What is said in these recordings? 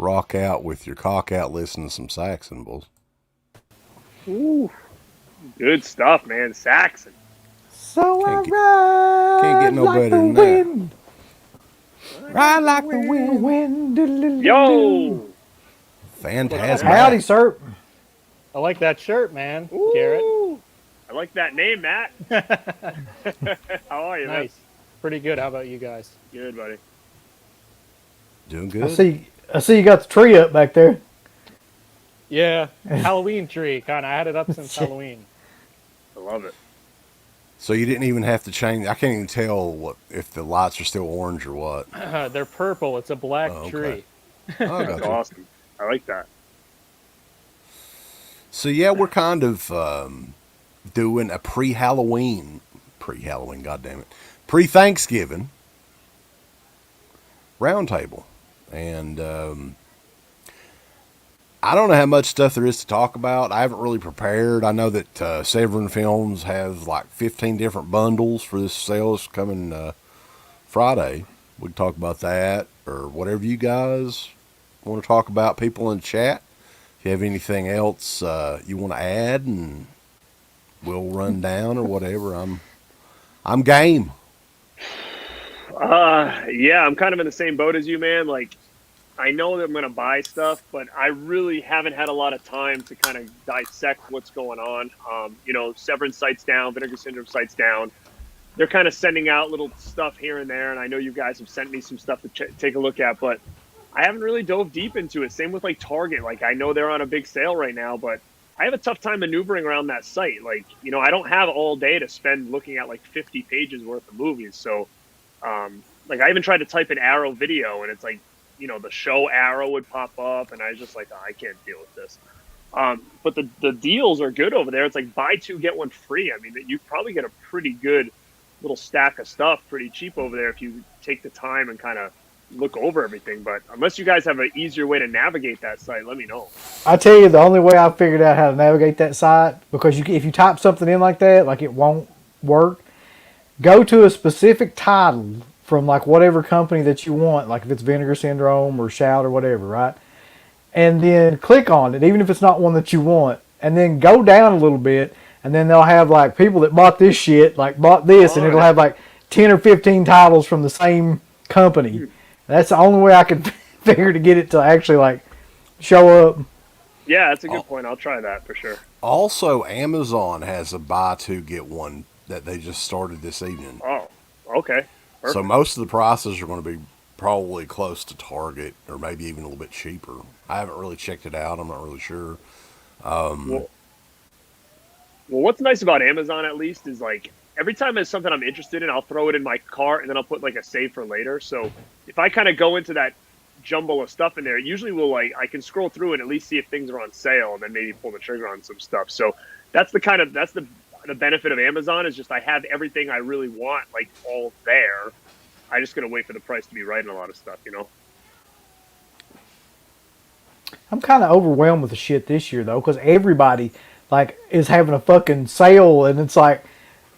rock out with your cock out listening to some sax cymbals. Ooh, good stuff, man. Saxon. So Can't get- I can't get ride no like better the than that. wind. Ride like the wind. Yo! Fantastic. Howdy, sir. I like that shirt, man, Ooh, Garrett. I like that name, Matt. How are you, man? Nice. Pretty good. How about you guys? Good, buddy. Doing I good. see you got the tree up back there. Yeah, Halloween tree. Kind of. I had it up since Halloween. I love it. So you didn't even have to change. I can't even tell if the lights are still orange or what. They're purple. It's a black Oh, okay. tree. Oh, That's gotcha. awesome. I like that. So yeah, we're kind of doing a pre-Halloween, goddammit, pre-Thanksgiving roundtable, and I don't know how much stuff there is to talk about. I haven't really prepared. I know that Severin Films has like 15 different bundles for this sale that's coming Friday. We can talk about that or whatever you guys want to talk about. People in the chat. If you have anything else you want to add, and we'll run down or whatever. I'm game. Yeah, I'm kind of in the same boat as you, man. Like, I know that I'm going to buy stuff, but I really haven't had a lot of time to kind of dissect what's going on. Severin site's down, Vinegar Syndrome site's down. They're kind of sending out little stuff here and there, and I know you guys have sent me some stuff to take a look at, but I haven't really dove deep into it. Same with like Target. Like, I know they're on a big sale right now, but I have a tough time maneuvering around that site. Like, I don't have all day to spend looking at like 50 pages worth of movies. So, I even tried to type in Arrow video, and it's like, the show Arrow would pop up, and I was just like, oh, I can't deal with this. But the deals are good over there. It's like buy two, get one free. I mean, you probably get a pretty good little stack of stuff pretty cheap over there if you take the time and kind of look over everything. But unless you guys have an easier way to navigate that site, let me know. I tell you, the only way I figured out how to navigate that site, because if you type something in like that, like it won't work. Go to a specific title from like whatever company that you want, like if it's Vinegar Syndrome or Shout or whatever, right? And then click on it, even if it's not one that you want, and then go down a little bit, and then they'll have like people that bought this shit, like bought this, and it'll have like 10 or 15 titles from the same company. That's the only way I could figure to get it to actually like show up. Yeah, that's a good point. I'll try that for sure. Also, Amazon has a buy two, get one that they just started this evening. Oh, okay. Perfect. So most of the prices are going to be probably close to Target or maybe even a little bit cheaper. I haven't really checked it out. I'm not really sure. Well, what's nice about Amazon at least is like every time there's something I'm interested in, I'll throw it in my cart and then I'll put like a save for later. So if I kind of go into that jumble of stuff in there, usually I can scroll through and at least see if things are on sale and then maybe pull the trigger on some stuff. So that's the benefit of Amazon is just I have everything I really want like all there. I just gotta wait for the price to be right in a lot of stuff, I'm kind of overwhelmed with the shit this year though, because everybody like is having a fucking sale, and it's like,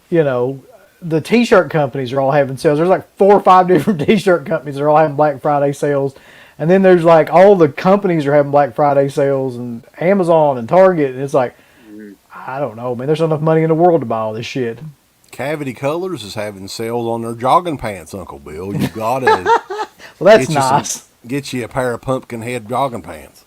the t-shirt companies are all having sales. There's like 4 or 5 different t-shirt companies that are all having Black Friday sales, and then there's like all the companies are having Black Friday sales, and Amazon and Target, and it's like, I don't know, man. There's not enough money in the world to buy all this shit. Cavity Colors is having sales on their jogging pants, Uncle Bill. You gotta Well, that's nice. Get you a pair of pumpkin head jogging pants.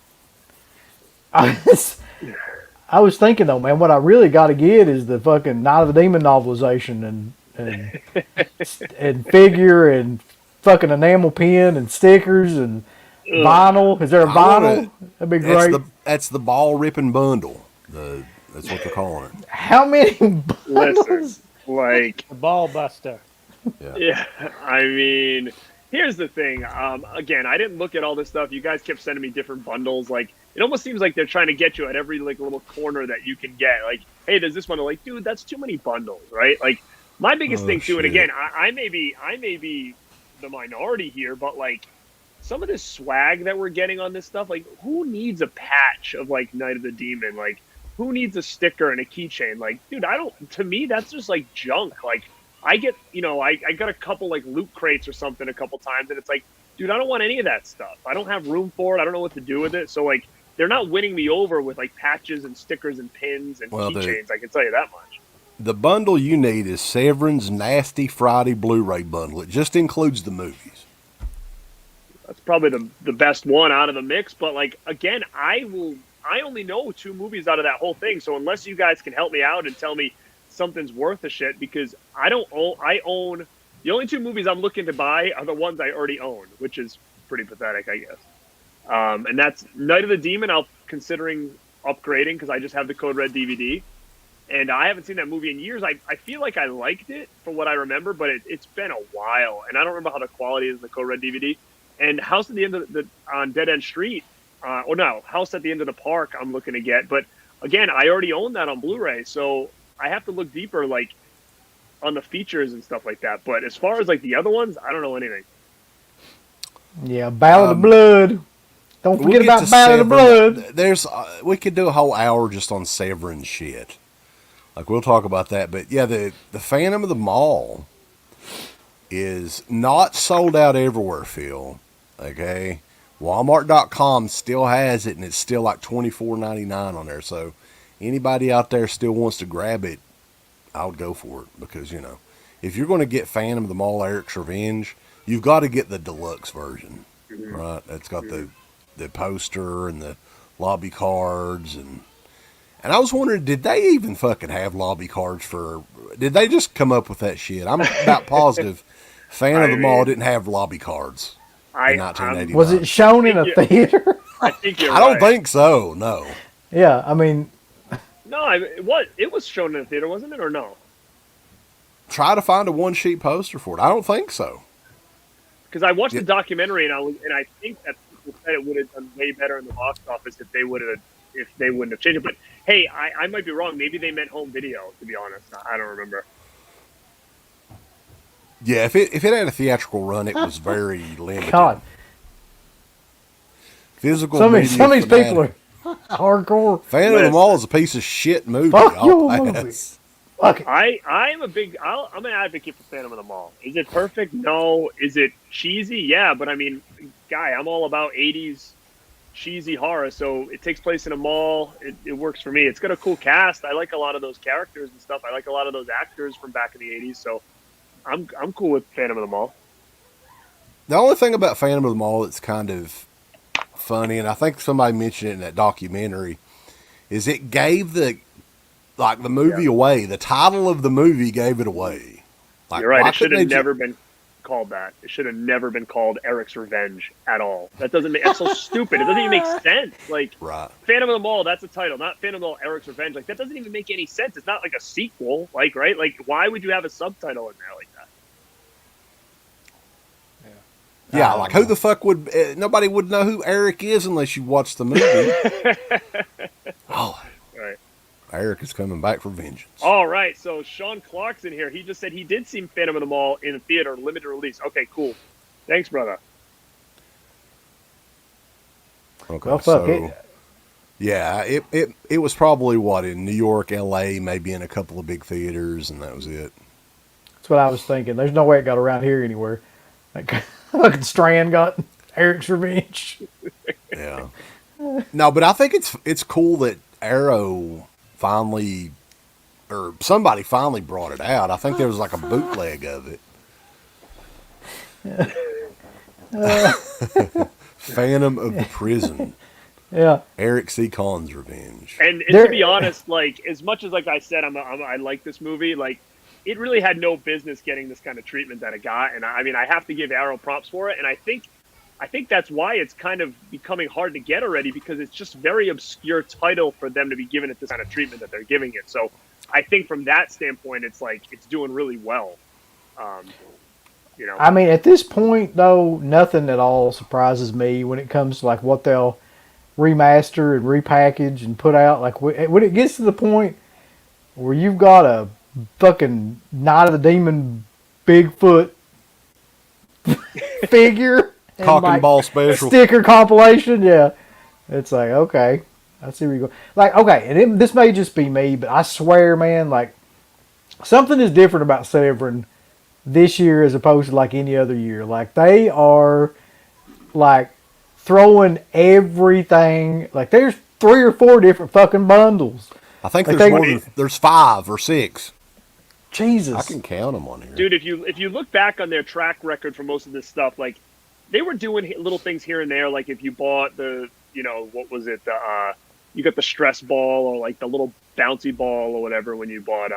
I was thinking though, man, what I really got to get is the fucking Night of the Demon novelization and figure and fucking enamel pin and stickers and vinyl. Is there a vinyl? That'd be great. That's the ball ripping bundle. That's what they're calling it. How many bundles? Listen, like The ball buster. Yeah, I mean, here's the thing. Again, I didn't look at all this stuff. You guys kept sending me different bundles. Like, it almost seems like they're trying to get you at every like little corner that you can get. Like, hey, there's this one. Like, dude, that's too many bundles, right? Like, my biggest thing too. And again, I may be the minority here, but like some of this swag that we're getting on this stuff, like, who needs a patch of like Night of the Demon? Like, who needs a sticker and a keychain? Like, dude, to me, that's just like junk. Like, I get, I got a couple like loot crates or something a couple times, and it's like, dude, I don't want any of that stuff. I don't have room for it. I don't know what to do with it. So like, they're not winning me over with like patches and stickers and pins and keychains. I can tell you that much. The bundle you need is Severin's Nasty Friday Blu-ray bundle. It just includes the movies. That's probably the best one out of the mix. But like, again, I only know 2 movies out of that whole thing. So unless you guys can help me out and tell me something's worth a shit, because I own the only 2 movies I'm looking to buy are the ones I already own, which is pretty pathetic, I guess. And that's Night of the Demon. I'm considering upgrading because I just have the Code Red DVD. And I haven't seen that movie in years. I feel like I liked it for what I remember, but it's been a while, and I don't remember how the quality is in the Code Red DVD. And House at the End of on Dead End Street, House at the End of the Park. I'm looking to get, but again, I already own that on Blu-ray, so I have to look deeper, like on the features and stuff like that. But as far as like the other ones, I don't know anything. Yeah, Ballad of Blood. Don't forget about Ballad of Blood. We could do a whole hour just on Severin shit. Like, we'll talk about that. But, yeah, the Phantom of the Mall is not sold out everywhere, Phil. Okay? Walmart.com still has it, and it's still like $24.99 on there. So, anybody out there still wants to grab it, I would go for it. Because, you know, if you're going to get Phantom of the Mall Eric's Revenge, you've got to get the deluxe version. Right? That's got the poster and the lobby cards and I was wondering, did they even fucking have lobby cards did they just come up with that shit? I'm about positive Phantom of the Mall didn't have lobby cards in 1989. Was it shown in a theater? I think you're I don't think so, no. Yeah, I mean... No, it was shown in a theater, wasn't it, or no? Try to find a one-sheet poster for it. I don't think so. Because I watched the documentary, and I think that people said it would have done way better in the box office if they wouldn't have changed it. But hey, I might be wrong. Maybe they meant home video. To be honest, I don't remember. Yeah, if it had a theatrical run, it was very limited. God, Physical. Some of these people are hardcore. Phantom of the Mall is a piece of shit movie. Fuck your movie. Fuck it. I'm an advocate for Phantom of the Mall. Is it perfect? No. Is it cheesy? Yeah, but I mean, guy, I'm all about 80s cheesy horror, so it takes place in a mall. It works for me. It's got a cool cast. I like a lot of those characters and stuff. I like a lot of those actors from back in the 80s, so I'm cool with Phantom of the Mall. The only thing about Phantom of the Mall that's kind of funny, and I think somebody mentioned it in that documentary, is it gave the movie away. The title of the movie gave it away. Like, you're right. It should have never been called that. It should have never been called Eric's Revenge at all. That doesn't make that's so stupid. It doesn't even make sense. Like, right. Phantom of the Mall, that's a title, not Phantom of the Mall Eric's Revenge. Like, that doesn't even make any sense. It's not like a sequel, like, right? Like, why would you have a subtitle in there like that? Yeah, like who the fuck would nobody would know who Eric is unless you watch the movie. Oh, right. Eric is coming back for vengeance. All right, so Sean Clark's in here. He just said he did see Phantom of the Mall in a theater, limited release. Okay, cool. Thanks, brother. Okay, well, fuck it. Yeah, it was probably in New York, L.A., maybe in a couple of big theaters, and that was it. That's what I was thinking. There's no way it got around here anywhere. Like, fucking Strand got Eric's Revenge. Yeah. No, but I think it's cool that Arrow finally, or somebody finally brought it out. I think there was like a bootleg of it. Phantom of the Prison. Yeah. Eric C. Kahn's Revenge. And to be honest, like, as much as like I said, I like this movie, like, it really had no business getting this kind of treatment that it got. And I mean, I have to give Arrow props for it. And I think that's why it's kind of becoming hard to get already, because it's just very obscure title for them to be giving it this kind of treatment that they're giving it. So I think from that standpoint, it's like, it's doing really well. You know, I mean, at this point though, nothing at all surprises me when it comes to like what they'll remaster and repackage and put out. Like when it gets to the point where you've got a fucking Night of the Demon Bigfoot figure, Cock and ball special sticker compilation. Yeah, it's like, okay, I see where you go. Like, okay, and this may just be me, but I swear, man, like, something is different about Severin this year as opposed to like any other year. Like, they are like throwing everything. Like there's 3 or 4 different fucking bundles. I think Like there's they- more than there's 5 or 6. Jesus. I can count them on here. Dude, if you look back on their track record for most of this stuff, like they were doing little things here and there. Like if you bought the, what was it? You got the stress ball or like the little bouncy ball or whatever when you bought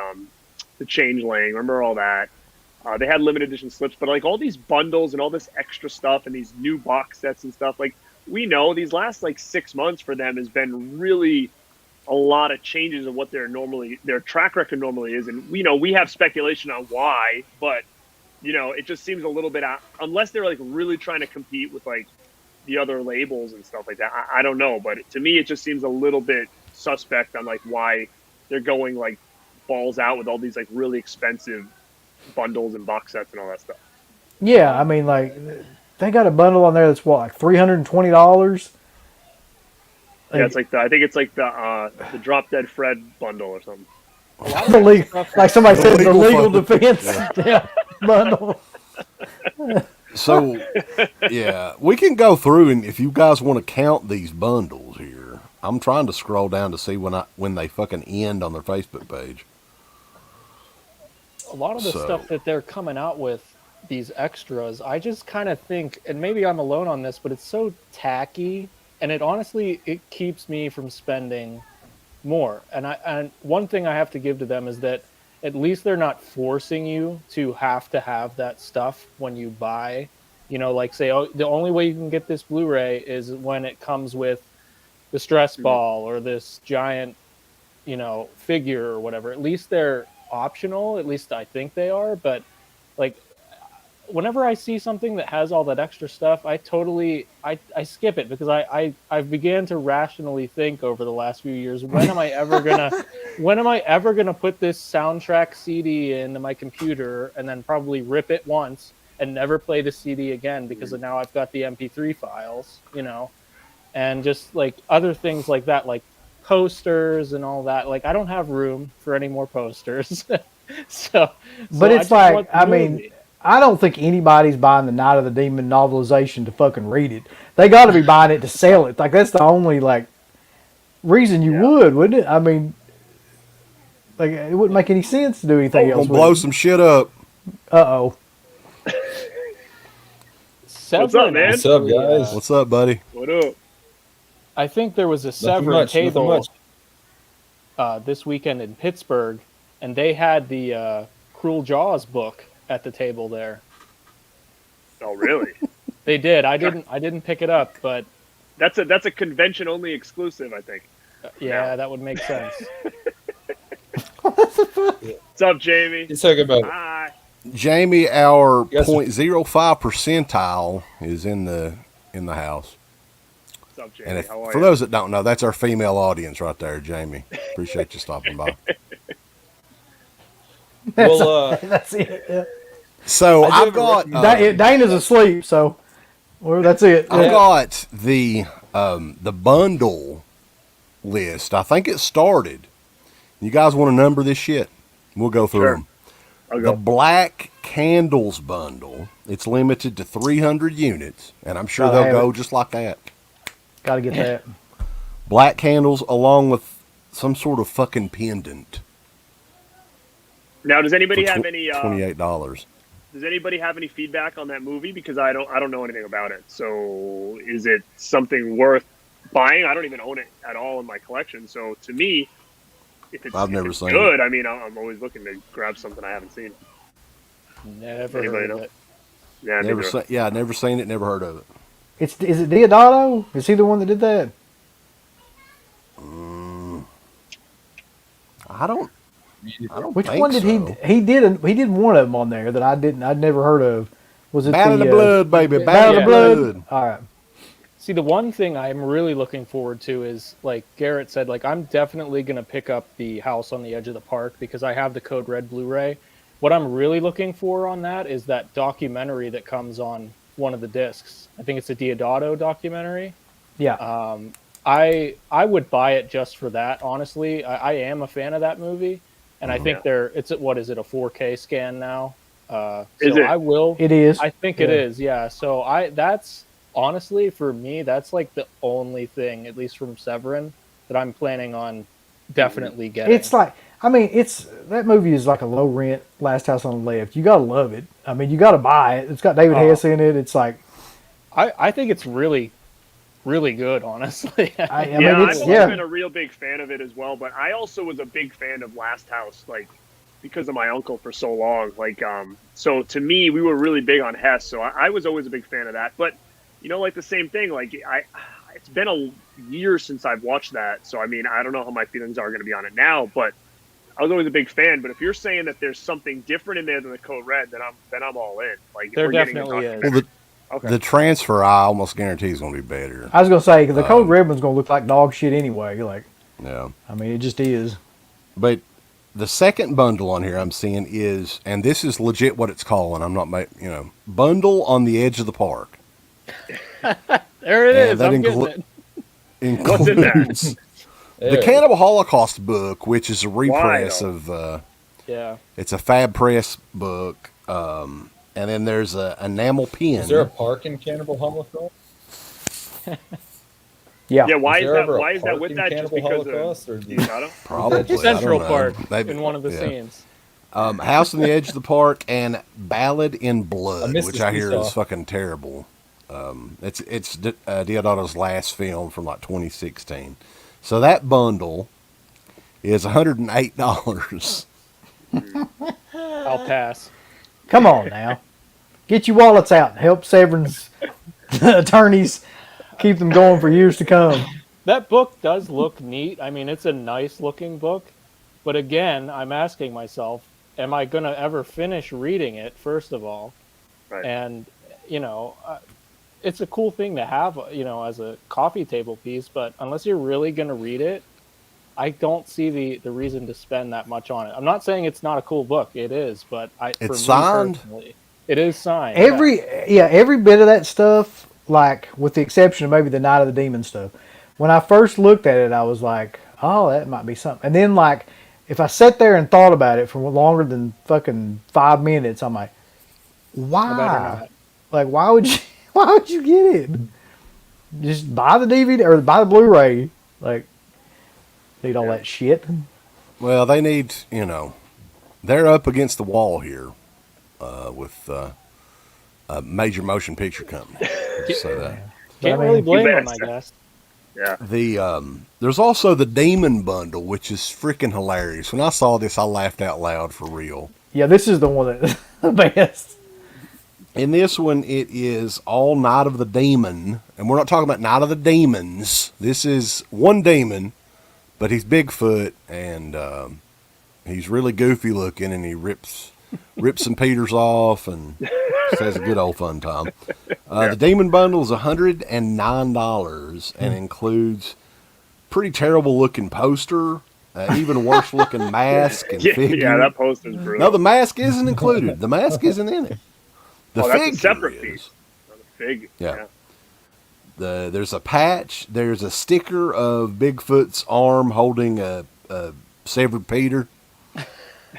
the Changeling. Remember all that? They had limited edition slips, but like all these bundles and all this extra stuff and these new box sets and stuff. Like we know these last like 6 months for them has been really a lot of changes of what their track record normally is, and we have speculation on why, but it just seems a little bit out, unless they're like really trying to compete with like the other labels and stuff like that. I don't know, but to me it just seems a little bit suspect on like why they're going like balls out with all these like really expensive bundles and box sets and all that stuff. Yeah, I mean, like they got a bundle on there that's what, like $320. Yeah, it's like I think it's like the Drop Dead Fred bundle or something. Like somebody said, the legal fund. defense bundle. So, yeah, we can go through, and if you guys want to count these bundles here, I'm trying to scroll down to see when they fucking end on their Facebook page. A lot of the stuff that they're coming out with, these extras, I just kind of think, and maybe I'm alone on this, but it's so tacky, and it keeps me from spending more. And one thing I have to give to them is that at least they're not forcing you to have that stuff when you buy. Like say, oh, the only way you can get this Blu-ray is when it comes with the stress ball or this giant, figure or whatever. At least they're optional. At least I think they are. But like, whenever I see something that has all that extra stuff, I skip it because I've began to rationally think over the last few years, when am I ever gonna put this soundtrack CD into my computer and then probably rip it once and never play the CD again because now I've got the MP3 files, and just like other things like that, like posters and all that. Like I don't have room for any more posters. But it's like, I mean, I don't think anybody's buying the Night of the Demon novelization to fucking read it. They got to be buying it to sell it. Like that's the only like reason you would, wouldn't it? I mean, like it wouldn't make any sense to do anything else. Blow some shit up. Uh-oh. What's up, man? What's up, guys? What's up, buddy? What up? I think there was a Severin table this weekend in Pittsburgh, and they had the Cruel Jaws book at the table there. Oh, really? They did. I didn't pick it up, but that's a convention only exclusive, I think. Yeah, that would make sense. What's up, Jamie? He's talking about Hi. Jamie, our Yes, sir. 0.05 percentile is in the house. What's up, Jamie? And How are for you? those that don't know, that's our female audience right there, Jamie. Appreciate you stopping by. well, That's it. Yeah. So I do I've have a got Dana's asleep, so that's it. I've got the bundle list. I think it started. You guys want to number this shit? We'll go through Sure. them. I'll The go. Black Candles bundle. It's limited to 300 units, and I'm sure Gotta they'll have go it. just like that. Got to get that. Black candles along with some sort of fucking pendant. Now, does anybody for have any? $28? Does anybody have any feedback on that movie? Because I don't know anything about it. So, is it something worth buying? I don't even own it at all in my collection. So, to me, if it's, I've never it's seen good, I mean, I'm always looking to grab something I haven't seen. Never Anybody heard of know? it. Yeah, Never seen it, never heard of it. Is it Diodato? Is he the one that did that? I don't Which think one did so. he did one of them on there that I'd never heard of. Was it Battle of the the Blood, baby. Battle Battle of of the the Blood? Blood. All right. See, the one thing I'm really looking forward to is, like Garrett said, like I'm definitely going to pick up the House on the Edge of the Park because I have the Code Red Blu-ray. What I'm really looking for on that is that documentary that comes on one of the discs. I think it's a Diodato documentary. Yeah. I would buy it just for that, honestly. I am a fan of that movie, and I think it's what is it, a 4K scan now? Is it? I will. It is. I think it Yeah. is, yeah. So honestly, for me, that's like the only thing, at least from Severin, that I'm planning on definitely getting. It's like, I mean, it's that movie is like a low rent Last House on the Left. You gotta love it. I mean, you gotta buy it. It's got David Hess in it. It's like, I think it's really, really good, honestly. I Yeah, mean, I've it's always yeah. been a real big fan of it as well. But I also was a big fan of Last House, like because of my uncle for so long. Like, so to me, we were really big on Hess, so I was always a big fan of that. But like the same thing. Like, it's been a year since I've watched that, so I mean, I don't know how my feelings are going to be on it now. But I was always a big fan. But if you're saying that there's something different in there than the Code Red, then I'm all in. Like, if There we're getting a definitely is. documentary- Well, the transfer, I almost guarantee is going to be better. I was gonna say the Code Red one's gonna look like dog shit anyway. Like, Yeah. I mean, it just is. But the second bundle on here I'm seeing is, and this is legit what it's calling. I'm not, bundle on the edge of the park. There it And is. that I'm getting it. What's in there? includes the Cannibal Holocaust book, which is a repress though? of. Yeah. It's a Fab Press book, and then there's a enamel pen. Is there a park in Cannibal Holocaust? Yeah. Yeah, why Is is there that? ever a Why is that park with in that? Just Cannibal because Holocaust, or of do you- Leonardo? Probably I Central don't know. Park Maybe- in one of the yeah. scenes. House on the Edge of the Park and Ballad in Blood, missed which the I hear seesaw. is fucking terrible. It's Diodado's last film from like 2016. So that bundle is $108. I'll pass. Come on now, get your wallets out and help Severin's attorneys keep them going for years to come. That book does look neat. I mean, it's a nice looking book. But again, I'm asking myself, am I going to ever finish reading it, first of all? Right. And, it's a cool thing to have, as a coffee table piece. But unless you're really going to read it, I don't see the reason to spend that much on it. I'm not saying it's not a cool book. It is. But It's signed? It is signed. Every bit of that stuff, like with the exception of maybe the Night of the Demon stuff. When I first looked at it, I was like, "Oh, that might be something." And then, like, if I sat there and thought about it for longer than fucking 5 minutes, I'm like, I better "Why? not. Like, why would you? Why would you get it? Just buy the DVD or buy the Blu-ray. Like, need all that shit." Well, they need, they're up against the wall here with a major motion picture company. Just say that. Can't I mean, really blame you them, bet. I guess. Yeah. There's also the Demon Bundle, which is freaking hilarious. When I saw this, I laughed out loud for real. Yeah, this is the one that's the best. In this one, it is all Night of the Demon, and we're not talking about Night of the Demons. This is one demon, but he's Bigfoot, and he's really goofy looking, and he rips some Peters off, and just has a good old fun time. The Demon Bundle is $109 and includes pretty terrible looking poster, even worse looking mask and figure. Yeah, that poster's brutal. No, the mask isn't included. The mask isn't in it. The that's a figure separate is. piece. Fig. Yeah. There's a patch. There's a sticker of Bigfoot's arm holding a severed Peter,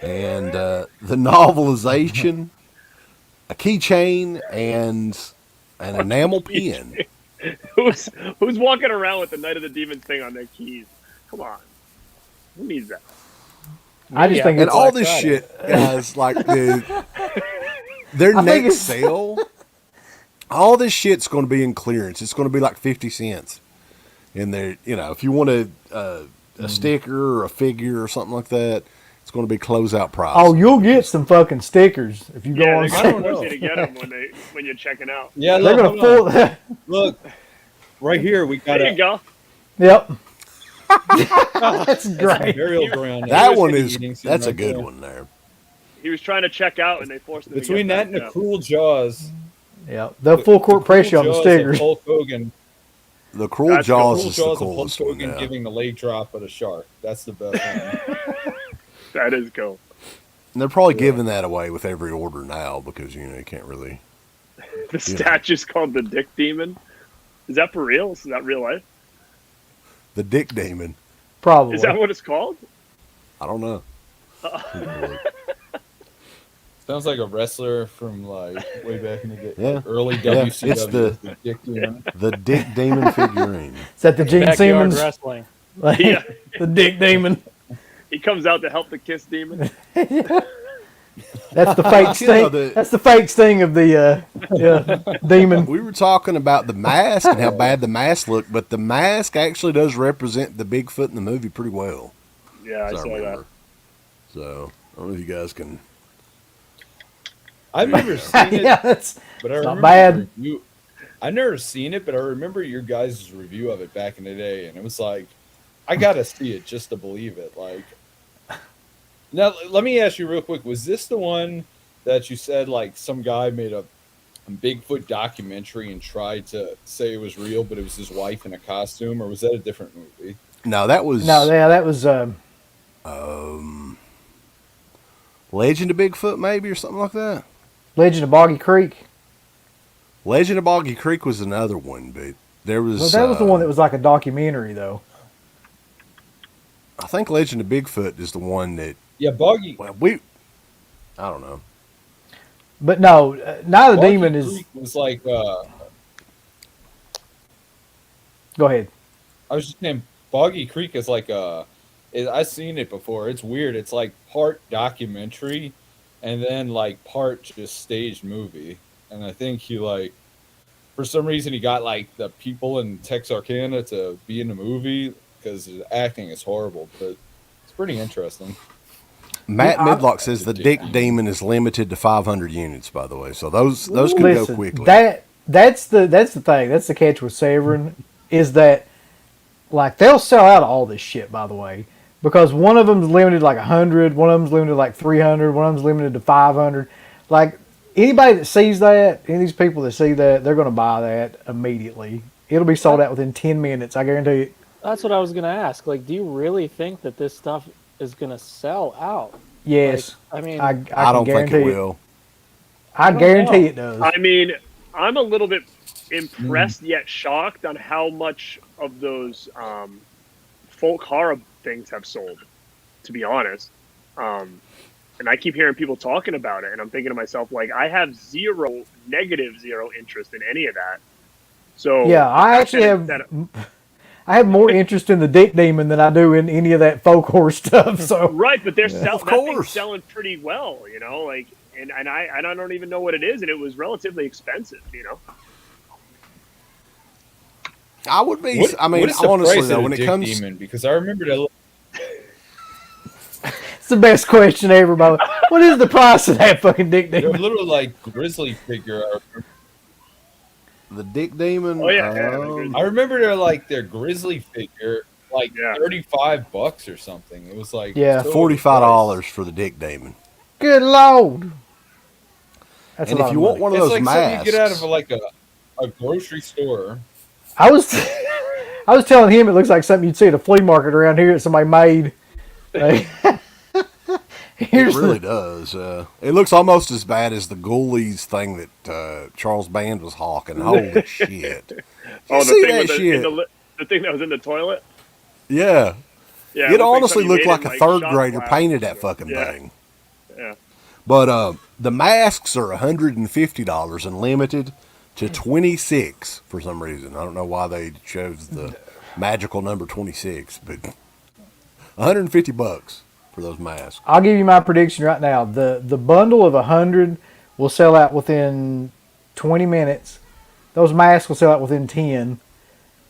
and the novelization, a keychain, and an enamel pen. Who's walking around with the Night of the Demons thing on their keys? Come on. Who needs that? I just think And it's all like, this shit, guys, like their I think next it's- sale, all this shit's going to be in clearance. It's going to be like 50 cents in there. If you want a sticker or a figure or something like that, it's going to be closeout price. oh, you'll get some fucking stickers if you go Yeah, on they're sale. gonna force you to get them when you're checking out. Yeah, They're look, gonna hold on. pull. Look, right here we got There you a go. Yep. That's great. burial ground. that There. one Eating is, scene that's a right good there. one there. He was trying to check out, and they forced him Between to that get and back the Cruel Jaws, Yep. The full court pressure on the Jaws of stickers. Hulk Hogan. The Cruel That's the Jaws Cruel is the Jaws of Hulk coolest one. Hogan Yeah. giving the leg drop at a shark. That's the best one. That is cool. And they're probably giving that away with every order now because, you can't really. The statue's called the Dick Demon. Is that for real? Is that real life? The Dick Demon. Probably. Is that what it's called? I don't know. Sounds like a wrestler from like way back in the day, Yeah. like early Yeah, WCW. it's the Dick Demon. the Dick Demon figurine. Is that the Gene Backyard Simmons? wrestling. Like, Yeah. the Dick Demon. He comes out to help the Kiss Demon. That's the fake You know, sting. That's the fake sting of the demon. We were talking about the mask and how bad the mask looked, but the mask actually does represent the Bigfoot in the movie pretty well. Yeah, I as saw that. remember. So I don't know if you guys can. I've never seen it, Yeah, that's but I not remember bad. the review. I've never seen it, but I remember your guys' review of it back in the day, and it was like, I gotta see it just to believe it. Like, now let me ask you real quick: was this the one that you said like some guy made a Bigfoot documentary and tried to say it was real, but it was his wife in a costume, or was that a different movie? No, that was that was Legend of Bigfoot, maybe, or something like that. Legend of Boggy Creek. Legend of Boggy Creek was another one, but there was. Well, that was the one that was like a documentary, though. I think Legend of Bigfoot is the one that. Yeah, Boggy. Well, I don't know. But no, Night of the Boggy Demon is. Creek was like. Go ahead. I was just saying, Boggy Creek is like I've seen it before. It's weird. It's like part documentary, and then like part just staged movie. And I think he like, for some reason, he got like the people in Texarkana to be in the movie because the acting is horrible, but it's pretty interesting. Matt Yeah, Midlock says the Dick Demon is limited to 500 units. By the way, so those can Listen, go quickly. That's the thing. That's the catch with Severin is that like they'll sell out all this shit. By the way, because one of them's limited like 100, one of them's limited like 300, one of them's limited to 500. Like anybody that sees that, any of these people that see that, they're going to buy that immediately. It'll be sold out within 10 minutes. I guarantee it. That's what I was gonna ask. Like, do you really think that this stuff is gonna sell out? Yes, Like, I mean, I I can don't think guarantee it will. I don't guarantee know. it does. I mean, I'm a little bit impressed yet shocked on how much of those folk horror things have sold, to be honest. And I keep hearing people talking about it, and I'm thinking to myself, like, I have zero interest in any of that. So Yeah, I actually I have more interest in the Dick Demon than I do in any of that folk horror stuff. So right, but Of that thing's course. selling pretty well, you know, like, and I don't even know what it is, and it was relatively expensive, you know. I would be. What- I mean, what is the honestly price of though, a when it Dick comes, Demon? Because I remember that. it's the best question ever, by the way. What is the price of that fucking Dick They're a Demon? little like grizzly figure. the Dick Demon. Oh, yeah. I remember they're like their grizzly figure, like Yeah. $35 or something. It was like Yeah. so $45 for the Dick Demon. Good lord! That's And a if lot you of want money. one of It's those like something masks, you get out of like a grocery store. I was I was telling him it looks like something you'd see at a flea market around here that somebody made. Like, it here's really the, does. It looks almost as bad as the Ghoulies thing that Charles Band was hawking. Holy shit! Did Oh, you the see thing that with shit? the thing that was in the toilet. Yeah. Yeah, It looked like honestly something looked made like in, a third shot grader glass. painted that fucking Yeah. thing. Yeah. But the masks are $150 and limited to 26 for some reason. I don't know why they chose the magical number 26, but $150 for those masks. I'll give you my prediction right now. The bundle of 100 will sell out within 20 minutes. Those masks will sell out within 10.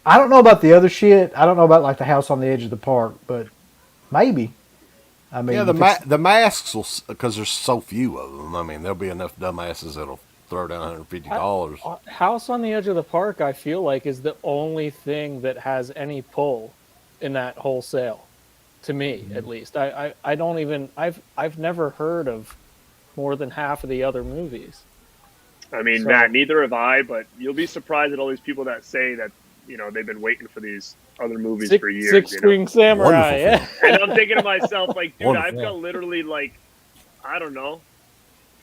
I don't know about the other shit. I don't know about like the house on the edge of the park, but maybe. I mean, Yeah, if it's- the masks will, because there's so few of them. I mean, there'll be enough dumbasses that'll throw down $150. House on the Edge of the Park, I feel like, is the only thing that has any pull in that whole sale. To me, at least. I don't even I've never heard of more than half of the other movies. I mean, So- Matt, neither have I, but you'll be surprised at all these people that say that, you know, they've been waiting for these other movies for years. Six you know? String Samurai, Wonderful yeah. And I'm thinking to myself, like, dude, Wonderful. I've got literally like, I don't know,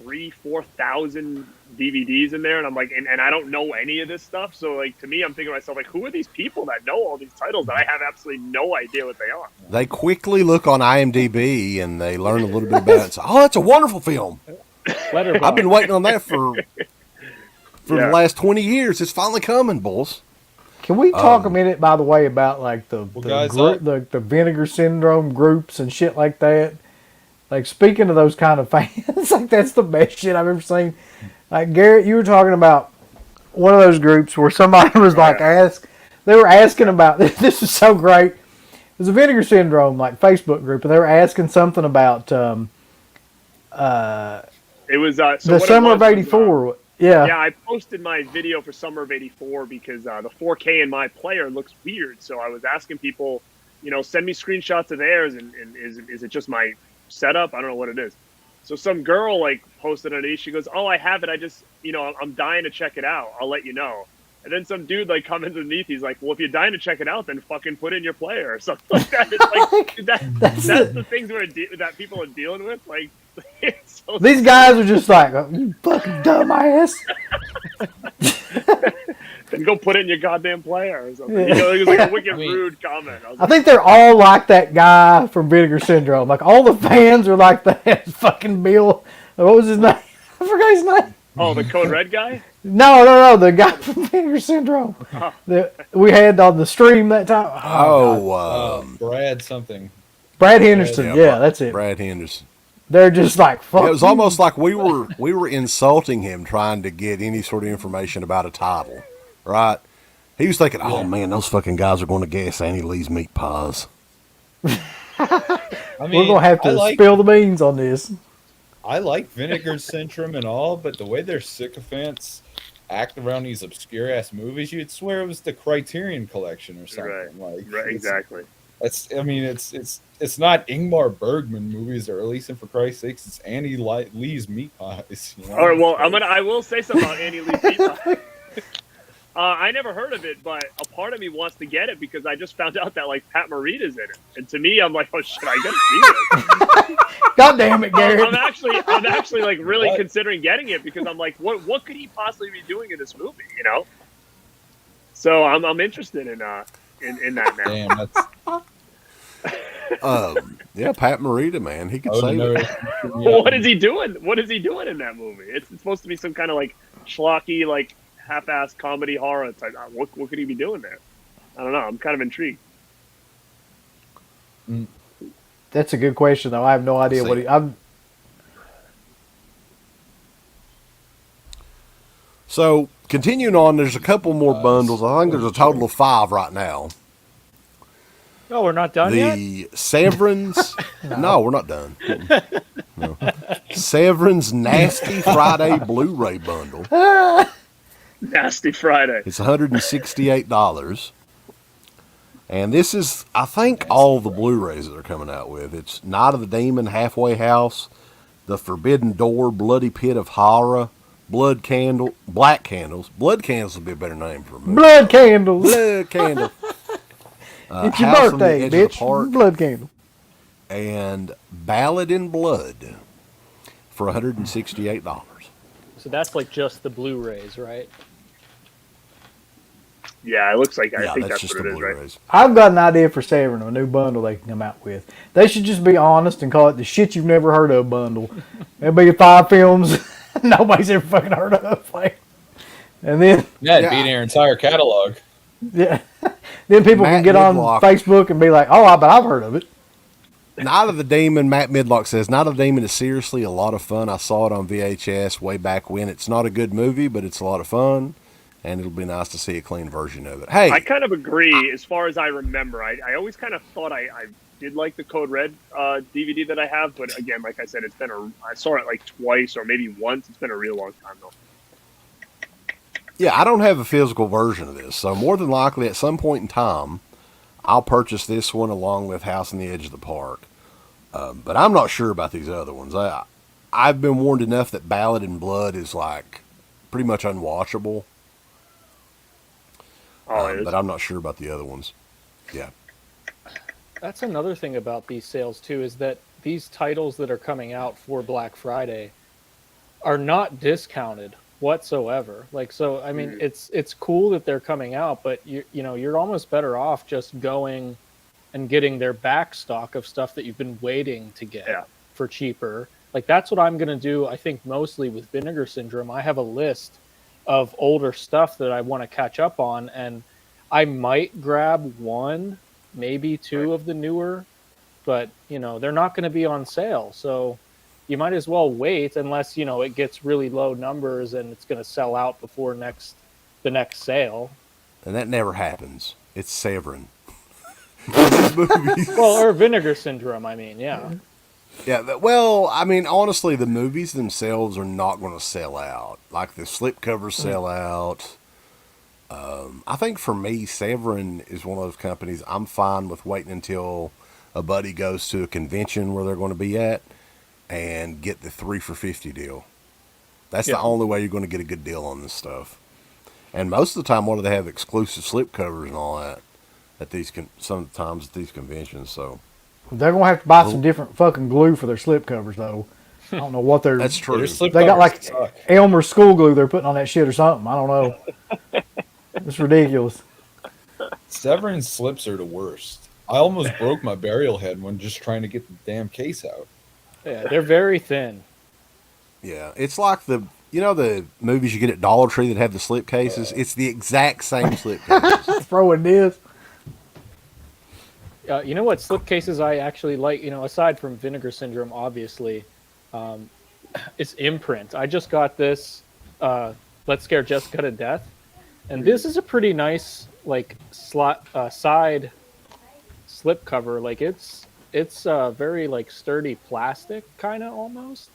3,000-4,000 DVDs in there, and I'm like, and I don't know any of this stuff. So like, to me, I'm thinking to myself, like, who are these people that know all these titles that I have absolutely no idea what they are? They quickly look on IMDb and they learn a little bit about it. So, oh, it's a wonderful film. Letterboxd. I've been waiting on that for the Yeah. last 20 years. It's finally coming, boys. Can we talk a minute, by the way, about like the guys, the vinegar syndrome groups and shit like that? Like, speaking of those kind of fans, like, that's the best shit I've ever seen. Like, Garrett, you were talking about one of those groups where somebody was like, they were asking about this is so great. It was a vinegar syndrome like Facebook group, and they were asking something about It was so the what it summer of was '84. Yeah. Yeah, I posted my video for summer of '84 because the 4K in my player looks weird. So I was asking people, send me screenshots of theirs, and is it just my setup? I don't know what it is. So some girl like posted underneath. She goes, "Oh, I have it. I just, I'm dying to check it out. I'll let you know." And then some dude like comments underneath. He's like, "Well, if you're dying to check it out, then fucking put in your player or something like that." It's like that's the things that people are dealing with. Like, it's so These guys are just like, oh, you fucking dumbass. then go put it in your goddamn player or something. It was like a wicked rude comment. I was I think they're all like that guy from Vinegar Syndrome. Like, all the fans are like that fucking Bill. What was his name? I forgot his name. oh, the Code Red guy? No. The guy from Vinegar Syndrome that we had on the stream that time. Brad something. Brad Henderson. Yeah, that's it. Brad Henderson. They're just like, fuck. It was almost like we were insulting him, trying to get any sort of information about a title, right? He was thinking, "Oh man, those fucking guys are going to guess Annie Lee's meat pies." I mean, We're gonna have to spill the beans on this. I like Vinegar Syndrome and all, but the way their sycophants act around these obscure ass movies, you'd swear it was the Criterion Collection or something. Right, exactly. It's not Ingmar Bergman movies they're releasing, for Christ's sakes. It's Annie Lee's meat pies. All right, well, I will say something about Annie Lee's meat pie. I never heard of it, but a part of me wants to get it because I just found out that like Pat Morita's in it, and to me, I'm like, oh shit, I gotta see this. God damn it, Garrett. I'm actually like really considering getting it because I'm like, what could he possibly be doing in this movie? So I'm interested in that now. Damn, that's. Yeah, Pat Morita, man, he could Oh, save no. it. Well, what is he doing? What is he doing in that movie? It's supposed to be some kind of like schlocky, like half-assed comedy horror type. What could he be doing there? I don't know. I'm kind of intrigued. That's a good question, though. I have no idea what I'm. So continuing on, there's a couple more bundles. I think there's a total of 5 right now. Oh, we're not done yet? The Severance. No, we're not done. No. Severance Nasty Friday Blu-ray bundle. Nasty Friday. It's $168. And this is, I think, all the Blu-rays that they're coming out with. It's Night of the Demon, Halfway House, The Forbidden Door, Bloody Pit of Horror, Black Candles. Blood Candles would be a better name for a movie. Blood candles. Blood Candle. It's your House on the birthday, Edge of the bitch. Park. Blood candle. And Ballad in Blood for $168. So that's like just the Blu-rays, right? Yeah, it looks like I think that's that's just what the it is, right? Blu-rays. I've got an idea for Severn, a new bundle they can come out with. They should just be honest and call it the shit you've never heard of bundle. It'll be 5 films nobody's ever fucking heard of. Like, and then That'd be their entire catalog. yeah, then people can Matt get on Midlock. Facebook and be like, "Oh, but I've heard of it." Night of the Demon, Matt Midlock says, Night of the Demon is seriously a lot of fun. I saw it on VHS way back when. It's not a good movie, but it's a lot of fun, and it'll be nice to see a clean version of it. Hey, I kind of agree as far as I remember. I always kind of thought I did like the Code Red DVD that I have, but again, like I said, I saw it like twice or maybe once. It's been a real long time though. yeah, I don't have a physical version of this, so more than likely at some point in time, I'll purchase this one along with House on the Edge of the Park. But I'm not sure about these other ones. I've been warned enough that Ballad in Blood is like pretty much unwatchable. But I'm not sure about the other ones. Yeah. That's another thing about these sales too, is that these titles that are coming out for Black Friday are not discounted whatsoever. Like, so I mean, it's cool that they're coming out, but you're almost better off just going and getting their back stock of stuff that you've been waiting to get for cheaper, Like that's what I'm gonna do. I think mostly with Vinegar Syndrome. I have a list of older stuff that I want to catch up on, and I might grab one, maybe two of the newer, but they're not going to be on sale, so you might as well wait unless it gets really low numbers and it's going to sell out before the next sale. And that never happens. It's Severin. These movies. Well, or Vinegar Syndrome, I mean, yeah. Yeah, well, I mean, honestly, the movies themselves are not going to sell out. Like the slipcovers sell out. I think for me, Severin is one of those companies I'm fine with waiting until a buddy goes to a convention where they're going to be at and get the 3 for $50 deal. That's the only way you're going to get a good deal on this stuff. And most of the time, what do they have? Exclusive slipcovers and all that at these sometimes at these conventions. So They're gonna have to buy some different fucking glue for their slip covers, though. I don't know what they're. that's true. They got like Elmer school glue they're putting on that shit or something. I don't know. It's ridiculous. Severin slips are the worst. I almost broke my burial head when just trying to get the damn case out. Yeah, they're very thin. Yeah, it's like the movies you get at Dollar Tree that have the slip cases. It's the exact same slip cases. Throwing this. You know what slipcases I actually like? Aside from Vinegar Syndrome, obviously, it's Imprint. I just got this. Let's Scare Jessica to Death, and this is a pretty nice side slip cover. Like it's very like sturdy plastic, kind of almost.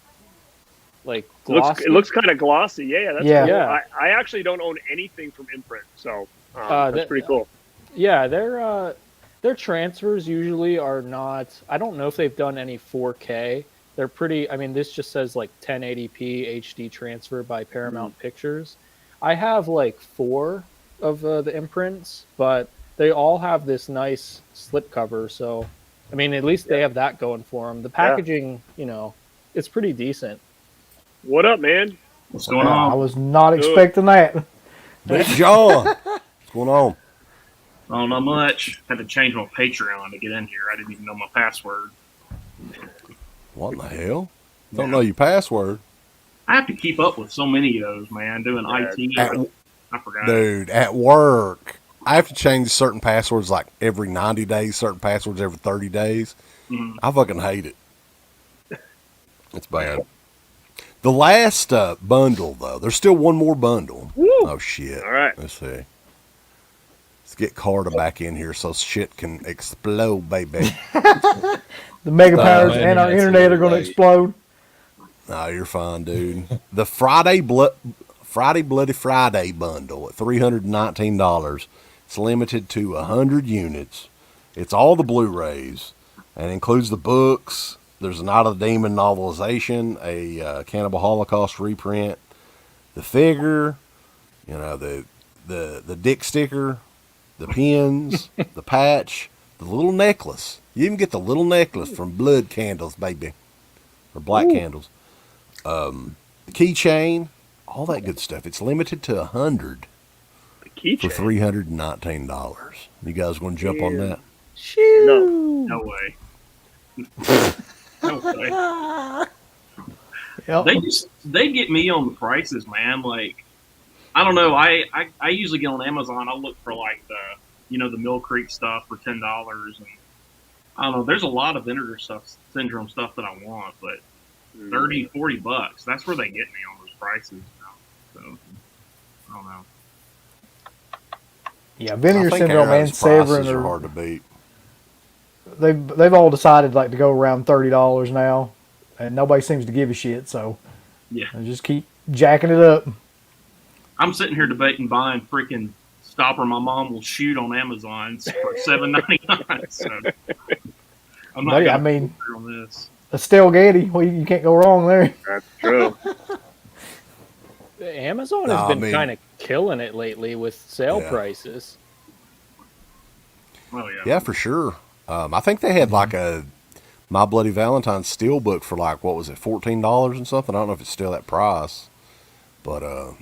Like glossy. It looks kind of glossy. Yeah, that's Yeah. cool. Yeah. I actually don't own anything from Imprint, so that's pretty cool. Yeah, their transfers usually are not. I don't know if they've done any 4K. They're pretty. I mean, this just says like 1080p HD transfer by Paramount Pictures. I have like 4 of the imprints, but they all have this nice slipcover. So, I mean, at least they have that going for them. The packaging, it's pretty decent. What up, man? What's going on? I was not expecting that. Big John, what's going on? Oh, not much. Had to change my Patreon to get in here. I didn't even know my password. What in the hell? Don't know your password. I have to keep up with so many of those, man. Doing IT. I forgot. Dude, at work, I have to change certain passwords like every 90 days, certain passwords every 30 days. Mhm. I fucking hate it. It's bad. The last bundle, though, there's still one more bundle. Woo! Oh, shit. All right. Let's see. Let's get Carter back in here so shit can explode, baby. The mega powers my and our internet's internet are really going to late. explode. No, you're fine, dude. The Friday Bloody Friday bundle at $319. It's limited to 100 units. It's all the Blu-rays and includes the books. There's a Night of the Demon novelization, a Cannibal Holocaust reprint, the figure, the dick sticker, the pins, the patch, the little necklace. You even get the little necklace from Blood Candles, baby, or Black Candles. The keychain, all that good stuff. It's limited to 100 The for keychain. $319. You guys want to jump on that? No. No way. No way. Yep. They get me on the prices, man. Like, I don't know. I usually get on Amazon. I look for like the Mill Creek stuff for $10, and I don't know. There's a lot of Vinegar Syndrome stuff that I want, but $30-$40. That's where they get me on those prices. So I don't know. Yeah, I Vinegar think Syndrome and Aaron's prices Severin are are hard to beat. they've all decided like to go around $30 now, and nobody seems to give a shit. So Yeah. they just keep jacking it up. I'm sitting here debating buying freaking Stopper My Mom Will Shoot on Amazon for $7.99. So I'm not. But, gonna I mean, go on this. Estelle Getty, well, you can't go wrong there. That's true. Amazon No, has I been mean- kind of killing it lately with sale Yeah. prices. Oh yeah. Yeah, for sure. I think they had like a My Bloody Valentine steelbook for like, what was it, $14 and something? I don't know if it's still that price. But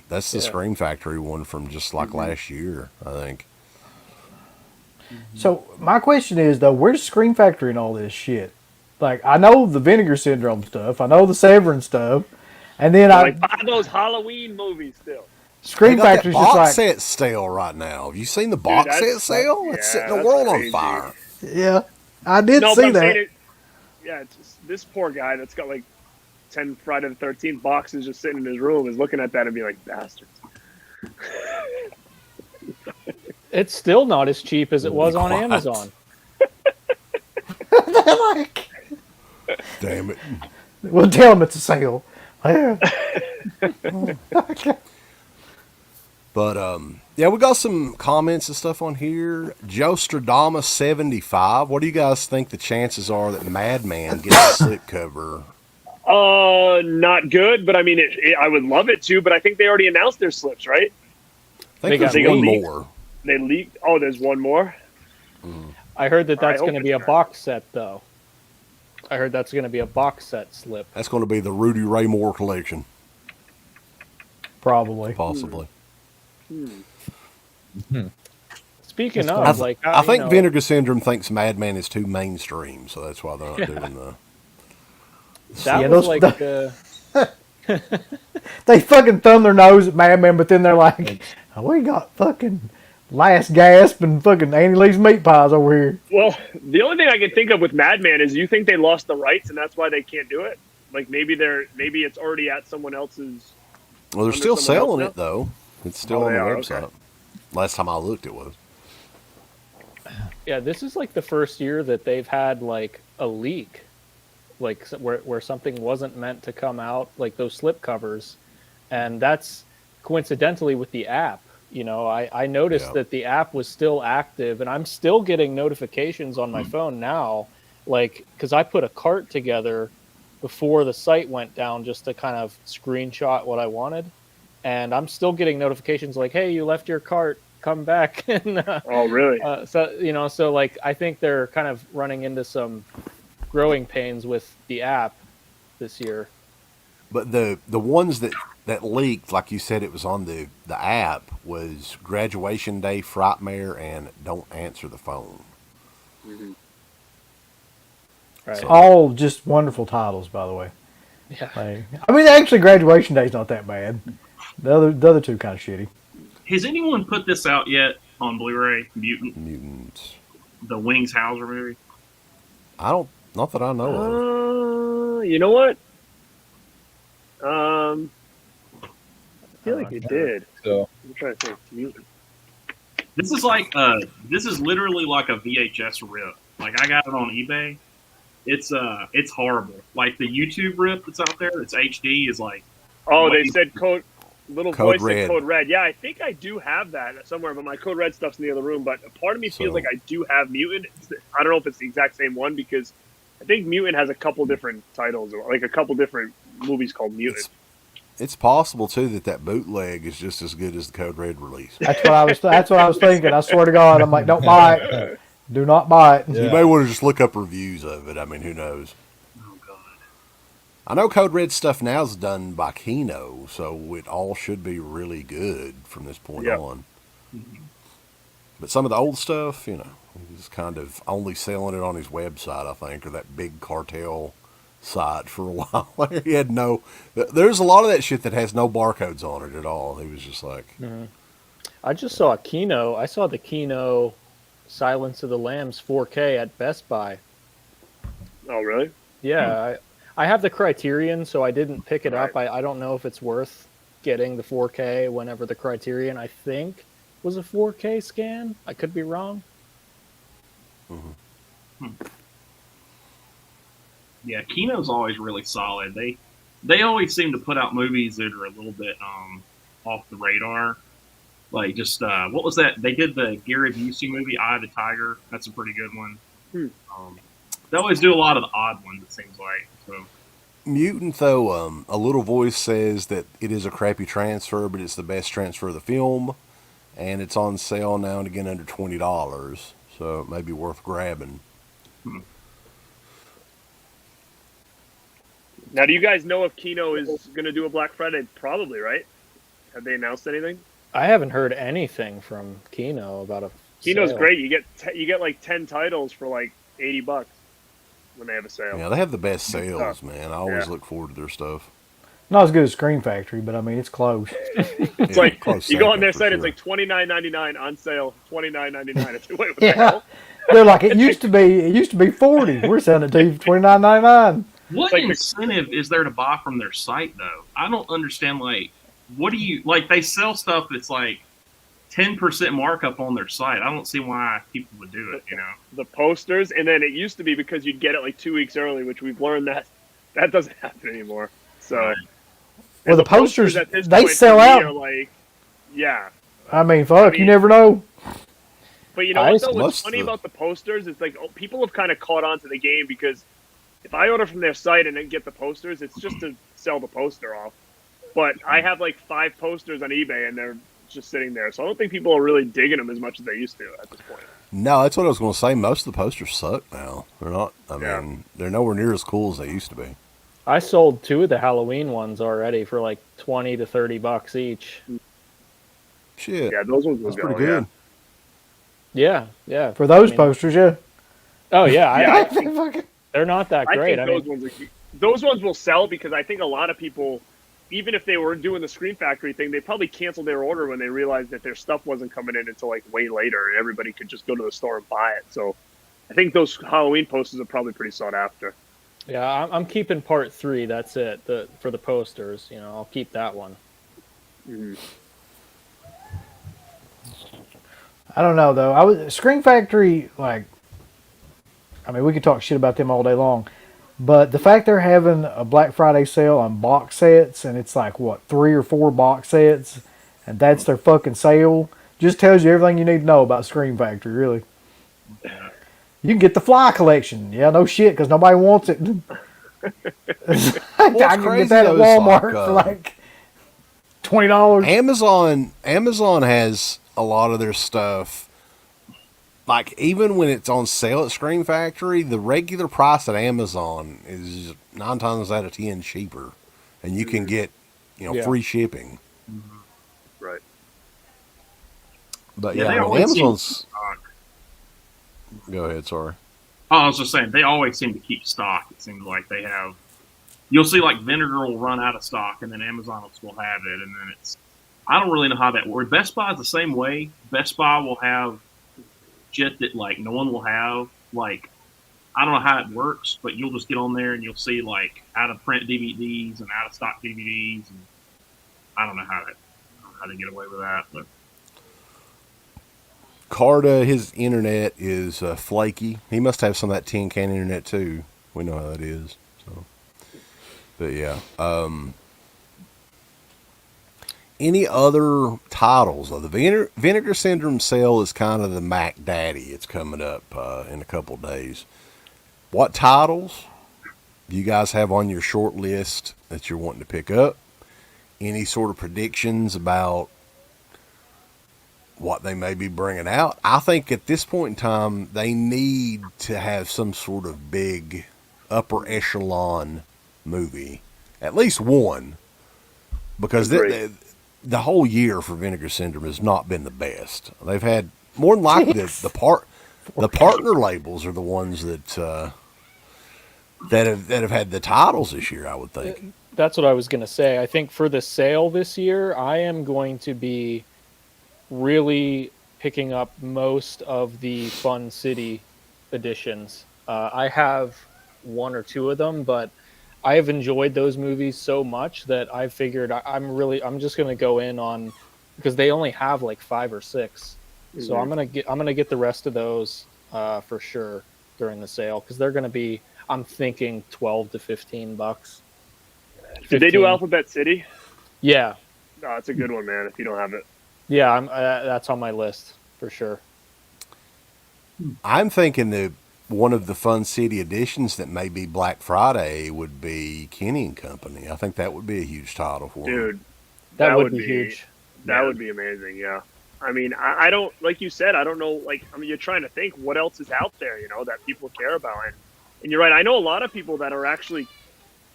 that's the Yeah. Scream Factory one from just like last year, I think. So my question is though, where's Scream Factory and all this shit? Like I know the Vinegar Syndrome stuff, I know the Severin stuff, and then Like buy those Halloween movies still. They Scream got that Factory's just box like, set sale right now. Have you seen the Dude, box set that's sale? It's setting the that's world on crazy. fire. yeah, I did No, but see I'm saying that. it. Yeah, it's just, this poor guy that's got like 10 Friday the 13th boxes just sitting in his room is looking at that and be like, bastards. It's still not as cheap as it was on What? Amazon. Like, Damn it. we'll tell them it's a sale. Yeah. But yeah, we got some comments and stuff on here. Joe Stradama 75. What do you guys think the chances are that Madman gets a slipcover? Not good, but I mean, I would love it to, but I think they already announced their slips, right? I think They there's got one leaked. more. They leaked. Oh, there's one more. I heard that I that's hope going to be a it's not. box set, though. I heard that's going to be a box set slip. That's going to be the Rudy Ray Moore collection, Probably. possibly. Speaking That's of, cool. like, I think you know, Vinegar Syndrome thinks Madman is too mainstream, so that's why they're not doing the. that Yeah, was those- like They fucking thumb their nose at Madman, but then they're like, oh, we got fucking Last Gasp and fucking Annie Lee's meat pies over here. Well, the only thing I can think of with Madman is you think they lost the rights and that's why they can't do it. Like maybe it's already at someone else's. Well, they're Under still someone else selling now? it though. It's still Oh, on they the are? website. Okay. Last time I looked, it was. yeah, this is like the first year that they've had like a leak, like where something wasn't meant to come out, like those slip covers, and that's coincidentally with the app. You know, I noticed Yeah. that the app was still active, and I'm still getting notifications on my phone now, like because I put a cart together before the site went down just to kind of screenshot what I wanted, and I'm still getting notifications like, "Hey, you left your cart, come back." and Oh, really? so like I think they're kind of running into some growing pains with the app this year. But the ones that leaked, like you said, it was on the app, was Graduation Day, Frightmare, and Don't Answer the Phone. Right. All just wonderful titles, by the way. Yeah. Like, I mean, actually, Graduation Day's not that bad. The other two kind of shitty. Has anyone put this out yet on Blu-ray? Mutant, Mutants. the Wings Hauser movie. Not that I know of. You know what? I feel like you did. So I'm trying to think. Mutant. This is literally like a VHS rip. Like I got it on eBay. It's horrible. Like the YouTube rip that's out there, it's HD, is like Oh, they said code. Little Code voice Red. said Code Red. Yeah, I think I do have that somewhere, but my Code Red stuff's in the other room. But a part of me feels So- like I do have Mutant. I don't know if it's the exact same one because I think Mutant has a couple different titles, or like a couple different movies called Mutant. It's possible too that bootleg is just as good as the Code Red release. That's what I was thinking. I swear to God, I'm like, don't buy it. Do not buy it. Yeah. You may want to just look up reviews of it. I mean, who knows? oh god. I know Code Red stuff now is done by Kino, so it all should be really good from this point Yep. on. But some of the old stuff, he's kind of only selling it on his website, I think, or that big cartel site for a while. He had there's a lot of that shit that has no barcodes on it at all. He was just like, I just saw I saw the Kino Silence of the Lambs 4K at Best Buy. Oh, really? Yeah, I have the Criterion, so I didn't pick it up. Right. I don't know if it's worth getting the 4K whenever the Criterion, I think, was a 4K scan. I could be wrong. Yeah, Kino's always really solid. They always seem to put out movies that are a little bit off the radar. Like just what was that? They did the Gary Busey movie, Eye of the Tiger. That's a pretty good one. They always do a lot of the odd ones, it seems like. So Mutant, though, a little voice says that it is a crappy transfer, but it's the best transfer of the film, and it's on sale now and again under $20, so it may be worth grabbing. Now, do you guys know if Kino is going to do a Black Friday? Probably, right? Have they announced anything? I haven't heard anything from Kino about a Kino's sale. great. You get like 10 titles for like $80. when they have a sale. Yeah, they have the best sales, man. I always Yeah. look forward to their stuff. Not as good as Screen Factory, but I mean it's close. It's Yeah, like close you go on second their for site, sure. it's like $29.99 on sale, $29.99. It's like, wait, what the Yeah, hell? they're like it used to be. It used to be 40. We're selling it to you for $29.99. What Like the- incentive is there to buy from their site though? I don't understand. Like, what do you like? They sell stuff that's like 10% markup on their site. I don't see why people would do it. You know, The posters, and then it used to be because you'd get it like 2 weeks early, which we've learned that doesn't happen anymore. So, Right. Well, and the posters, at this they point sell for me out. are like, yeah. I mean, fuck, mean- you never know. But you know I what, though? What's must funny have- about the posters is like people have kind of caught on to the game because if I order from their site and then get the posters, it's just to sell the poster off. But I have like 5 posters on eBay and they're just sitting there. So I don't think people are really digging them as much as they used to at this point. No, that's what I was going to say. Most of the posters suck now. They're not. I Yeah. mean, they're nowhere near as cool as they used to be. I sold 2 of the Halloween ones already for like $20 to $30 each. Shit, Yeah, those ones will that's go. pretty good. Yeah. For those I mean- posters, yeah. Oh yeah, Yeah, I Fucking- they're not that I great. think I those mean, ones those ones will sell because I think a lot of people, even if they were doing the Screen Factory thing, they probably canceled their order when they realized that their stuff wasn't coming in until like way later, and everybody could just go to the store and buy it. So I think those Halloween posters are probably pretty sought after. yeah, I'm keeping part 3. That's it. For the posters, you know, I'll keep that one. I don't know though. Screen Factory, like, I mean, we could talk shit about them all day long, but the fact they're having a Black Friday sale on box sets, and it's like what 3 or 4 box sets, and that's their fucking sale, just tells you everything you need to know about Screen Factory. Really, you can get the Fly collection. Yeah, no shit, because nobody wants it. I can crazy get that at though is Walmart like, for like $20. Amazon has a lot of their stuff. Like, even when it's on sale at Screen Factory, the regular price at Amazon is 9 times out of 10 cheaper, and you can get, Yeah. free shipping. Right. But Yeah, yeah, they I mean, always seem Amazon's. stock. Go ahead, sorry. Oh, I was just saying they always seem to keep stock. It seems like they have. You'll see like vinegar will run out of stock, and then Amazon will still have it, and then it's. I don't really know how that works. Best Buy is the same way. Best Buy will have shit that like no one will have. Like, I don't know how it works, but you'll just get on there and you'll see like out of print DVDs and out of stock DVDs, and I don't know how to get away with that. But Carta, his internet is flaky. He must have some of that tin can internet too. We know how that is. So, but yeah. Any other titles? The Vinegar Syndrome sale is kind of the Mac Daddy. It's coming up in a couple days. What titles do you guys have on your short list that you're wanting to pick up? Any sort of predictions about what they may be bringing out? I think at this point in time, they need to have some sort of big upper echelon movie, at least one, because the whole year for Vinegar Syndrome has not been the best. They've had more than likely the partner labels are the ones that have had the titles this year, I would think. That's what I was going to say. I think for the sale this year, I am going to be really picking up most of the Fun City editions. I have 1 or 2 of them, but I have enjoyed those movies so much that I figured I'm just going to go in on, because they only have like 5 or 6. So I'm going to get the rest of those for sure during the sale, because they're going to be, I'm thinking $12 to $15. Did they do 15. Alphabet City? Yeah. No, it's a good one, man. If you don't have it, Yeah, that's on my list for sure. I'm thinking that one of the Fun City editions that may be Black Friday would be Kenny and Company. I think that would be a huge title for them. dude. That would be huge. That would be amazing. Yeah. I mean, I don't, like you said, I don't know. Like, I mean, you're trying to think what else is out there, that people care about. And you're right. I know a lot of people that are actually,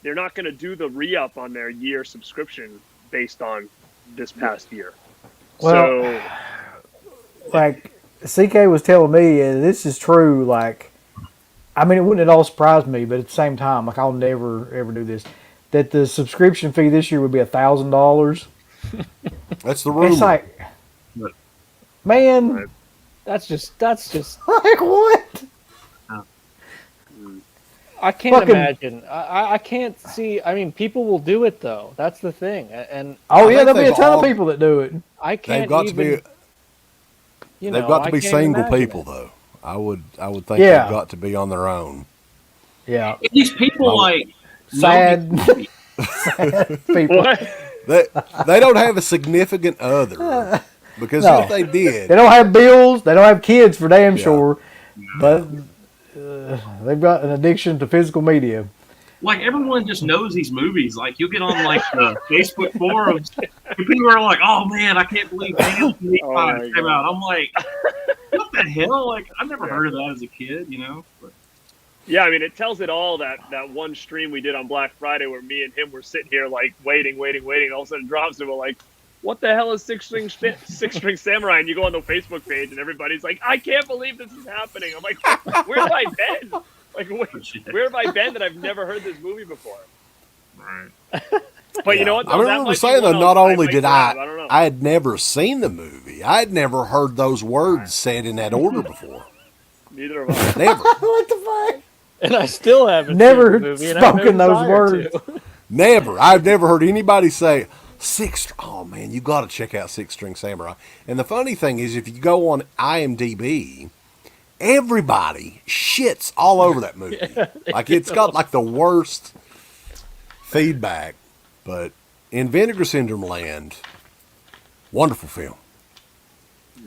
they're not going to do the re-up on their year subscription based on this past year. Well, like CK was telling me, and this is true. Like, I mean, it wouldn't at all surprise me, but at the same time, like I'll never ever do this. That the subscription fee this year would be $1,000. That's the rumor. It's like, But- man, Right. That's just like what? I can't Fucking- imagine. I can't see. I mean, people will do it though. That's the thing. And Oh I yeah, think there'll be a they've ton all- of people that do it. I can't They've got even. to be. You They've know, got to I be can't single imagine people it. though. I would think Yeah. they've got to be on their own. Yeah, These people like sad know these- people. What? They don't have a significant other because No. if they did, They don't have bills. They don't have kids for damn Yeah. sure. But they've got an addiction to physical media. like everyone just knows these movies. Like you get on like the Facebook forums, and people are like, "Oh man, I can't believe Alien Meat Oh, Pie my came God. out." I'm like, "What the hell?" Like I never heard of that as a kid, you know. But, Yeah, I mean, it tells it all that one stream we did on Black Friday where me and him were sitting here like waiting, and all of a sudden it drops and we're like, what the hell is Six String Samurai? And you go on the Facebook page and everybody's like, I can't believe this is happening. I'm like, where have I been? Like, where have I been that I've never heard this movie before? right. But you know what? I though? That remember might be saying one that I'll- not I only might did grab. I don't know. I had never seen the movie, I had never heard those words said in that order before. Neither of us. Never, What the fuck? And I still haven't Never seen the movie, and I have no spoken those desire words. to. never. I've never heard anybody say Oh man, you got to check out Six String Samurai. And the funny thing is, if you go on IMDb, everybody shits all over that movie. Like it's got like the worst feedback. But in Vinegar Syndrome Land, wonderful film.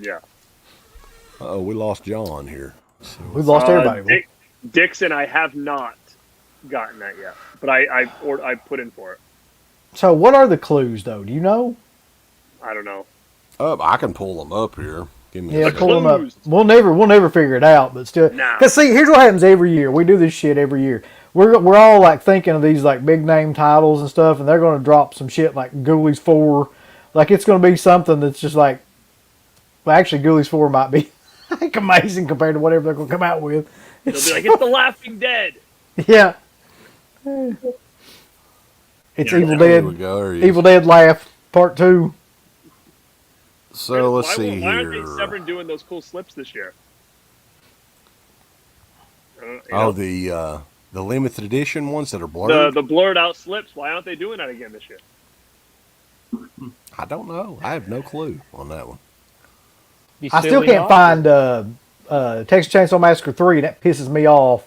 Yeah. Oh, we lost John here. So, We've lost everybody. Dixon, I have not gotten that yet, but I put in for it. So what are the clues though? Do you know? I don't know. I can pull them up here. Give me Yeah, a The pull second. them up. clues. We'll never figure it out, but still. Nah. Cause see, here's what happens every year. We do this shit every year. We're all like thinking of these like big name titles and stuff, and they're going to drop some shit like Ghoulies 4. Like it's going to be something that's just like. Well, actually, Ghoulies 4 might be like amazing compared to whatever they're going to come out with. They'll be like, it's The Laughing Dead. Yeah. It's Yeah, Evil There we Dead. go. There he is. Evil Dead Laugh Part 2. So let's why, see why here. aren't they Severn doing those cool slips this year? You Oh, know, the limited edition ones that are blurred. the blurred out slips. Why aren't they doing that again this year? I don't know. I have no clue on that one. Be I still silly can't not find Texas Chainsaw Massacre 3, and that pisses me off.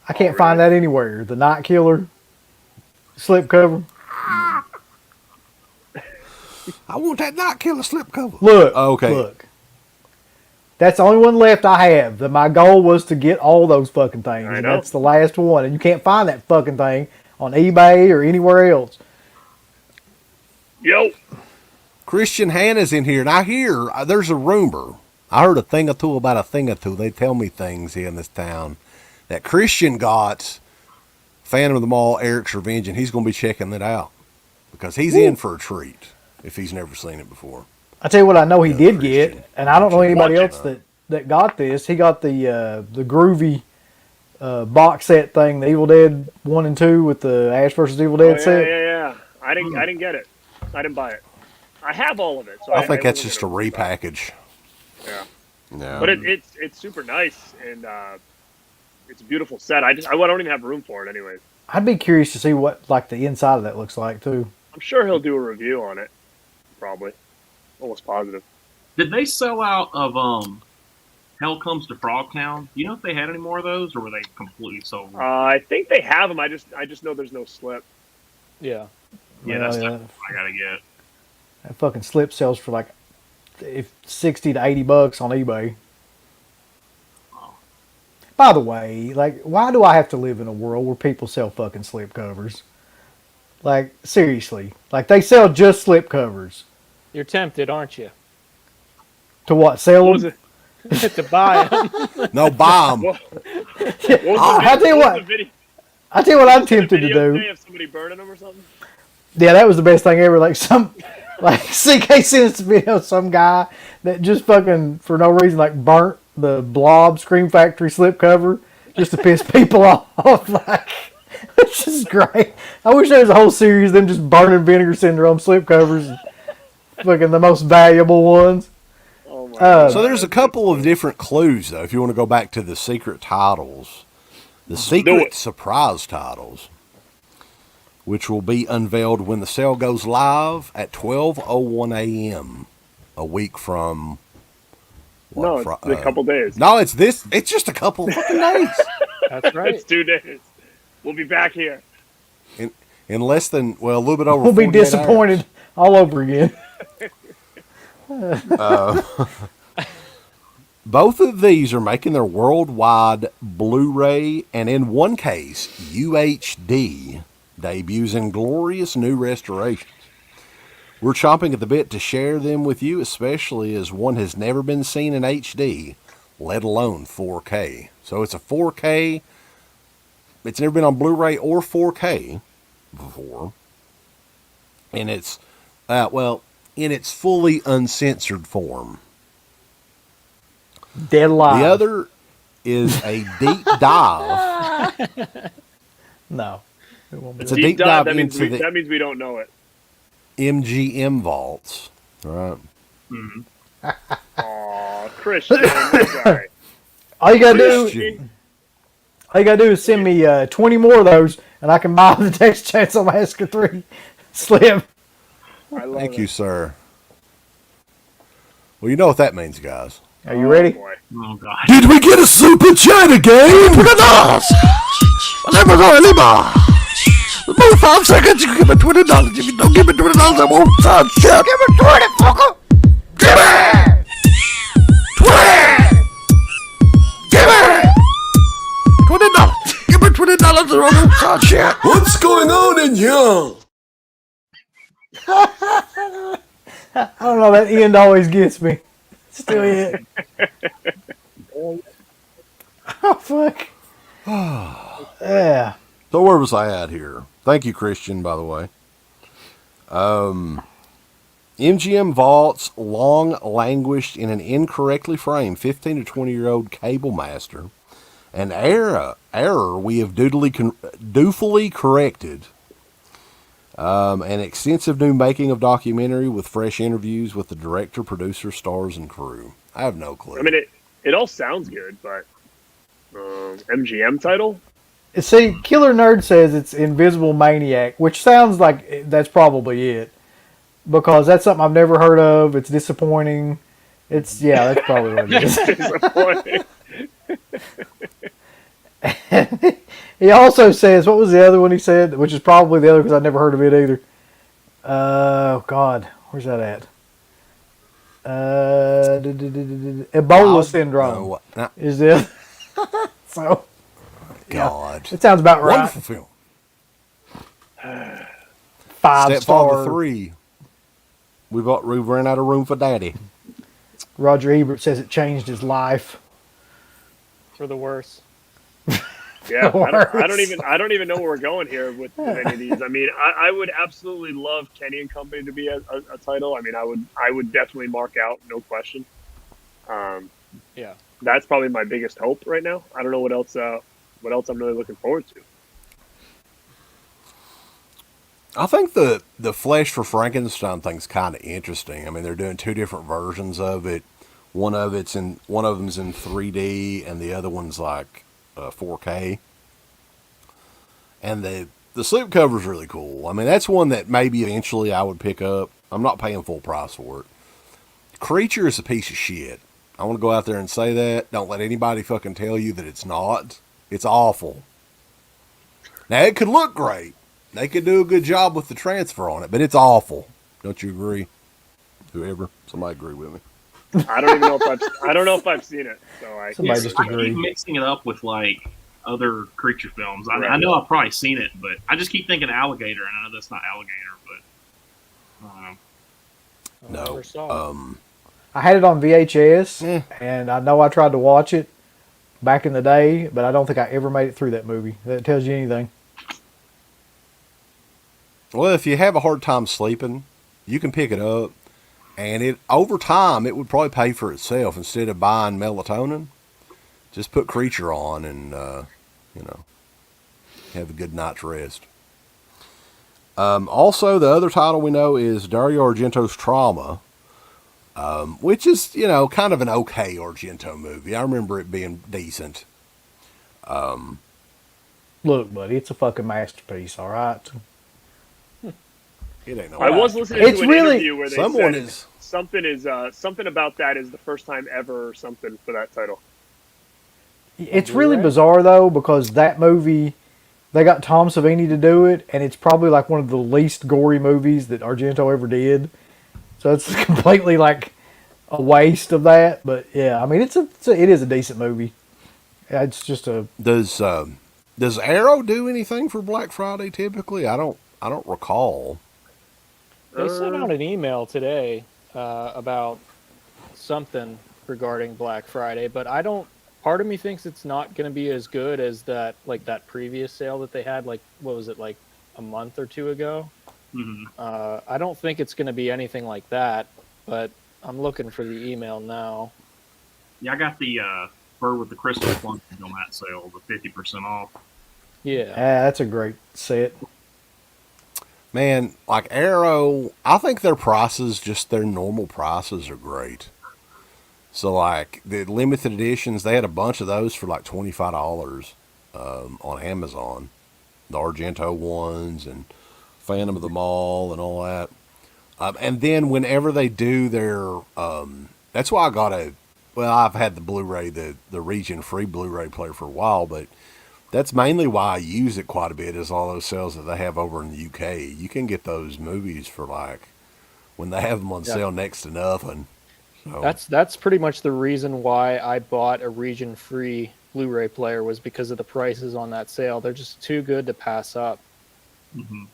I can't find that anywhere. The Night Killer slipcover. I want that Night Killer slipcover. Look. Okay. Look. That's the only one left I have. My goal was to get all those fucking things. I And know. that's the last one. And you can't find that fucking thing on eBay or anywhere else. Yo, Christian Hannah's in here, and I hear there's a rumor. I heard a thing or two about a thing or two. They tell me things here in this town that Christian got Phantom of the Mall, Eric's Revenge, and he's going to be checking it out because he's in for a treat if he's never seen it before. I tell you what I know he Yeah, did Christian. get, and I don't know anybody Watch else that got this. He got the groovy box set thing, the Evil Dead 1 and 2 with the Ash vs. Evil Dead yeah, set. yeah. I didn't get it. I didn't buy it. I have all of it. So I think that's wasn't just a gonna- repackage. Yeah. Yeah. But it's super nice and it's a beautiful set. I don't even have room for it anyways. I'd be curious to see what like the inside of that looks like too. I'm sure he'll do a review on it. Probably. Almost positive. Did they sell out of Hell Comes to Frogtown? Do you know if they had any more of those, or were they completely sold? I think they have them. I just know there's no slip. Yeah. Yeah, that's Yeah, definitely what I gotta get. that fucking slip sells for like $60 to $80 on eBay. Oh. By the way, like, why do I have to live in a world where people sell fucking slip covers? Like, seriously, like they sell just slip covers. You're tempted, aren't you? To what? Sell What was them? it? To buy them. No, buy 'em. What was the I'll tell you what was what. the video- I tell you what I'm was the tempted to video do. today of somebody burning them or something? Yeah, that was the best thing ever. Like CK sent us a video of some guy that just fucking for no reason like burnt the Blob Scream Factory slip cover. just to piss people off. Like, it's just great. I wish there was a whole series of them just burning Vinegar Syndrome slipcovers, fucking the most valuable ones. Oh my God. So there's a couple of different clues, though, if you want to go back to the secret titles. The secret surprise titles, which will be unveiled when the sale goes live at 12:01 a.m. a week from... No, it's a couple days. No, it's just a couple of fucking days. That's right. It's 2 days. We'll be back here. In less than, a little bit over We'll be 48 hours. disappointed all over again. Both of these are making their worldwide Blu-ray and, in one case, UHD debuts in glorious new restorations. We're chomping at the bit to share them with you, especially as one has never been seen in HD, let alone 4K. So it's a 4K. It's never been on Blu-ray or 4K before. And it's, in its fully uncensored form. Dead live. The other is a deep dive. No. It won't be It's a that. deep dive that means into the that means we don't know it. MGM vaults. All right. Mm-hmm. Aw, Christian. I'm sorry. All you gotta do, Christian. all you gotta do is send me 20 more of those, and I can buy the Texas Chainsaw Massacre 3 Slim. I love Thank it. you, sir. Well, you know what that means, guys. Are you ready? Boy. Oh god. Did we get a super chat again? Look at us! About 5 seconds, you give me $20. If you don't give me $20, I won't sign shit. Give me 20, fucker! Give me! 20! Give me! $20! Give me $20 or I won't sign shit. What's going on in here? I don't know, that end always gets me. Still it. Oh, fuck. Yeah. So where was I at here? Thank you, Christian, by the way. MGM Vaults long languished in an incorrectly framed 15 to 20-year-old cable master. An error we have dutifully corrected. An extensive new making of documentary with fresh interviews with the director, producer, stars, and crew. I have no clue. I mean, it all sounds good, but MGM title? See, Killer Nerd says it's Invisible Maniac, which sounds like that's probably it. Because that's something I've never heard of. It's disappointing. That's probably what it is. Disappointing. He also says, what was the other one he said? Which is probably the other because I've never heard of it either. Oh, God. Where's that at? Ebola syndrome is the other. So, God. it sounds about right. Wonderful film. 5 Stepfather star. 3. We've ran out of room for daddy. Roger Ebert says it changed his life. For the worse. Yeah, I don't even know where we're going here with any of these. I mean, I would absolutely love Kenny and Company to be a title. I mean, I would definitely mark out, no question. Yeah. That's probably my biggest hope right now. I don't know what else I'm really looking forward to. I think the Flesh for Frankenstein thing's kind of interesting. I mean, they're doing 2 different versions of it. One of them's in 3D, and the other one's like 4K. And the slipcover's really cool. I mean, that's one that maybe eventually I would pick up. I'm not paying full price for it. Creature is a piece of shit. I want to go out there and say that. Don't let anybody fucking tell you that it's not. It's awful. Now, it could look great. They could do a good job with the transfer on it, but it's awful. Don't you agree? Whoever. Somebody agree with me. I don't know if I've seen it. So Somebody just I agree. keep mixing it up with like other creature films. I know I've probably seen it, but I just keep thinking alligator, and I know that's not alligator, but No. Never saw it. I had it on VHS, and I know I tried to watch it back in the day, but I don't think I ever made it through that movie. That tells you anything. Well, if you have a hard time sleeping, you can pick it up, and over time, it would probably pay for itself instead of buying melatonin. Just put Creature on and, have a good night's rest. Also, the other title we know is Dario Argento's Trauma, which is, kind of an okay Argento movie. I remember it being decent. Look, buddy, it's a fucking masterpiece, all right? It ain't no I was listening It's to an really- interview where they Someone said is. something about that is the first time ever or something for that title. It's really Blu-ray? bizarre, though, because that movie, they got Tom Savini to do it, and it's probably like one of the least gory movies that Argento ever did. So it's completely like a waste of that. But yeah, I mean, it is a decent movie. It's just a Does Arrow do anything for Black Friday typically? I don't recall. They sent out an email today about something regarding Black Friday, but I don't. Part of me thinks it's not going to be as good as that previous sale that they had. Like, what was it, like a month or two ago? Mhm. I don't think it's going to be anything like that, but I'm looking for the email now. Yeah, I got the Bird with the Crystal Plunge on that sale, the 50% off. Yeah. that's a great set. Man, like Arrow, I think their prices, just their normal prices, are great. So, like, the limited editions, they had a bunch of those for like $25 on Amazon. The Argento ones and Phantom of the Mall and all that. And then whenever they do their, that's why I got I've had the Blu-ray, the region-free Blu-ray player for a while, but that's mainly why I use it quite a bit, is all those sales that they have over in the UK. You can get those movies for, like, when they have them on sale, next to nothing. So, That's pretty much the reason why I bought a region-free Blu-ray player, was because of the prices on that sale. They're just too good to pass up. Mm-hmm.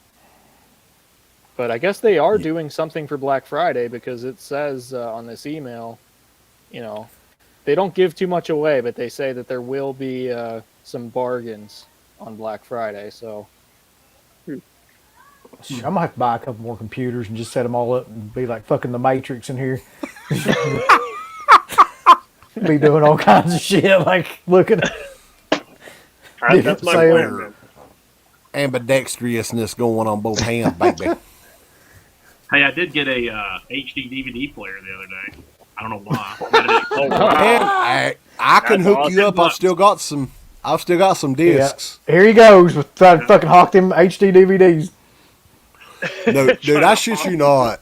But I guess they are doing something for Black Friday, because it says on this email, they don't give too much away, but they say that there will be some bargains on Black Friday. So I'm gonna have to buy a couple more computers and just set them all up and be like fucking the Matrix in here. Be doing all kinds of shit, like looking at That's my sale. plan, man. ambidextrousness going on both hands, baby. Hey, I did get a HD DVD player the other day. I don't know why. Oh, wow. And I can That's hook you awesome. up. I've still got some discs. Here he goes with trying to fucking hawk them HD DVDs. No, dude, I shit you not.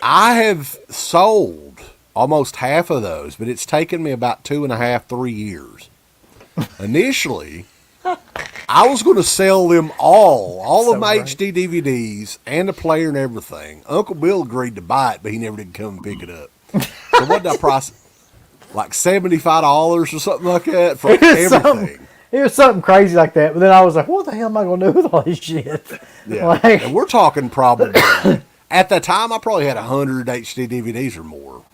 I have sold almost half of those, but it's taken me about 2.5, 3 years. Initially, I was going to sell them all of my right. HD DVDs and the player and everything. Uncle Bill agreed to buy it, but he never did come and pick it up. So what did I price? Like $75 or something like that for everything. It was something crazy like that. But then I was like, what the hell am I going to do with all this shit? Yeah, Like, and we're talking probably at the time I probably had 100 HD DVDs or more,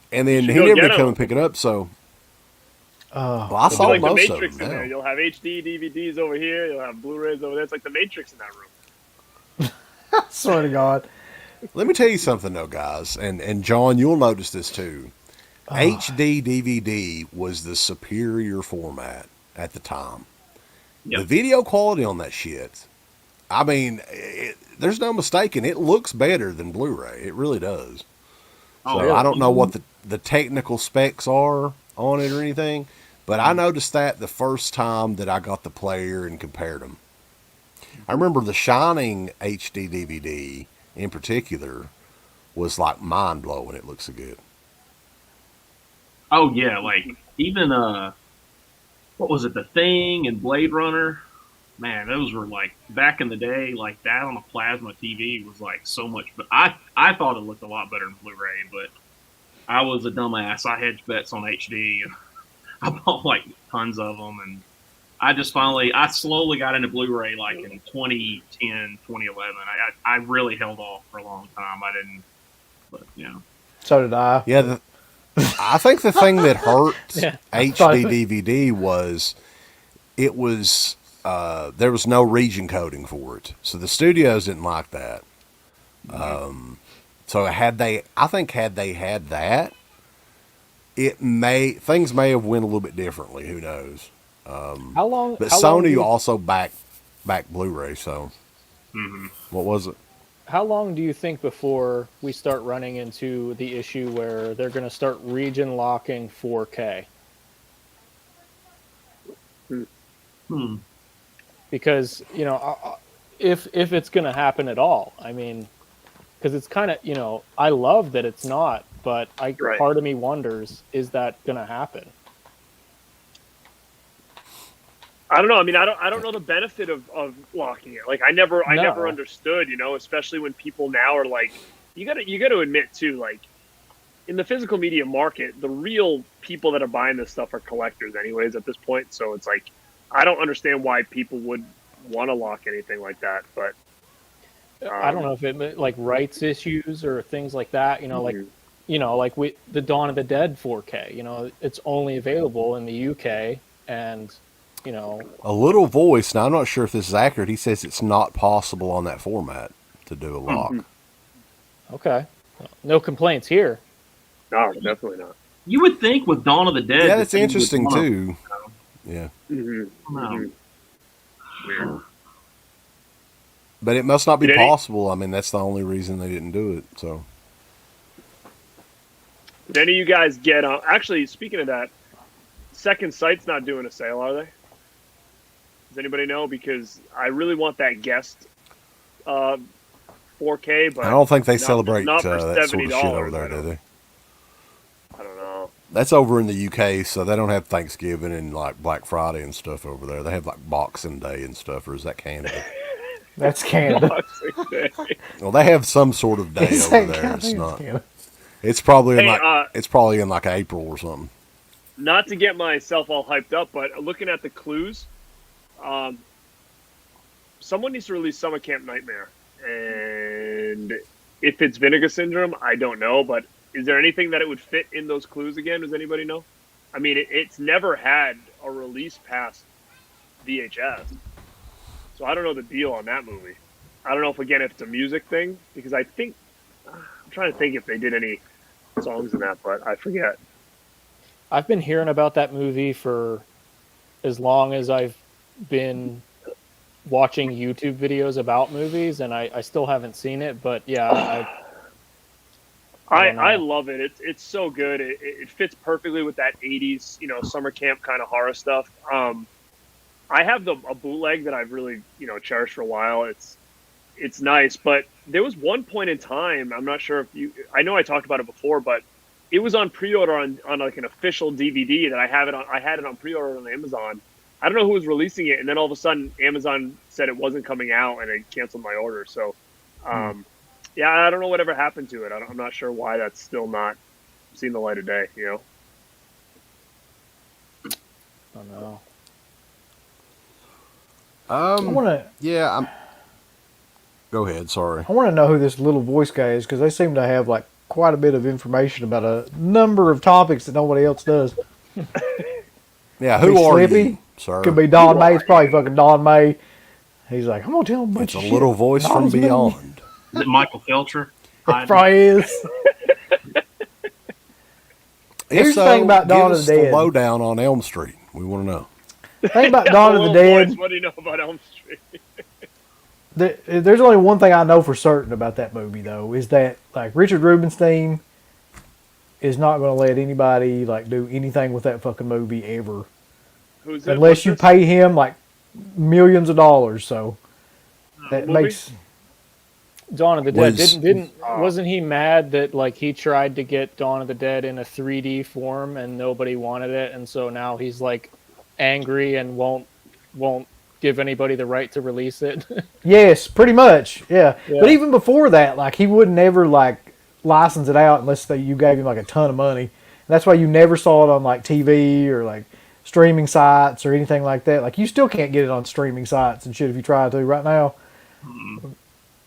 and then You he should go never get did come 'em. and pick it up. So, well, I It'll be saw like the most of Matrix them. in there. Now. You'll have HD DVDs over here. You'll have Blu-rays over there. It's like the Matrix in that room. I swear to God. Let me tell you something though, guys, and John, you'll notice this too. HD DVD was the superior format at the time. Yep. The video quality on that shit, I mean, there's no mistaking. It looks better than Blu-ray. It really does. Oh, So yeah. I don't know what the technical specs are on it or anything, but I noticed that the first time that I got the player and compared them. I remember the Shining HD DVD in particular was like mind-blowing. It looks so good. Oh yeah, like even what was it, The Thing and Blade Runner? Man, those were like back in the day, like that on a plasma TV was like so much. But I thought it looked a lot better than Blu-ray, but I was a dumbass. I hedged bets on HD. I bought like tons of them, and I slowly got into Blu-ray like in 2010, 2011. I really held off for a long time. I didn't, but So did I. Yeah, I think the thing that hurt Yeah. HD DVD was it was there was no region coding for it, so the studios didn't like that. So had they had that, things may have went a little bit differently. Who knows? How long? But how long do Sony you, also back Blu-ray. So what was it? how long do you think before we start running into the issue where they're going to start region locking 4K? Hmm. Because if it's going to happen at all, I mean, because it's kind of I love that it's not, but Right. part of me wonders, is that going to happen? I don't know. I mean, I don't know the benefit of locking it. Like I never No. understood, especially when people now are like, you gotta admit too, like in the physical media market, the real people that are buying this stuff are collectors anyways at this point. So it's like, I don't understand why people would want to lock anything like that. But I don't know if it like rights issues or things like that. Like the Dawn of the Dead 4K. It's only available in the UK, and A little voice. Now I'm not sure if this is accurate. He says it's not possible on that format to do a lock. okay, no complaints here. no, definitely not. You would think with Dawn of the Dead. Yeah, that that's they would interesting wanna- too. Yeah, Mm-hmm. Weird. but it must not be Did any- possible. I mean, that's the only reason they didn't do it. So Did any of you guys get on? Actually, speaking of that, Second Sight's not doing a sale, are they? Does anybody know? Because I really want that guest 4K, but I don't think they not- celebrate not for that sort of shit over $70, there, I do don't- they? I don't know. That's over in the UK, so they don't have Thanksgiving and like Black Friday and stuff over there. They have like Boxing Day and stuff, or is that Canada? That's Canada. Boxing Day. Well, they have some sort of day It's over like- there. I It's think not. Canada. It's probably in Hey, like April or something. Not to get myself all hyped up, but looking at the clues, someone needs to release Summer Camp Nightmare. And if it's Vinegar Syndrome, I don't know. But is there anything that it would fit in those clues again? Does anybody know? I mean, it's never had a release past VHS. So I don't know the deal on that movie. I don't know if it's a music thing, because I think, I'm trying to think if they did any songs in that, but I forget. I've been hearing about that movie for as long as I've been watching YouTube videos about movies, and I still haven't seen it. But yeah, I don't know. I love it. It's so good. It fits perfectly with that 80s, summer camp kind of horror stuff. I have a bootleg that I've really, cherished for a while. It's nice, but there was one point in time, I'm not sure if I know I talked about it before, but it was on pre-order on like an official DVD that I had it on pre-order on Amazon. I don't know who was releasing it, and then all of a sudden Amazon said it wasn't coming out, and it canceled my order. So, yeah, I don't know whatever happened to it. I'm not sure why that's still not seen the light of day. I don't know. I want to. Yeah, Go ahead. Sorry. I want to know who this little voice guy is, because they seem to have like quite a bit of information about a number of topics that nobody else does. Yeah, Be who are Slippy? you, sir? Could be Don May. It's probably fucking Don May. He's like, I'm gonna tell him a bunch It's a of shit. little voice from Don's been- beyond. Is it Michael Felcher? It probably is. Here's the thing about Dawn of the Give us Dead. the lowdown on Elm Street. We want to know. The thing about Yeah, Dawn of the little Dead, boys, what do you know about Elm Street? there's only one thing I know for certain about that movie, though, is that like Richard Rubenstein is not going to let anybody like do anything with that fucking movie ever, Who's it? unless What's you this? pay him like millions of dollars. So that movie? makes Dawn of the Dead Was- wasn't he mad that like he tried to get Dawn of the Dead in a 3D form and nobody wanted it, and so now he's like angry and won't give anybody the right to release it. yes, pretty much, yeah. Yeah. But even before that, like he would never like license it out unless you gave him like a ton of money. And that's why you never saw it on like TV or like streaming sites or anything like that. Like you still can't get it on streaming sites and shit if you try to right now.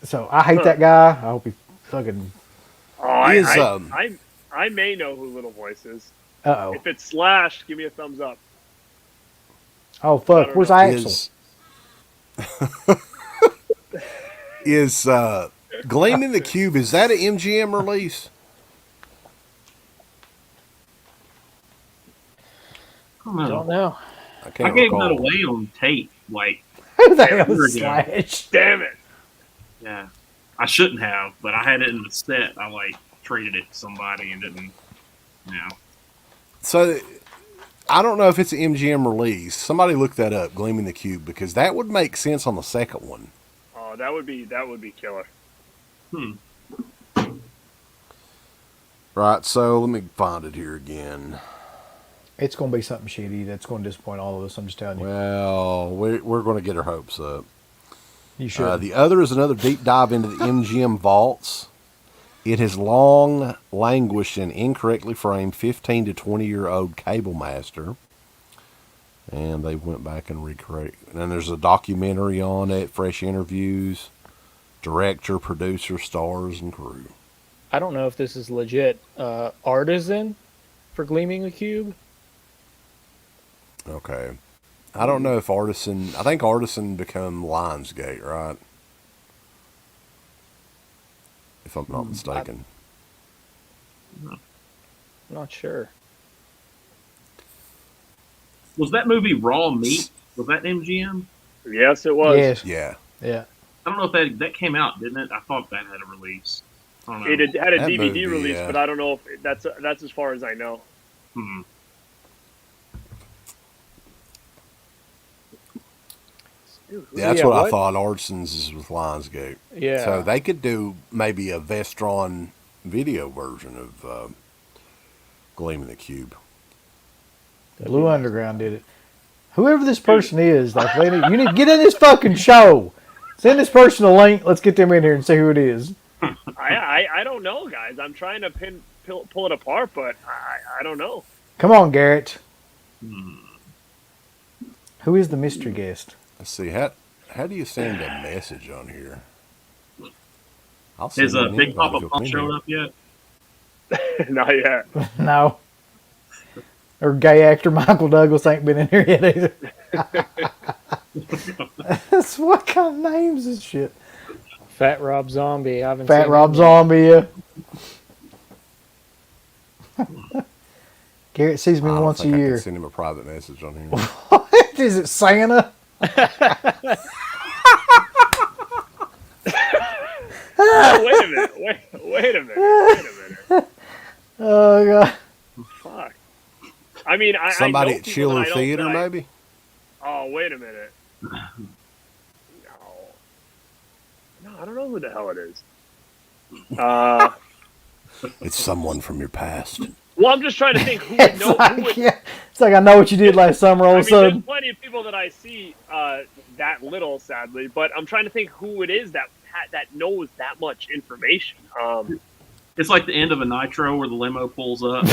So I hate that guy. I hope he fucking. Oh, Is, I may know who Little Voice is. Oh. If it's Slash, give me a thumbs up. Oh I fuck! don't Where's know. Axel? Is Gleaming the Cube, is that an MGM release? Don't know. I I can't gave recall. that away on tape. Like, Who the Yeah, hell we're is good. Slash? Damn it. yeah, I shouldn't have, but I had it in the set. I like traded it to somebody and didn't. So I don't know if it's an MGM release. Somebody look that up, Gleaming the Cube, because that would make sense on the second one. Oh, that would be killer. Hmm. Right, so let me find it here again. It's going to be something shitty that's going to disappoint all of us. I'm just telling you. Well, we're going to get our hopes up. You should. The other is another deep dive into the MGM vaults. It has long languished in incorrectly framed 15 to 20-year-old cable master. And they went back and recreated. And there's a documentary on it, fresh interviews, director, producer, stars, and crew. I don't know if this is legit. Artisan for Gleaming the Cube. Okay. I don't know if Artisan... I think Artisan become Lionsgate, right? If I'm not mistaken. I'm not sure. Was that movie Raw Meat? Was that MGM? Yes, it was. Yes. Yeah. Yeah. I don't know if that came out, didn't it? I thought that had a release. I don't know. It had a That DVD movie, release, yeah. but I don't know if that's as far as I know. Hmm. Yeah, that's Yeah, what I what? thought. Artisans is with Lionsgate. Yeah. So they could do maybe a Vestron video version of Gleaming the Cube. Blue Underground did it. Whoever this person is, like, you need to get in this fucking show. Send this person a link. Let's get them in here and see who it is. I don't know, guys. I'm trying to pull it apart, but I don't know. Come on, Garrett. Hmm. Who is the mystery guest? Let's see. How do you send a message on here? I'll send Has you an Big invite Papa if you'll Pump come showed here. up yet? Not yet. No. Or gay actor Michael Douglas ain't been in here yet either. That's what kind of names is shit? Fat Rob Zombie. I haven't Fat seen Rob him Zombie, yeah. Garrett sees me I don't once a think I year. can send him a private message on here. What? Is it Santa? Oh, wait a minute. Wait a minute. Oh, God. Fuck. I mean, Somebody I know at people that Chiller I don't- Theater, that I- maybe? Oh, wait a minute. No, I don't know who the hell it is. It's someone from your past. Well, I'm just trying to think who would know. Who would, It's like I know what you did last summer all I of mean, a there's sudden. plenty of people that I see that little, sadly, but I'm trying to think who it is that knows that much information. It's like the end of a Nitro where the limo pulls up.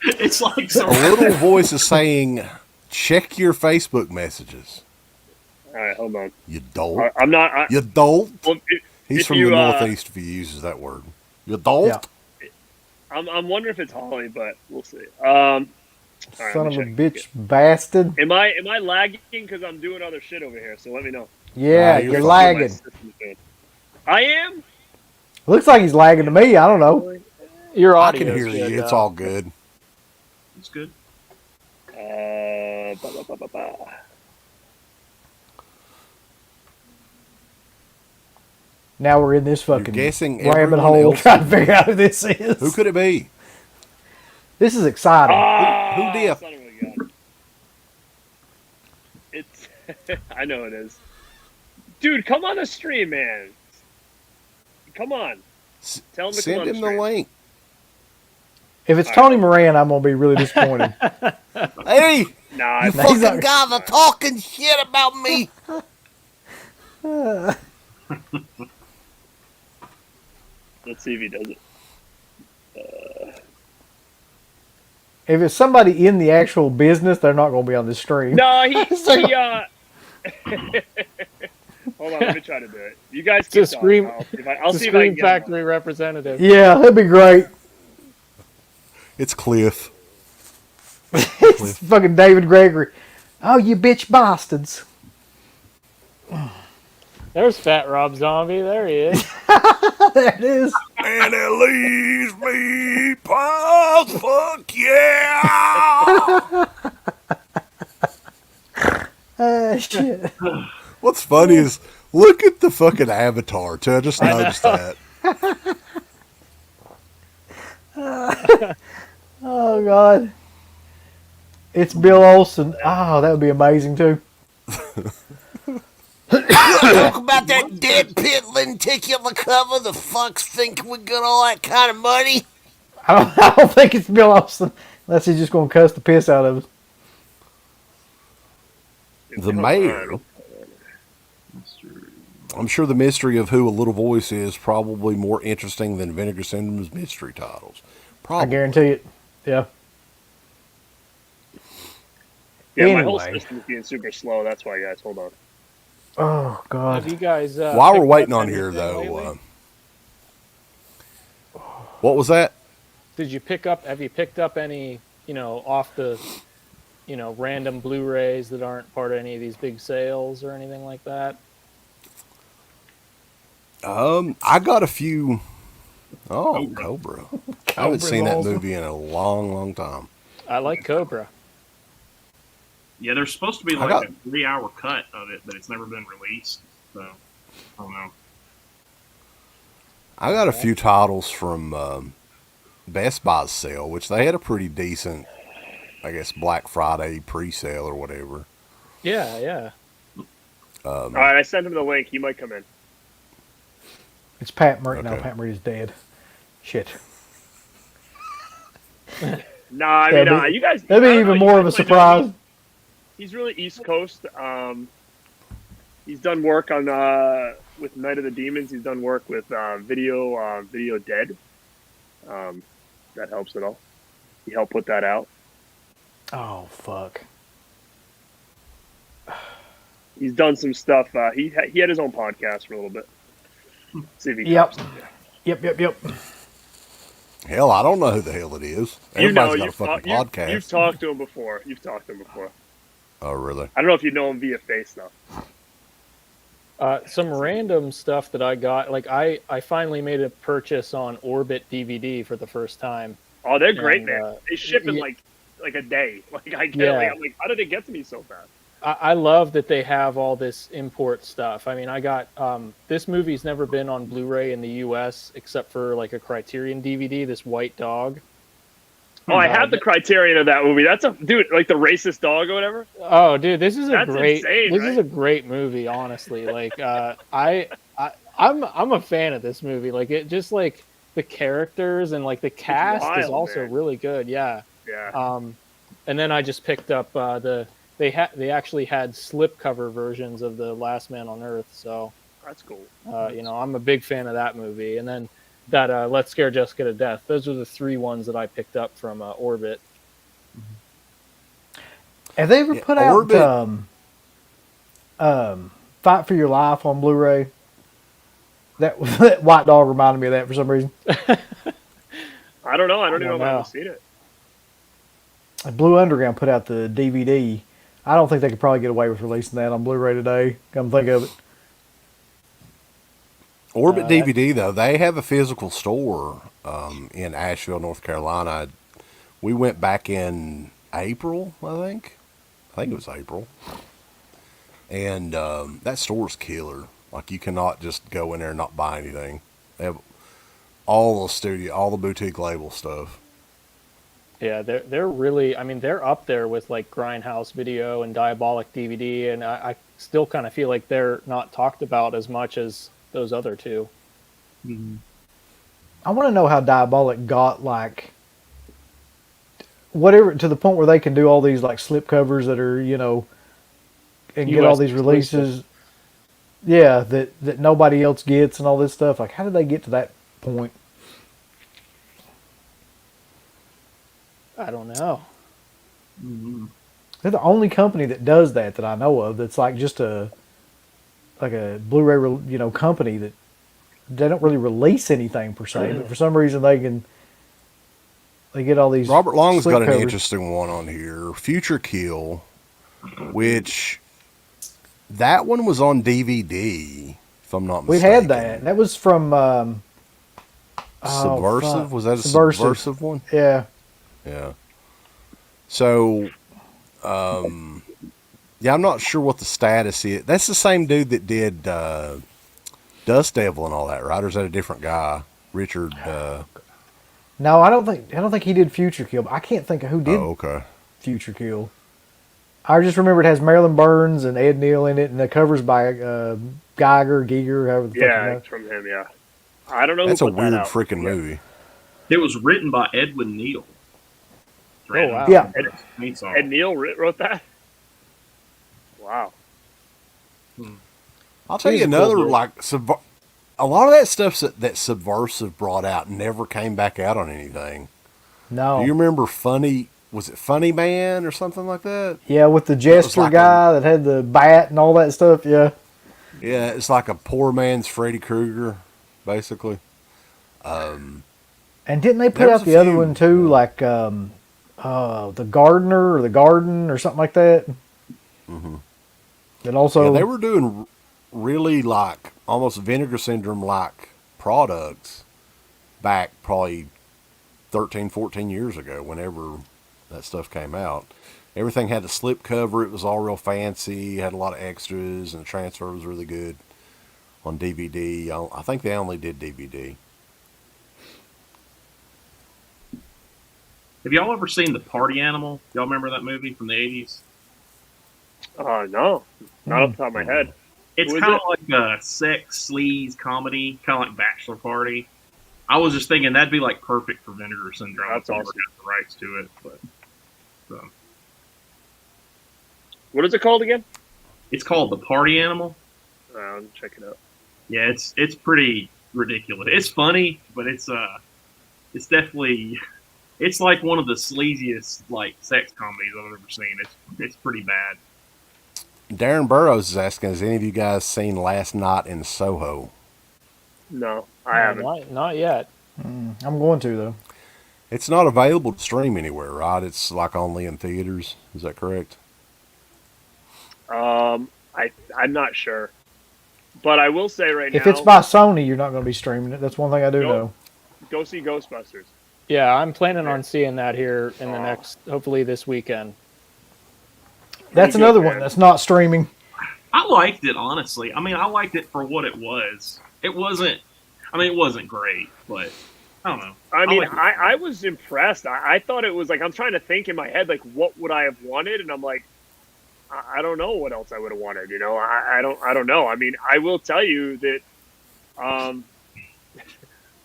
It's like A some little voice is saying, check your Facebook messages. All right, hold on. You dolt. I'm not. You dolt. Well, He's if from you, the Northeast if he uses that word. You dolt. Yeah. I'm wondering if it's Holly, but we'll see. All right, Son let of me a check. bitch bastard. Am I lagging because I'm doing other shit over here? So let me know. Yeah, you're you're fine. My lagging. system's doing. I am. Looks like he's lagging to me. I don't know. Your I audio. can hear you. It's all good. It's good. Ba, ba, ba, ba, ba. Now we're in this fucking guessing rabbit everyone hole else- trying to figure out who this is. Who could it be? This is exciting. Who did? Son of a gun. It's. I know it is. Dude, come on the stream, man. Come on. Tell him to come Send on him the the stream. link. If it's Tony Moran, I'm gonna be really disappointed. Hey, Nah, you it's he's fucking not- guys are talking shit about me. let's see if he does it. If it's somebody in the actual business, they're not gonna be on the stream. No, he Hold on, let me try to do it. You guys keep It's a Scream, talking. I'll it's see a if I can Scream get him on. Factory representative. Yeah, that'd be great. It's Cliff. It's fucking David Gregory. Oh, you bitch bastards. There's Fat Rob Zombie. There he is. There it is. And it leaves me pause. Fuck yeah! Shit. What's funny is look at the fucking avatar too. I just noticed that. Oh God. It's Bill Olsen. Oh, that would be amazing too. Talk about that dead pitlin titular cover. The fucks think we got all that kind of money. I don't think it's Bill Olsen unless he's just going to cuss the piss out of us. The mayor. I'm sure the mystery of who a little voice is probably more interesting than Vinegar Syndrome's mystery titles. Probably. I guarantee it. Yeah. Yeah, my whole Anyway. system's being super slow. That's why, guys. Hold on. Oh God. Have you guys? While we're picked waiting up on here, anything though, lately? what was that? Did you pick up? Have you picked up any? Off the, random Blu-rays that aren't part of any of these big sales or anything like that? I got a few. Oh, Cobra. I haven't Cobra's seen that awesome. movie in a long, long time. I like Cobra. Yeah, there's supposed to be I like got- a 3-hour cut of it, but it's never been released. So I don't know. I got a few titles from Best Buy's sale, which they had a pretty decent, I guess, Black Friday pre-sale or whatever. Yeah, yeah. All right, I sent him the link. He might come in. It's Pat Murray. No, Okay. Pat Murray's dead. Shit. Nah, I Yeah, mean, but- you guys. That'd I be don't even know, you more of a guys might know surprise. He's really East Coast. He's done work on with Night of the Demons. He's done work with Video Dead. That helps at all. He helped put that out. Oh fuck. He's done some stuff. He had his own podcast for a little bit. See if he Yep. comes. Yep. Hell, I don't know who the hell it is. You know, Everybody's got a fucking podcast. You've talked to him before. Oh, really? I don't know if you know him via face though. Some random stuff that I got. Like I finally made a purchase on Orbit DVD for the first time. Oh, they're great, And, man. They ship in yeah. like a day. Like I get, Yeah. like, I'm like, how did it get to me so fast? I love that they have all this import stuff. I mean, I got this movie's never been on Blu-ray in the U.S. except for like a Criterion DVD. This White Dog. Oh, I have the criterion of that movie. That's a dude, like the racist dog or whatever. Oh, dude, this is That's insane, This is right? a great movie. Honestly, like I'm a fan of this movie. Like it just like the characters and like the cast is wild, also man. really good. Yeah. Yeah. And then I just picked up they actually had slipcover versions of the Last Man on Earth. So That's cool. I'm a big fan of that movie. And then that Let's Scare Jessica to Death. Those are the 3 ones that I picked up from Orbit. Have they ever Yeah, put out Orbit- Fight for Your Life on Blu-ray? That that White Dog reminded me of that for some reason. I don't know. I don't even know if know. I've seen it. Blue Underground put out the DVD. I don't think they could probably get away with releasing that on Blu-ray today. Come think of it. Orbit DVD, though, they have a physical store in Asheville, North Carolina. We went back in April, I think. I think it was April. And that store's killer. Like, you cannot just go in there and not buy anything. They have all the boutique label stuff. Yeah, they're really. I mean, they're up there with like Grindhouse Video and Diabolic DVD, and I still kind of feel like they're not talked about as much as those other 2. I want to know how Diabolic got like whatever to the point where they can do all these like slip covers that are and get all US these exclusive. releases. Yeah, that nobody else gets and all this stuff. Like, how did they get to that point? I don't know. They're the only company that does that I know of. That's like just a Blu-ray company that they don't really release anything per se, but for some reason they get all these. Robert Long's slip got an covers. interesting one on here. Future Kill, which that one was on DVD, if I'm not We mistaken. had that. That was from Subversive? fuck. Was that a Subversive one? Yeah. Yeah. So, yeah, I'm not sure what the status is. That's the same dude that did Dust Devil and all that, right? Or is that a different guy? Richard. No, I don't think he did Future Kill. But I can't think of who did Oh, okay. Future Kill. I just remember it has Marilyn Burns and Ed Neal in it, and the cover's by Giger, however the fuck you Yeah, know. it's from him. Yeah, I don't know. That's who a put that weird out. freaking Yeah. movie. It was written by Edwin Neal. Oh, wow. Yeah. Ed Neal wrote that. Wow. I'll tell He's you a cool another, dude. like, a lot of that stuff that Subversive brought out never came back out on anything. No. Do you remember Funny? Was it Funny Man or something like that? Yeah, with the jester like guy that had the bat and all that stuff. Yeah. Yeah, it's like a poor man's Freddy Krueger, basically. And didn't they put There was out a the other few, one too, yeah. like the Gardener or the Garden or something like that? Mm-hmm. That also. Yeah, they were doing really like almost Vinegar Syndrome like products back probably 13, 14 years ago, whenever that stuff came out. Everything had a slip cover. It was all real fancy. Had a lot of extras, and the transfer was really good on DVD. I think they only did DVD. Have y'all ever seen The Party Animal? Y'all remember that movie from the 80s? No, not off the top of my head. It's Who is kind of it? like a sex sleaze comedy, kind of like Bachelor Party. I was just thinking that'd be like perfect for Vinegar Syndrome. That's if they ever awesome. got the rights to it, but so. What is it called again? It's called The Party Animal. I'll check it out. Yeah, it's pretty ridiculous. It's funny, but it's definitely it's like one of the sleaziest like sex comedies I've ever seen. It's pretty bad. Darren Burrows is asking, has any of you guys seen Last Night in Soho? No, I haven't. Not yet. I'm going to though. It's not available to stream anywhere, right? It's like only in theaters. Is that correct? I'm not sure, but I will say right now, If it's by Sony, you're not going to be streaming it. That's one thing I do know. go see Ghostbusters. Yeah, I'm planning on seeing that here in the next, hopefully this weekend. That's good, another man. one that's not streaming. I liked it, honestly. I mean, I liked it for what it was. It wasn't great, but I don't know. I mean, liked it. I was impressed. I thought it was like, I'm trying to think in my head, like, what would I have wanted? And I'm like, I don't know what else I would have wanted. You know, I don't know. I mean, I will tell you that,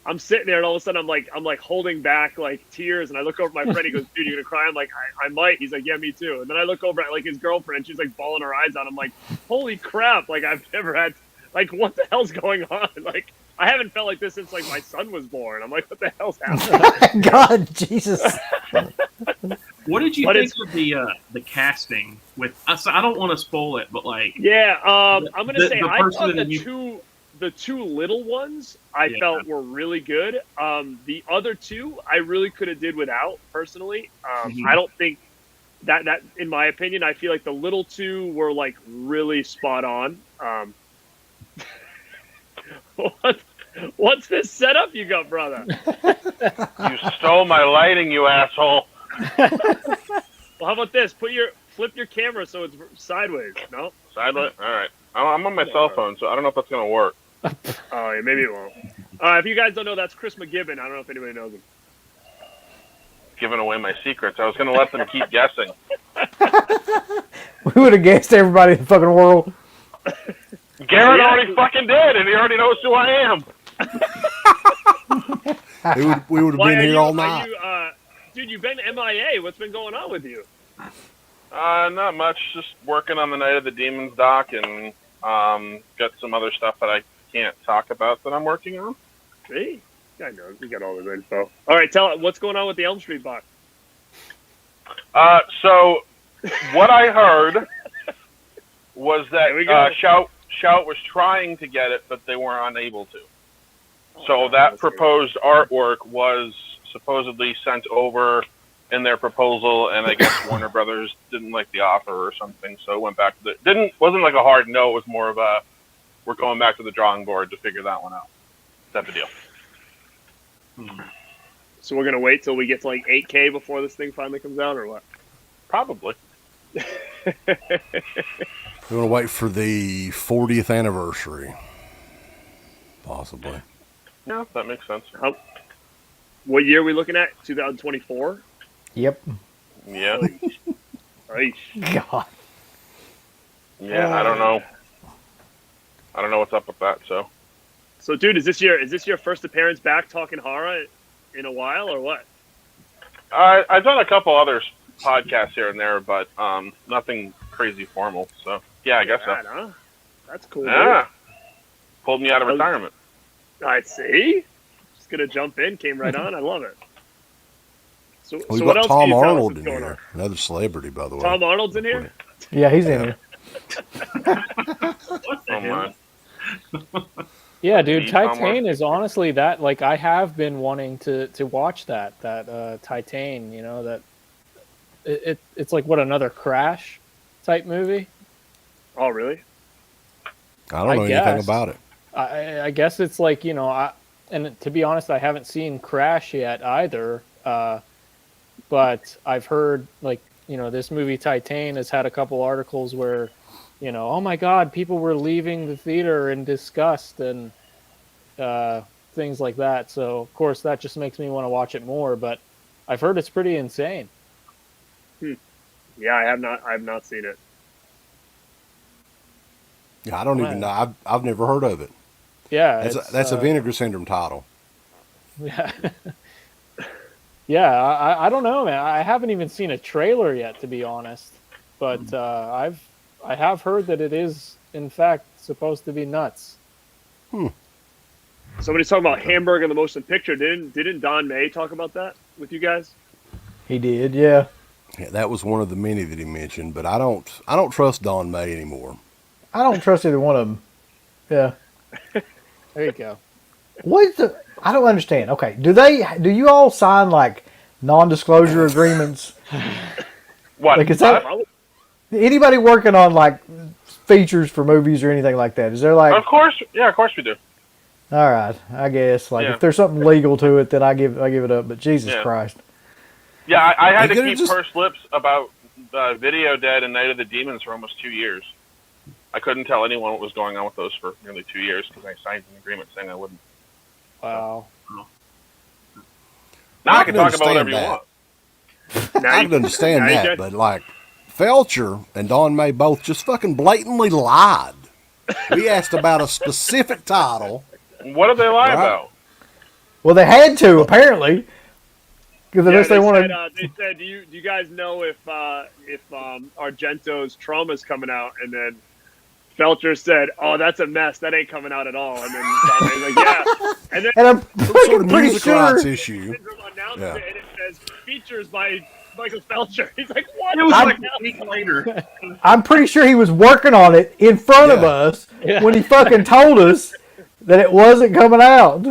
I'm sitting there and all of a sudden I'm like holding back like tears, and I look over at my friend. He goes, "Dude, you gonna cry?" I'm like, I might. He's like, "Yeah, me too." And then I look over at like his girlfriend. She's like bawling her eyes out. I'm like, "Holy crap!" Like I've never had. Like, what the hell's going on? Like I haven't felt like this since like my son was born. I'm like, what the hell's happening? God, Jesus. What did you But think of the casting? With so I don't want to spoil it, but like Yeah, I'm gonna say the I person thought that you- the two little ones I Yeah. felt were really good. The other two I really could have did without personally. Mhm. I don't think that in my opinion, I feel like the little two were like really spot on. What's this setup you got, brother? You stole my lighting, you asshole. Well, how about this? Flip your camera so it's sideways. No? Sidelit? All right. I'm on my cell phone, so I don't know if that's going to work. Oh, yeah, maybe it won't. If you guys don't know, that's Chris McGibbon. I don't know if anybody knows him. Giving away my secrets. I was going to let them keep guessing. We would have guessed everybody in the fucking world. Garrett Yeah. already fucking did, and he already knows who I am. We would have been here all night. Dude, you've been MIA. What's been going on with you? Not much. Just working on the Night of the Demons doc, and got some other stuff that I can't talk about that I'm working on. See? I know. We got all the info. All right, tell what's going on with the Elm Street box. So what I heard was There we that go. Shout was trying to get it, but they were unable to. So Oh, that that's proposed artwork was supposedly sent over in their proposal, and I guess Warner Brothers didn't like the offer or something, so it went back to wasn't like a hard no. It was more of a we're going back to the drawing board to figure that one out. Type of deal. So we're gonna wait till we get to like 8K before this thing finally comes out, or what? Probably. We're gonna wait for the 40th anniversary, possibly. Yeah, that makes sense. What year are we looking at? 2024. Yep. Yeah. Right. God. Yeah, I don't know. I don't know what's up with that. So, dude, is this your first appearance back talking horror in a while, or what? I've done a couple other podcasts here and there, but nothing crazy formal. So yeah, I guess so. Right, huh? That's cool. Yeah, pulled me out of retirement. I see. Just gonna jump in. Came right on. I love it. So We've what got else Tom can you tell us Arnold is in going here, on? another celebrity, by the way. Tom Arnold's in here. Yeah, he's in here. What the Oh hell? my! Yeah, dude, Need someone. Titan is honestly that. Like, I have been wanting to watch that Titan. You know that it's like what, another Crash type movie. Oh, really? I don't know anything guess. about it. I guess it's like, you know, and to be honest, I haven't seen Crash yet either. But I've heard, like, you know, this movie Titan has had a couple articles where, you know, oh my God, people were leaving the theater in disgust and things like that. So of course that just makes me want to watch it more. But I've heard it's pretty insane. Yeah, I have not seen it. Yeah, I don't even know. I've never heard of it. Yeah, That's a Vinegar Syndrome title. Yeah. Yeah, I don't know, man. I haven't even seen a trailer yet, to be honest. But I have heard that it is, in fact, supposed to be nuts. Somebody's talking about Hamburg in the motion picture. Didn't Don May talk about that with you guys? He did, yeah. Yeah, that was one of the many that he mentioned, but I don't trust Don May anymore. I don't trust either one of them. Yeah. There you go. What the? I don't understand. Okay, do you all sign like non-disclosure agreements? What? Like, is that anybody working on like features for movies or anything like that? Is there like? Of course, yeah, of course we do. All right, I guess like Yeah. if there's something legal to it, then I give it up. But Jesus Yeah. Christ. Yeah, I had They to could've keep just- pursed lips about Video Dead and Night of the Demons for almost 2 years. I couldn't tell anyone what was going on with those for nearly 2 years because I signed an agreement saying I wouldn't. Wow. Now I can can talk about whatever you understand want. Now I you- can understand now you that, get- but like Felcher and Don May both just fucking blatantly lied. We asked about a specific title. What did they lie Right. about? Well, they had to apparently, because Yeah, unless they want said, to. they said, do you guys know if Argento's Trauma's coming out? And then Felcher said, "Oh, that's a mess. That ain't coming out at all." And then Don May's like, "Yeah." And then And I'm Some sort fucking of pretty music sure. rights issue. Syndrome announces Yeah. it, and it says features by Michael Felcher. He's like, "What?" It was I'm- like a week later. I'm pretty sure he was working on it in front of Yeah. us Yeah. when he fucking told us that it wasn't coming out.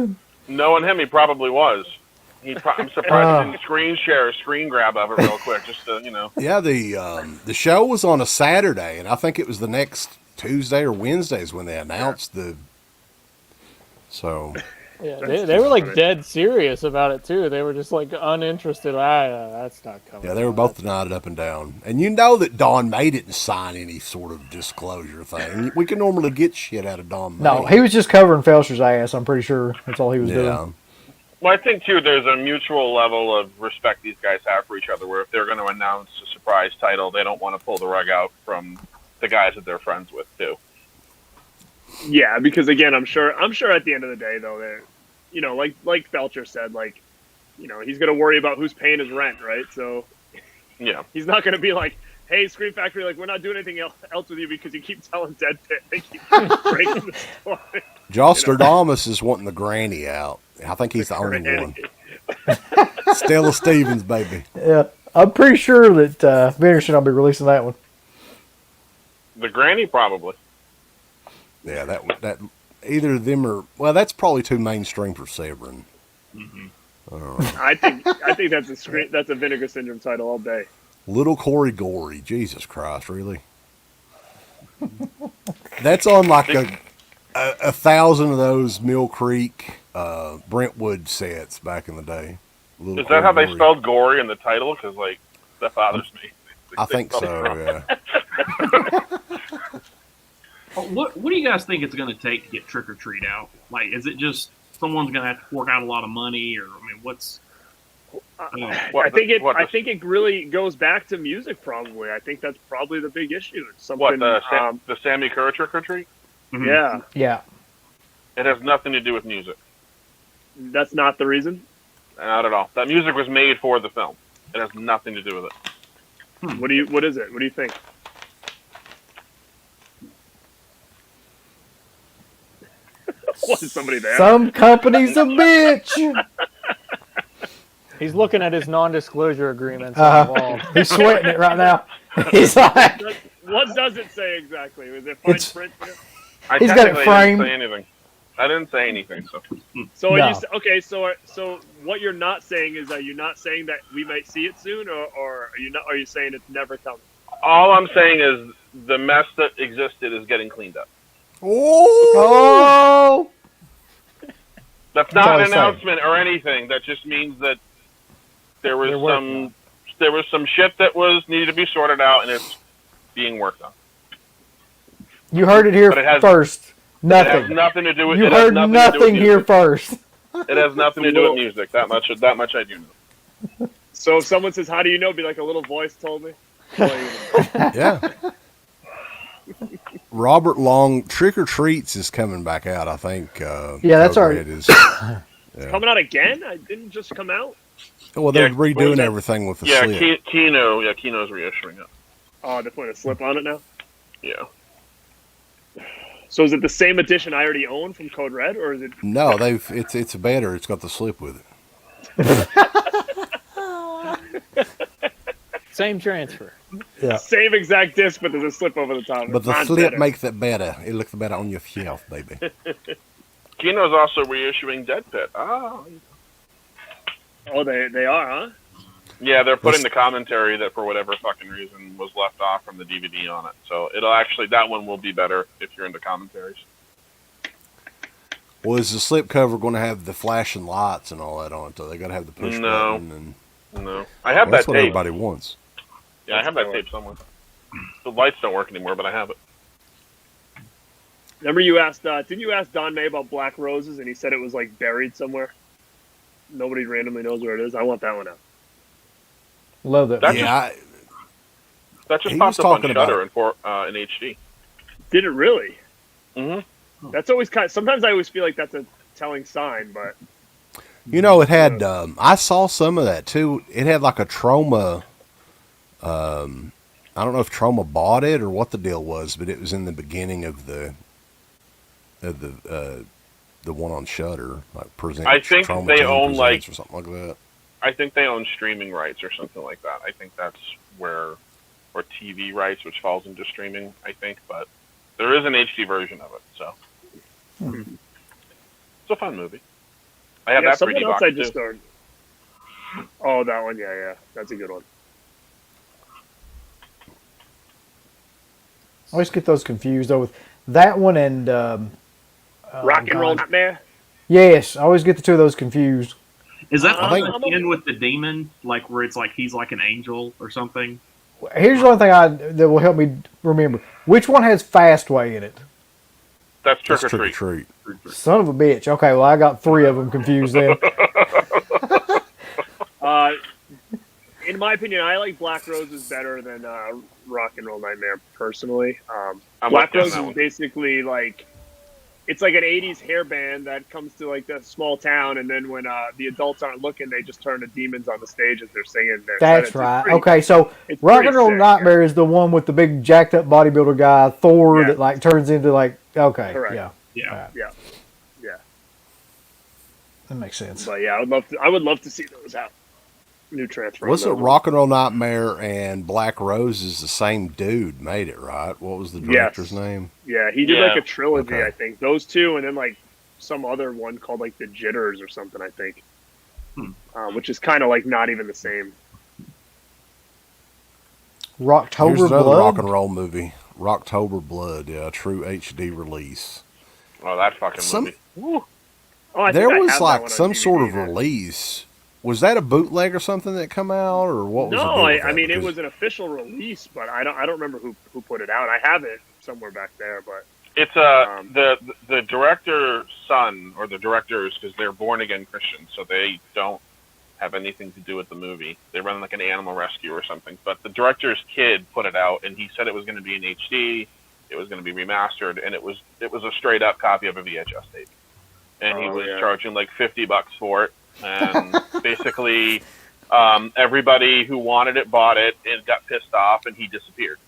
Knowing him, he probably was. I'm surprised he didn't screen share a screen grab of it real quick, just to, you know. Yeah, the show was on a Saturday, and I think it was the next Tuesday or Wednesdays when they announced the. So Yeah, they were like dead serious about it too. They were just like uninterested. That's not coming. yeah, they were out. both denied it up and down. And you know that Don May didn't sign any sort of disclosure thing. We can normally get shit out of Don May. No, he was just covering Felcher's ass. I'm pretty sure that's all he was yeah. doing. Well, I think, too, there's a mutual level of respect these guys have for each other, where if they're going to announce a surprise title, they don't want to pull the rug out from the guys that they're friends with, too. Yeah, because again, I'm sure at the end of the day, though, they're, you know, like Felcher said, like, you know, he's going to worry about who's paying his rent, right? So Yeah. he's not going to be like, "Hey, Scream Factory, like, we're not doing anything else with you because you keep telling Dead Pit. They keep breaking the story." Jostradamus is wanting the granny out. I think he's the only one. Stella Stevens, baby. Yeah, I'm pretty sure that Venderson will be releasing that one. The granny, probably. Yeah, that either of them are. Well, that's probably too mainstream for Severin. I think that's a Vinegar Syndrome title all day. Little Corey Gory. Jesus Christ, really? That's on like 1,000 of those Mill Creek, Brentwood sets back in the day. Is that how they spelled gory in the title? Because that bothers me. I think so. Yeah. What do you guys think it's going to take to get Trick or Treat out? Like, is it just someone's going to have to fork out a lot of money, or I mean, what's? I think it really goes back to music. Probably, I think that's probably the big issue. It's something. The Sammy Kerr Trick or Treat? Mm-hmm. Yeah. It has nothing to do with music. That's not the reason. Not at all. That music was made for the film. It has nothing to do with it. What is it? What do you think? Was somebody there? Some company's a bitch. He's looking at his non-disclosure agreements on the wall. He's sweating it right now. He's like, what does it say exactly? Is it fine print? He's got it framed. I didn't say anything. So are you okay? So what you're not saying is, are you not saying that we might see it soon, or are you not? Are you saying it's never coming? All I'm saying is the mess that existed is getting cleaned up. Oh! That's not an announcement or anything. That just means that there was some shit that needed to be sorted out, and it's being worked on. You heard it here first. Nothing. It has nothing to do with. You heard nothing here first. It has nothing to do with music. That much I do know. So if someone says, "How do you know?" Be like, a little voice told me. Yeah. Robert Long Trick or Treats is coming back out. I think. That's already. It's coming out again. It didn't just come out. Well, they're redoing everything with the slip. Kino's reissuing it. Oh, they're putting a slip on it now. Yeah. So is it the same edition I already own from Code Red, or is it? No, it's better. It's got the slip with it. Same transfer. Yeah. Same exact disc, but there's a slip over the top. But the slip makes it better. It looks better on your shelf, baby. Kino's also reissuing Dead Pit. Oh, they are, huh? Yeah, they're putting the commentary that for whatever fucking reason was left off from the DVD on it. So that one will be better if you're into commentaries. Well, is the slip cover going to have the flashing lights and all that on it? So they got to have the push button. No. I have that that's what tape. everybody wants. Yeah, I have that tape somewhere. The lights don't work anymore, but I have it. Remember you asked, didn't you ask Don May about Black Roses, and he said it was like buried somewhere? Nobody randomly knows where it is. I want that one out. Love that. That just popped up on Shudder in HD. Did it really? Mm-hmm. That's always sometimes I always feel like that's a telling sign, but. You know, it had, I saw some of that too. It had like a Trauma, I don't know if Trauma bought it or what the deal was, but it was in the beginning of the one on Shudder, like present. I think Trauma they own or something like that. I think they own streaming rights or something like that. I think that's or TV rights, which falls into streaming, I think, but there is an HD version of it, so. It's a fun movie. I have that 3D box I just started. Oh, that one, yeah. That's a good one. I always get those confused though with that one and Rock and Roll Nightmare. Yes, I always get the two of those confused. Is that the end with the demon, like where it's like he's like an angel or something? Here's one thing that will help me remember. Which one has Fastway in it? That's Trick or Treat. Son of a bitch. Okay, well I got three of them confused then. In my opinion, I like Black Roses better than Rock and Roll Nightmare personally. Black Roses is basically like, it's like an 80s hair band that comes to like the small town, and then when the adults aren't looking, they just turn to demons on the stage as they're singing. That's right. Okay, so Rock and Roll Nightmare is the one with the big jacked up bodybuilder guy, Thor, that like turns into like, okay. Correct. Yeah. That makes sense. But yeah, I would love to see those out. New transfer. Wasn't Rock and Roll Nightmare and Black Roses the same dude made it, right? What was the director's name? Yeah, he did like a trilogy, I think. Those two, and then like some other one called like The Jitters or something, I think. Which is kind of like not even the same. Rocktober Here's another Blood? rock and roll movie. Rocktober Blood, true HD release. Oh, that fucking movie. Woo. Oh, I There think I was have that like one on some sort of DVD then. release. Was that a bootleg or something that come out, or what was the No, deal with I that? mean it Because was an official release, but I don't remember who put it out. I have it somewhere back there, but It's the director's son, or the directors, because they're born again Christians, so they don't have anything to do with the movie. They run like an animal rescue or something. But the director's kid put it out, and he said it was going to be in HD, it was going to be remastered, and it was a straight up copy of a VHS tape. And he was charging like $50 for it, and basically everybody who wanted it bought it and got pissed off, and he disappeared.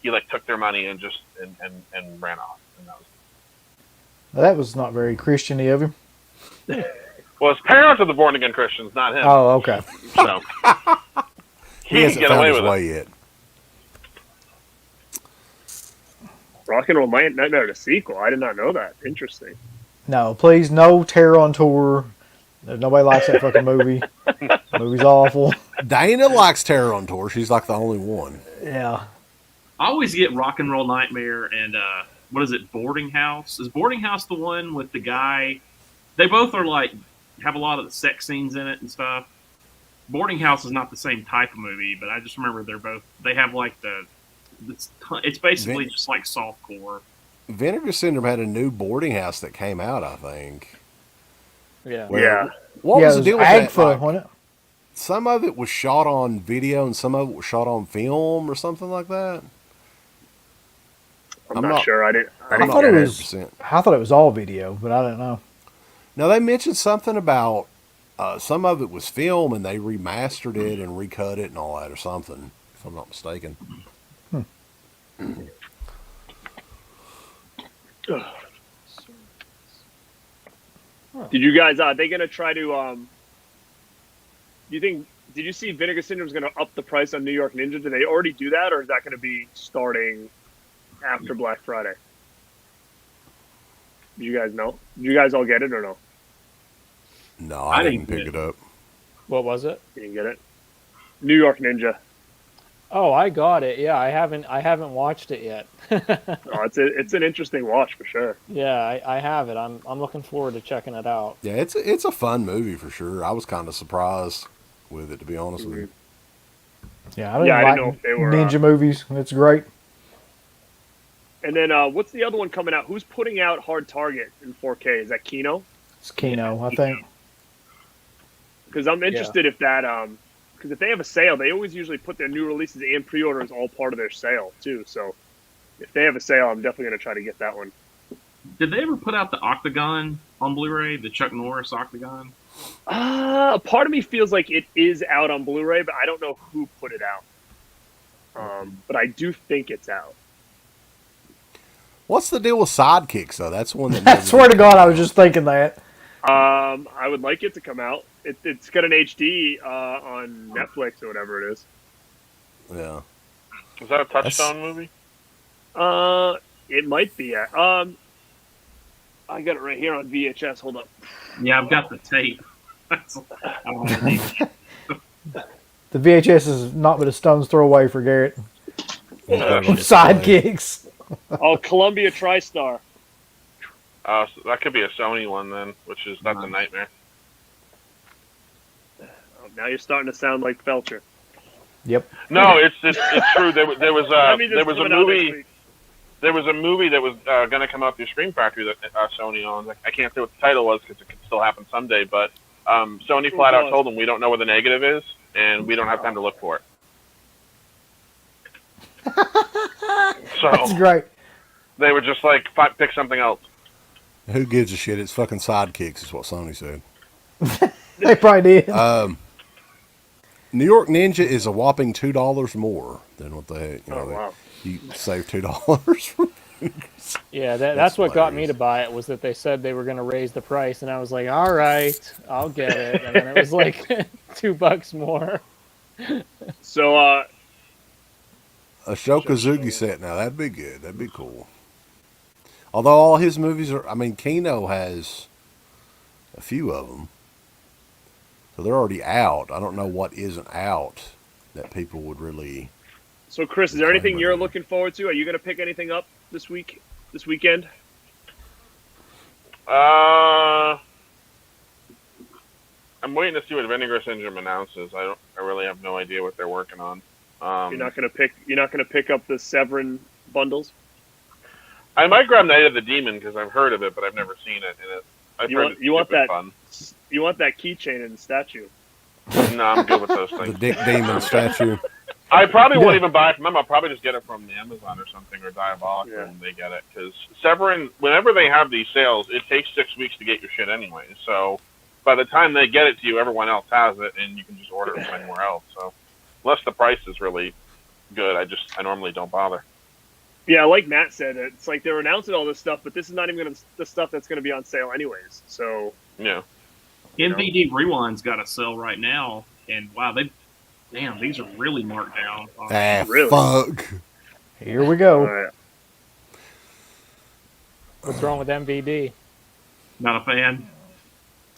He like took their money and just and ran off. And That was not very Christian-y of him. well, his parents are the born again Christians, not him. Oh, okay. So he he hasn't can get found away his with way it. yet. Rock and Roll Nightmare, the sequel. I did not know that. Interesting. No, please, no Terror on Tour. Nobody likes that fucking movie. The movie's awful. Dana likes Terror on Tour. She's like the only one. Yeah. I always get Rock and Roll Nightmare and what is it, Boarding House? Is Boarding House the one with the guy? They both are like have a lot of the sex scenes in it and stuff. Boarding House is not the same type of movie, but I just remember they have like it's basically just like softcore. Vinegar Syndrome had a new boarding house that came out, I think. Yeah. Where- What was the deal with that? Agfa, Like, wasn't it? some of it was shot on video and some of it was shot on film or something like that. I'm not sure. I didn't thought it get was- 100%. I thought it was all video, but I don't know. Now, they mentioned something about some of it was film and they remastered it and recut it and all that or something, if I'm not mistaken. Did you guys? Are they gonna try to? Do you think? Did you see Vinegar Syndrome's gonna up the price on New York Ninja? Did they already do that, or is that gonna be starting after Black Friday? Do you guys know? Did you guys all get it or no? No, I didn't didn't pick get it up. What was it? You didn't get it. New York Ninja. Oh, I got it. Yeah, I haven't watched it yet. Oh, it's an interesting watch for sure. Yeah, I have it. I'm looking forward to checking it out. Yeah, it's a fun movie for sure. I was kind of surprised with it, to be honest with you. Yeah, I Yeah, I didn't didn't know like if they were, ninja movies. It's great. And then what's the other one coming out? Who's putting out Hard Target in 4K? Is that Kino? It's Kino, I think. Because I'm interested if that because if they have a sale, they always usually put their new releases and pre-orders all part of their sale too. So if they have a sale, I'm definitely gonna try to get that one. Did they ever put out the Octagon on Blu-ray? The Chuck Norris Octagon? A part of me feels like it is out on Blu-ray, but I don't know who put it out. But I do think it's out. What's the deal with Sidekicks, though? That's one that. I swear to God, I was just thinking that. I would like it to come out. It's got an HD on Netflix or whatever it is. Yeah. Is that a Touchstone movie? It might be. I got it right here on VHS. Hold up. Yeah, I've got the tape. I don't have the name. The VHS is not but a stone's throw away for Garrett. Sidekicks. Oh, Columbia TriStar. So that could be a Sony one then, that's a nightmare. Oh, now you're starting to sound like Felcher. Yep. No, it's true. There was Let me just there was a put it out next movie. week. There was a movie that was going to come out through Screen Factory that Sony owns. I can't say what the title was because it could still happen someday. But Sony flat out told them we don't know where the negative is and we don't have time to look for it. So That's great. they were just like, pick something else. Who gives a shit? It's fucking Sidekicks, is what Sony said. They probably did. New York Ninja is a whopping $2 more than what they. Wow. You save $2. Yeah, that's what got me hilarious. to buy it was that they said they were going to raise the price, and I was like, all right, I'll get it. And then it was like $2 more. So, A Shokazugi set now. That'd be good. That'd be cool. Although all his movies are, Kino has a few of them. So they're already out. I don't know what isn't out that people would really. so Chris, is there anything you're looking forward to? Are you going to pick anything up this weekend? I'm waiting to see what Vinegar Syndrome announces. I really have no idea what they're working on. You're not gonna pick up the Severin bundles. I might grab Night of the Demon because I've heard of it, but I've never seen it. And I've heard it's stupid fun. You want that keychain in the statue? No, I'm good with those The things. Dick Demon statue. I probably won't even buy it from them. I'll probably just get it from the Amazon or something, or Diabolic when they get it. Because Severin, whenever they have these sales, it takes 6 weeks to get your shit anyway. So by the time they get it to you, everyone else has it, and you can just order it from anywhere else. So unless the price is really good, I normally don't bother. Yeah, like Matt said, it's like they're announcing all this stuff, but this is not even the stuff that's going to be on sale anyways. So yeah, NVD Rewind's got a sale right now, and wow, these are really marked down. Really? Fuck. Here we go. all right. What's wrong with MVD? Not a fan.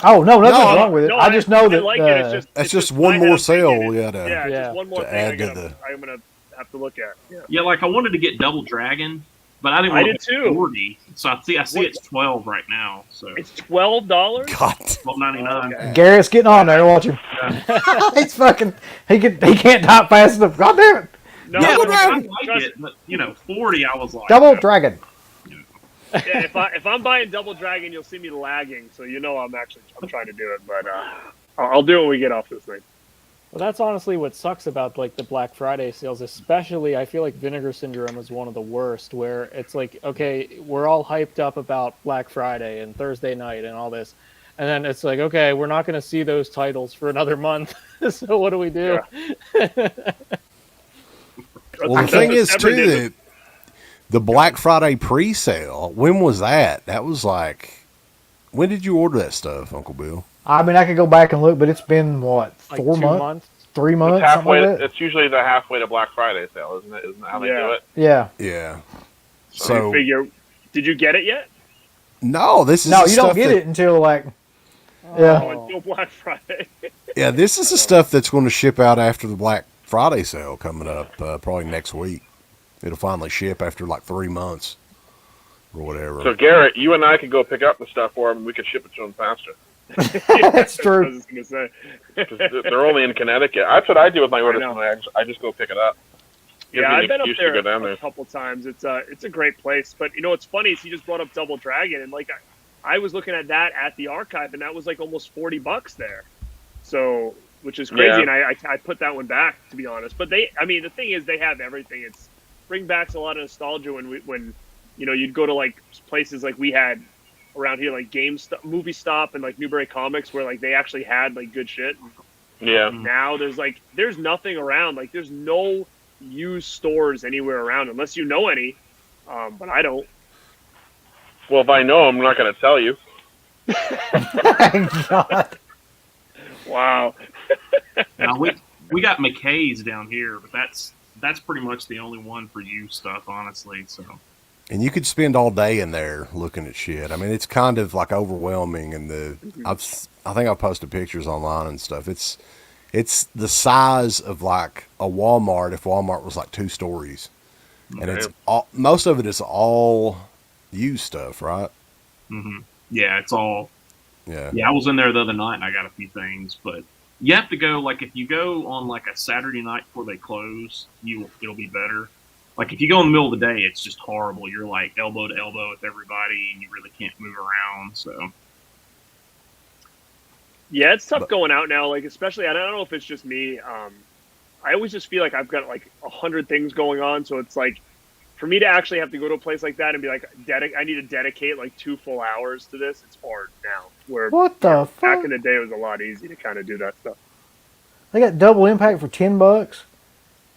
Oh no, nothing's No, wrong with it. No, I just know I that like it. It's That's just just one I more have sale thinking we gotta. Yeah, Yeah. just one more To thing add to I'm gonna have to look at. Yeah. Yeah, like I wanted to get Double Dragon, but I didn't I want did to too. pay 40. So I see it's 12 right now. So It's $12. God. $12.99. Okay. Garrett's getting on there. Watch him. He's fucking. He can't type fast enough. God damn it! No, Yeah, no, like, I trust- like trust- it, but 40, I was like, Double Dragon. Yeah, if I'm buying Double Dragon, you'll see me lagging, so you know I'm trying to do it. But I'll do it when we get off this thing. Well, that's honestly what sucks about like the Black Friday sales, especially. I feel like Vinegar Syndrome is one of the worst, where it's like, okay, we're all hyped up about Black Friday and Thursday night and all this, and then it's like, okay, we're not going to see those titles for another month. So what do we do? Well, the thing is too that the Black Friday pre-sale. When was that? That was like, when did you order that stuff, Uncle Bill? I mean, I could go back and look, but it's been what, Like 4 2 months, months? 3 It's months, something halfway. like that. It's usually the halfway to Black Friday sale, isn't it? Isn't that how they do it? Yeah. Yeah. So So figure. Did you get it yet? no, this is No, the you don't stuff get that- it until like. Oh, Yeah. until Black Friday. Yeah, this is the stuff that's going to ship out after the Black Friday sale coming up, probably next week. It'll finally ship after like 3 months or whatever. So Garrett, you and I could go pick up the stuff for them, and we could ship it to them faster. That's true. I was gonna say. 'Cause they're only in Connecticut. That's what I do with my orders. know. I just go pick it up. Gives Yeah, me an I've been up excuse to there go down there. a couple times. It's a great place. But you know what's funny is he just brought up Double Dragon, and like I was looking at that at the archive, and that was like almost $40 there. So, which is crazy, Yeah. and I put that one back, to be honest. But the thing is, they have everything. It's bring back a lot of nostalgia when you'd go to like places like we had around here, like Movie Stop and like Newbury Comics, where like they actually had like good shit. Yeah. Now there's nothing around. Like there's no used stores anywhere around unless you know any. But I don't. Well, if I know, I'm not going to tell you. God. Wow. now we got McKay's down here, but that's pretty much the only one for you stuff, honestly. So. And you could spend all day in there looking at shit. I mean, it's kind of like overwhelming. And I think I've posted pictures online and stuff. It's the size of like a Walmart if Walmart was like 2 stories, and it's most of it is all used stuff, right? Mm-hmm. Yeah, it's all. Yeah. Yeah, I was in there the other night and I got a few things, but you have to go. Like if you go on like a Saturday night before they close, it'll be better. Like if you go in the middle of the day, it's just horrible. You're like elbow to elbow with everybody, and you really can't move around. So Yeah, it's tough going out now. Like especially, I don't know if it's just me. I always just feel like I've got like 100 things going on, so it's like for me to actually have to go to a place like that and be like, I need to dedicate like 2 full hours to this. It's hard now. Where What the back fuck? in the day, it was a lot easier to kind of do that stuff. They got Double Impact for $10.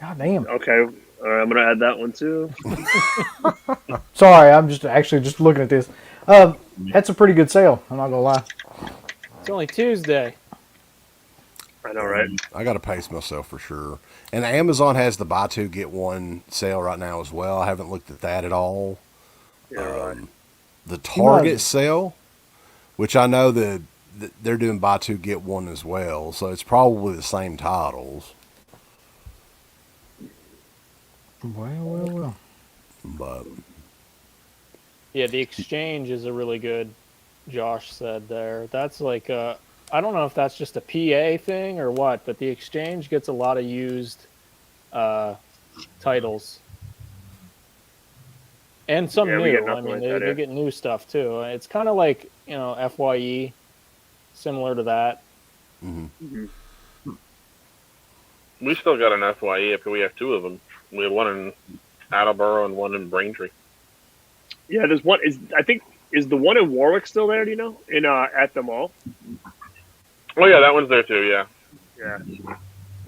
God damn. Okay, I'm gonna add that one too. Sorry, I'm just looking at this. That's a pretty good sale. I'm not gonna lie. It's only Tuesday. I know, right? I got to pace myself for sure. And Amazon has the buy 2 get 1 sale right now as well. I haven't looked at that at all. Yeah, right. The Target sale, which I know that they're doing buy 2 get 1 as well, so it's probably the same titles. Well. But Yeah, the exchange is a really good Josh said there. That's like I don't know if that's just a PA thing or what, but the exchange gets a lot of used titles and some Yeah, we get new. I nothing mean, like they, that they here. get new stuff too. It's kind of like FYE, similar to that. Mhm. We still got an FYE if we have two of them. We have one in Attleboro and one in Braintree. Yeah, there's one. Is the one in Warwick still there? Do you know? In at the mall? Oh yeah, that one's there too. Yeah, Yeah,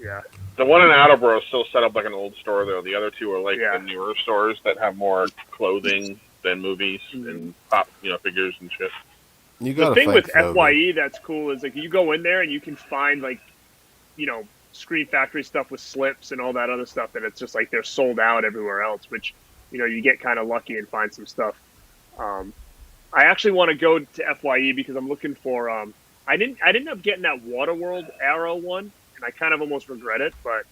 yeah, the one in Attleboro is still set up like an old store though. The other two are like Yeah. the newer stores that have more clothing than movies and pop, figures and shit. You The got to thing with think though, FYE that's cool is like you go in there and you can find like, Screen Factory stuff with slips and all that other stuff that it's just like they're sold out everywhere else, which you get kind of lucky and find some stuff. I actually want to go to FYE because I'm looking for. I didn't end up getting that Waterworld Arrow one, and I kind of almost regret it, but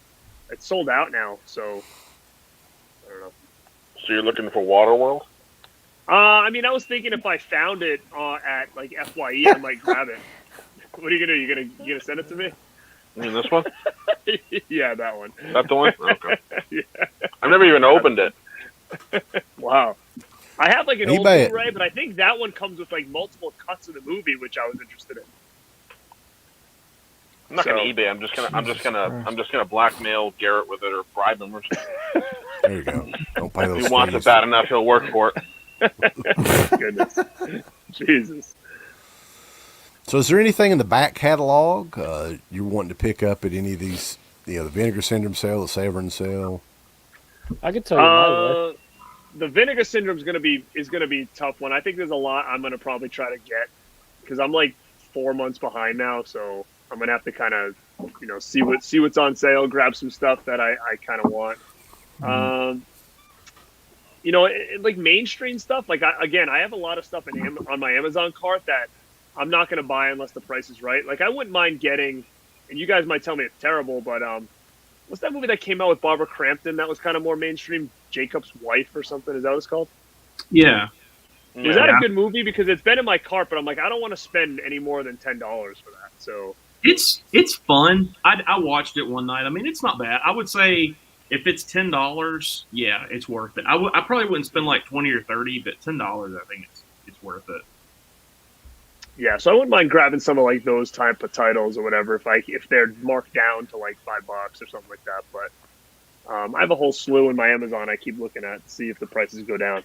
it's sold out now. So I don't know. So you're looking for Waterworld? I mean, I was thinking if I found it at like FYE, I might grab it. What are you gonna do? You gonna send it to me? You mean this one? Yeah, that one. That the one? Okay. Yeah. I've never even opened it. Wow. I have like an old eBay it. Blu-ray, but I think that one comes with like multiple cuts of the movie, which I was interested in. I'm not So- gonna eBay. I'm just gonna blackmail Garrett with it or bribe him or something. there you go. Don't pay If those he wants it fees. bad enough, he'll work for it. Goodness. Jesus. So, is there anything in the back catalog you're wanting to pick up at any of these? The Vinegar Syndrome sale, the Severin sale. I could tell you my list. The Vinegar Syndrome is gonna be a tough one. I think there's a lot I'm gonna probably try to get because I'm like 4 months behind now, so I'm gonna have to kind of see what's on sale, grab some stuff that I kind of want. Like mainstream stuff. Like I have a lot of stuff on my Amazon cart that I'm not gonna buy unless the price is right. Like I wouldn't mind getting, and you guys might tell me it's terrible, but what's that movie that came out with Barbara Crampton that was kind of more mainstream? Jacob's Wife or something? Is that what it's called? Yeah. Was that a good movie? Because it's been in my cart, but I'm like, I don't want to spend any more than $10 for that. So It's fun. I watched it one night. I mean, it's not bad. I would say if it's $10, yeah, it's worth it. I probably wouldn't spend like 20 or 30, but $10, I think it's worth it. yeah, so I wouldn't mind grabbing some of like those type of titles or whatever if they're marked down to like $5 or something like that. But I have a whole slew in my Amazon I keep looking at to see if the prices go down.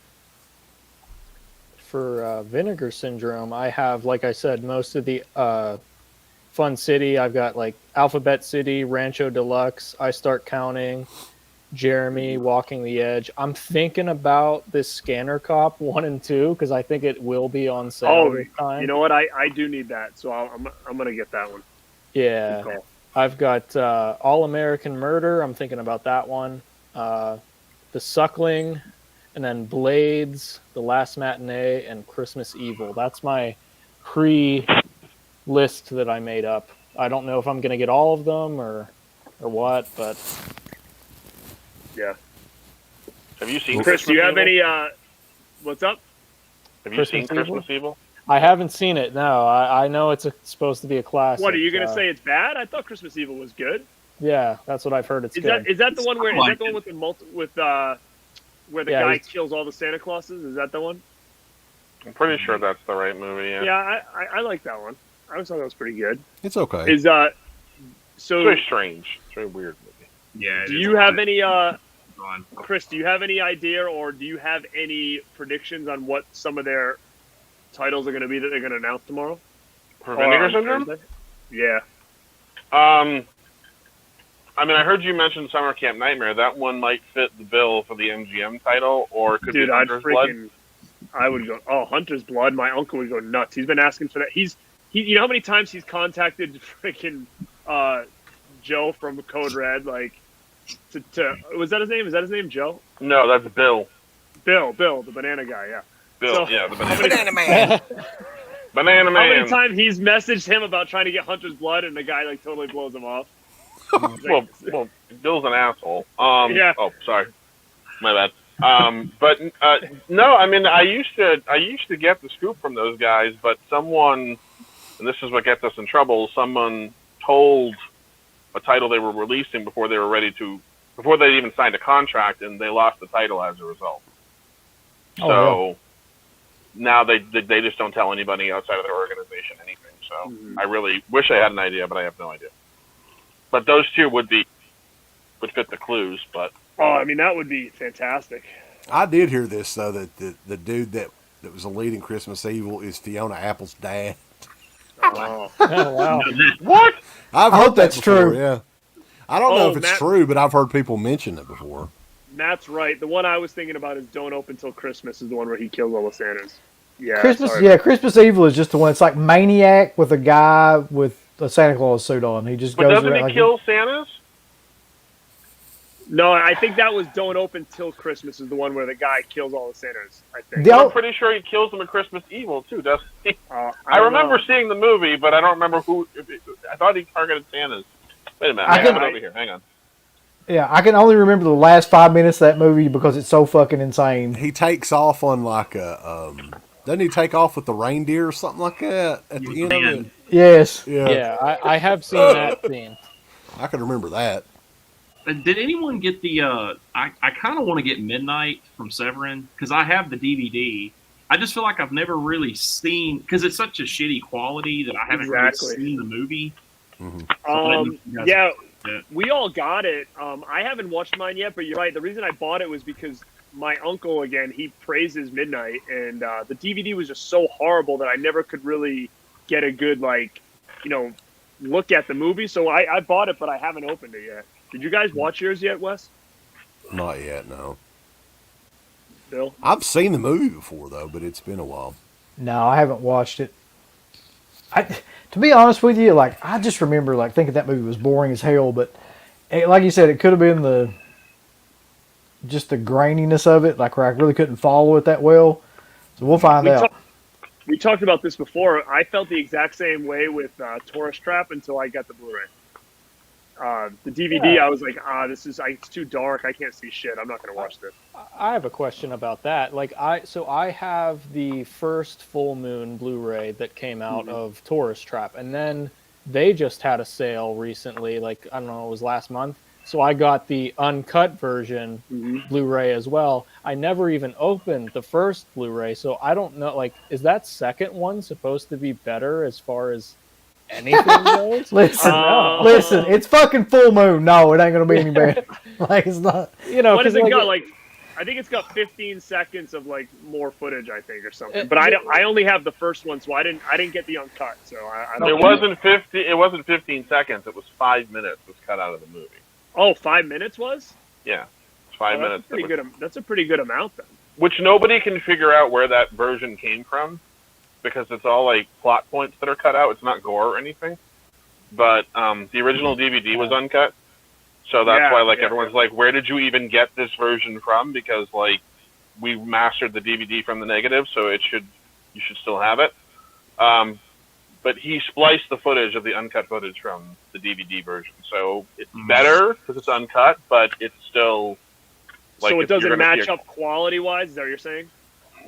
For Vinegar Syndrome, I have, like I said, most of the Fun City. I've got like Alphabet City, Rancho Deluxe, I Start Counting, Jeremy, Walking the Edge. I'm thinking about this Scanner Cop 1 and 2 because I think it will be on sale this time. You know what? I do need that, so I'm gonna get that one. Yeah. Good call. I've got All American Murder. I'm thinking about that one. The Suckling, and then Blades, The Last Matinee, and Christmas Evil. That's my pre-list that I made up. I don't know if I'm going to get all of them or what, but Yeah. Have you seen Chris, do you have Evil? any? What's up? Have you Christmas seen Evil? Christmas Evil? I haven't seen it. No, I know it's supposed to be a classic. What are you gonna say? It's bad? I thought Christmas Evil was good. Yeah, that's what I've heard. It's Is good. that the one where I is that the one with where the Yeah, guy he's- kills all the Santa Clauses? Is that the one? I'm pretty sure that's the right movie. Yeah. Yeah, I like that one. I always thought that was pretty good. It's okay. Is It's so? very strange. It's a very weird movie. Yeah. Do you have any Fun. Chris? Do you have any idea, or do you have any predictions on what some of their titles are going to be that they're going to announce tomorrow? For Or Vinegar on Syndrome? Thursday? Yeah. I mean, I heard you mention Summer Camp Nightmare. That one might fit the bill for the MGM title, or it could Dude, be Hunter's Blood. I would go. Oh, Hunter's Blood. My uncle would go nuts. He's been asking for that. You know how many times he's contacted freaking Joe from Code Red, like to was that his name? Is that his name, Joe? No, that's Bill. Bill, the banana guy. Yeah. Bill, So- yeah, the How Banana, many, banana how Man. many times he's messaged him about trying to get Hunter's Blood, and the guy like totally blows him off. Well, Bill's an asshole. Yeah. Oh, sorry. My bad. But no, I mean, I used to get the scoop from those guys, but someone, and this is what gets us in trouble. Someone told a title they were releasing before they were before they even signed a contract, and they lost the title as a result. So now they just don't tell anybody outside of their organization anything. So I really wish I had an idea, but I have no idea. But those two would fit the clues. But I mean, that would be fantastic. I did hear this though, that the dude that was the lead in Christmas Evil is Fiona Apple's dad. Oh. Oh, wow. what? I've I heard hope that that's before, true. Yeah, I don't know if it's Matt, true, but I've heard people mention it before. Matt's right. The one I was thinking about is Don't Open Till Christmas is the one where he kills all the Santas. Yeah, Christmas, sorry. yeah, Christmas Evil is just the one. It's like Maniac with a guy with a Santa Claus suit on. He just But goes doesn't around he like kill Santas? No, I think that was Don't Open Till Christmas is the one where the guy kills all the Santas, I think. The- I'm pretty sure he kills them at Christmas Evil too, doesn't he? I remember seeing the movie, but I don't remember who. I thought he targeted Santas. Wait a minute, I got it over here. Hang on. Yeah, I can only remember the last 5 minutes of that movie because it's so fucking insane. He takes off on like a doesn't he take off with the reindeer or something like that at the end of it? Yes. Yeah, I have seen that scene. I can remember that. Did anyone get the? I kind of want to get Midnight from Severin because I have the DVD. I just feel like I've never really seen because it's such a shitty quality that I haven't really seen the movie. Yeah, we all got it. I haven't watched mine yet, but you're right. The reason I bought it was because my uncle, again, he praises Midnight, and the DVD was just so horrible that I never could really get a good look at the movie. So I bought it, but I haven't opened it yet. Did you guys watch yours yet, Wes? Not yet, no. Bill? I've seen the movie before though, but it's been a while. No, I haven't watched it. To be honest with you, like I just remember like thinking that movie was boring as hell. But like you said, it could have been the graininess of it, like where I really couldn't follow it that well. So we'll find out. We talked about this before. I felt the exact same way with Tourist Trap until I got the Blu-ray. The DVD, I was like, it's too dark. I can't see shit. I'm not going to watch this. I have a question about that. Like I have the first Full Moon Blu-ray that came out of Tourist Trap, and then they just had a sale recently. Like I don't know, it was last month. So I got the uncut version Blu-ray as well. I never even opened the first Blu-ray, so I don't know. Like, is that second one supposed to be better as far as anything goes? Listen, it's fucking Full Moon. No, it ain't gonna be any better. Like it's not. What has it got? Like, I think it's got 15 seconds of like more footage, I think, or something. But I only have the first one, so I didn't get the uncut. So I don't. It wasn't 50. It wasn't 15 seconds. It was 5 minutes. Was cut out of the movie. Oh, 5 minutes was? Yeah, it's 5 minutes. That's a pretty good amount then. Which nobody can figure out where that version came from, because it's all like plot points that are cut out. It's not gore or anything. But the original DVD was uncut, so that's why everyone's like, "Where did you even get this version from?" Because like we mastered the DVD from the negative, so you should still have it. But he spliced the footage of the uncut footage from the DVD version, so it's better because it's uncut, but it's still like. So it doesn't match up quality-wise. Is that what you're saying?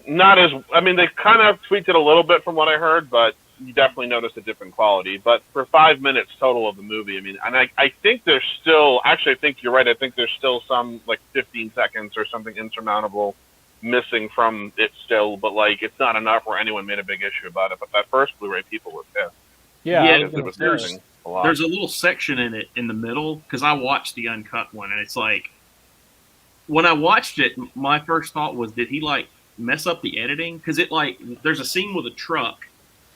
Not as. I mean, they kind of tweaked it a little bit from what I heard, but you definitely notice a different quality. But for 5 minutes total of the movie, I mean, and I think there's still. Actually, I think you're right. I think there's still some like 15 seconds or something insurmountable missing from it still, but like it's not enough where anyone made a big issue about it. But that first Blu-ray, people were pissed. There's a little section in it in the middle because I watched the uncut one, and it's like when I watched it, my first thought was, did he like mess up the editing? Because it like there's a scene with a truck,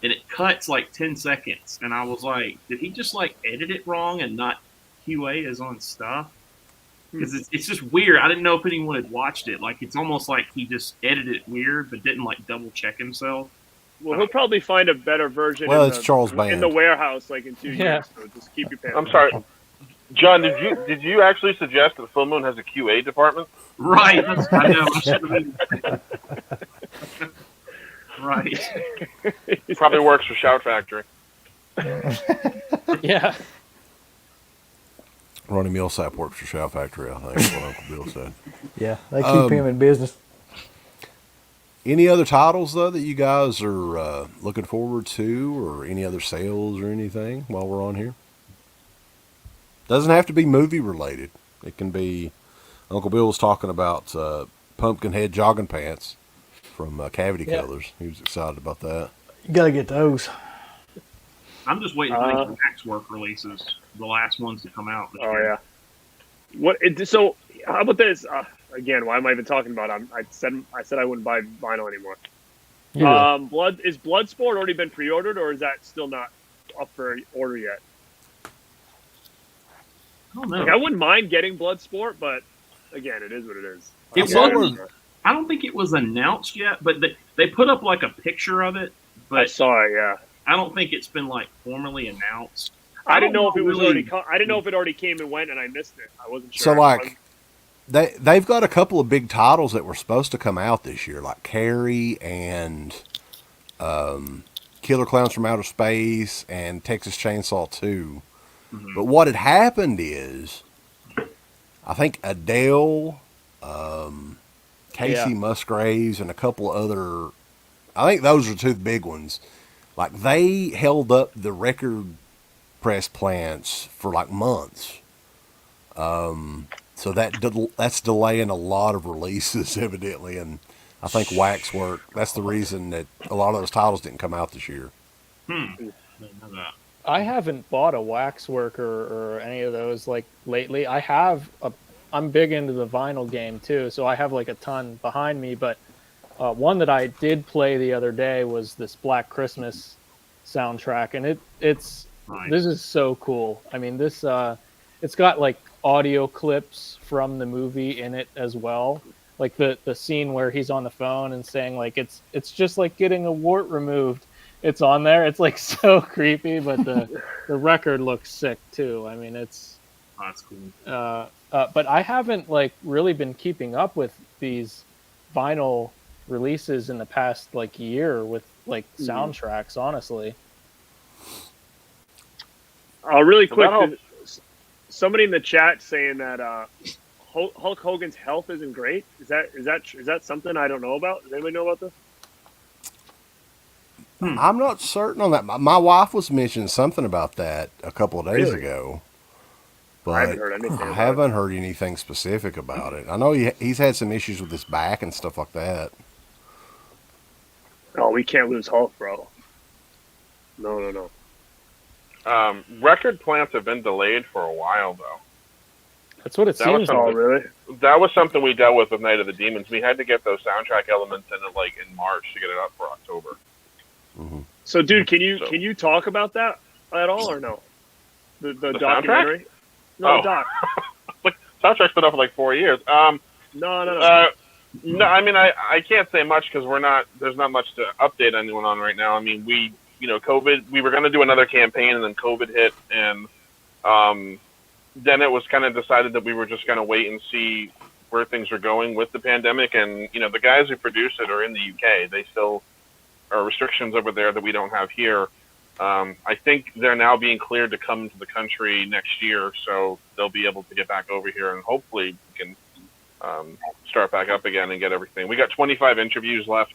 and it cuts like 10 seconds, and I was like, did he just like edit it wrong and not QA his own stuff? Because it's just weird. I didn't know if anyone had watched it. Like, it's almost like he just edited it weird, but didn't, like, double-check himself. Well, he'll probably find a better version it's Charles Band. in the warehouse, like, in 2 years. So just keep your pants I'm sorry. John, did you actually suggest that Full Moon has a QA department? Right. I know. I should have been. Right. Probably works for Shout Factory. Yeah. Ronnie Millsap works for Shout Factory, I think, is what Uncle Bill said. Yeah, they keep him in business. Any other titles, though, that you guys are looking forward to, or any other sales or anything while we're on here? Doesn't have to be movie related. It can be. Uncle Bill was talking about Pumpkinhead jogging pants from Cavity Colors. He was excited about that. You got to get those. I'm just waiting for the Waxwork releases, the last ones to come out. Oh yeah. So how about this? Again, why am I even talking about it? I said I wouldn't buy vinyl anymore. Yeah. Is Bloodsport already been pre-ordered, or is that still not up for order yet? I don't know. Like, I wouldn't mind getting Bloodsport, but again, it is what it is. I don't think it was announced yet, but they put up like a picture of it. But I saw it. Yeah. I don't think it's been like formally announced. I didn't know if it was already. I didn't know if it already came and went, and I missed it. I wasn't sure. So, like, they've got a couple of big titles that were supposed to come out this year, like Carrie and Killer Clowns from Outer Space and Texas Chainsaw 2. Mm-hmm. But what had happened is, I think Adele, Casey Musgraves, and a couple of other. I think those are two big ones. Like, they held up the record press plants for like months. So that's delaying a lot of releases, evidently. And I think Waxwork, that's the reason that a lot of those titles didn't come out this year. I haven't bought a Waxwork or any of those like lately. I'm big into the vinyl game too, so I have like a ton behind me, but one that I did play the other day was this Black Christmas soundtrack, and it's nice. This is so cool. I mean, this it's got like audio clips from the movie in it as well, like the scene where he's on the phone and saying like it's just like getting a wart removed. It's on there. It's like so creepy, but the record looks sick too. I mean, that's cool. But I haven't like really been keeping up with these vinyl releases in the past like year with like soundtracks, honestly. Really quick, somebody in the chat saying that Hulk Hogan's health isn't great. Is that something I don't know about? Does anybody know about this? I'm not certain on that. My wife was mentioning something about that a couple of days ago. But I haven't heard anything. I haven't heard anything specific about it. I know he's had some issues with his back and stuff like that. Oh, we can't lose Hulk, bro. No. Record plants have been delayed for a while, though. That's what it seems like. Oh, really? That was something we dealt with Night of the Demons. We had to get those soundtrack elements in March to get it up for October. Mm-hmm. So, dude, can you talk about that at all or no? The documentary? Soundtrack? No, doc. Soundtrack's been up for like 4 years. No. No, I mean, I can't say much because there's not much to update anyone on right now. I mean, COVID, we were going to do another campaign and then COVID hit, and then it was kind of decided that we were just going to wait and see where things are going with the pandemic. And, the guys who produce it are in the UK. They still are restrictions over there that we don't have here. I think they're now being cleared to come to the country next year, so they'll be able to get back over here, and hopefully we can start back up again and get everything. We got 25 interviews left,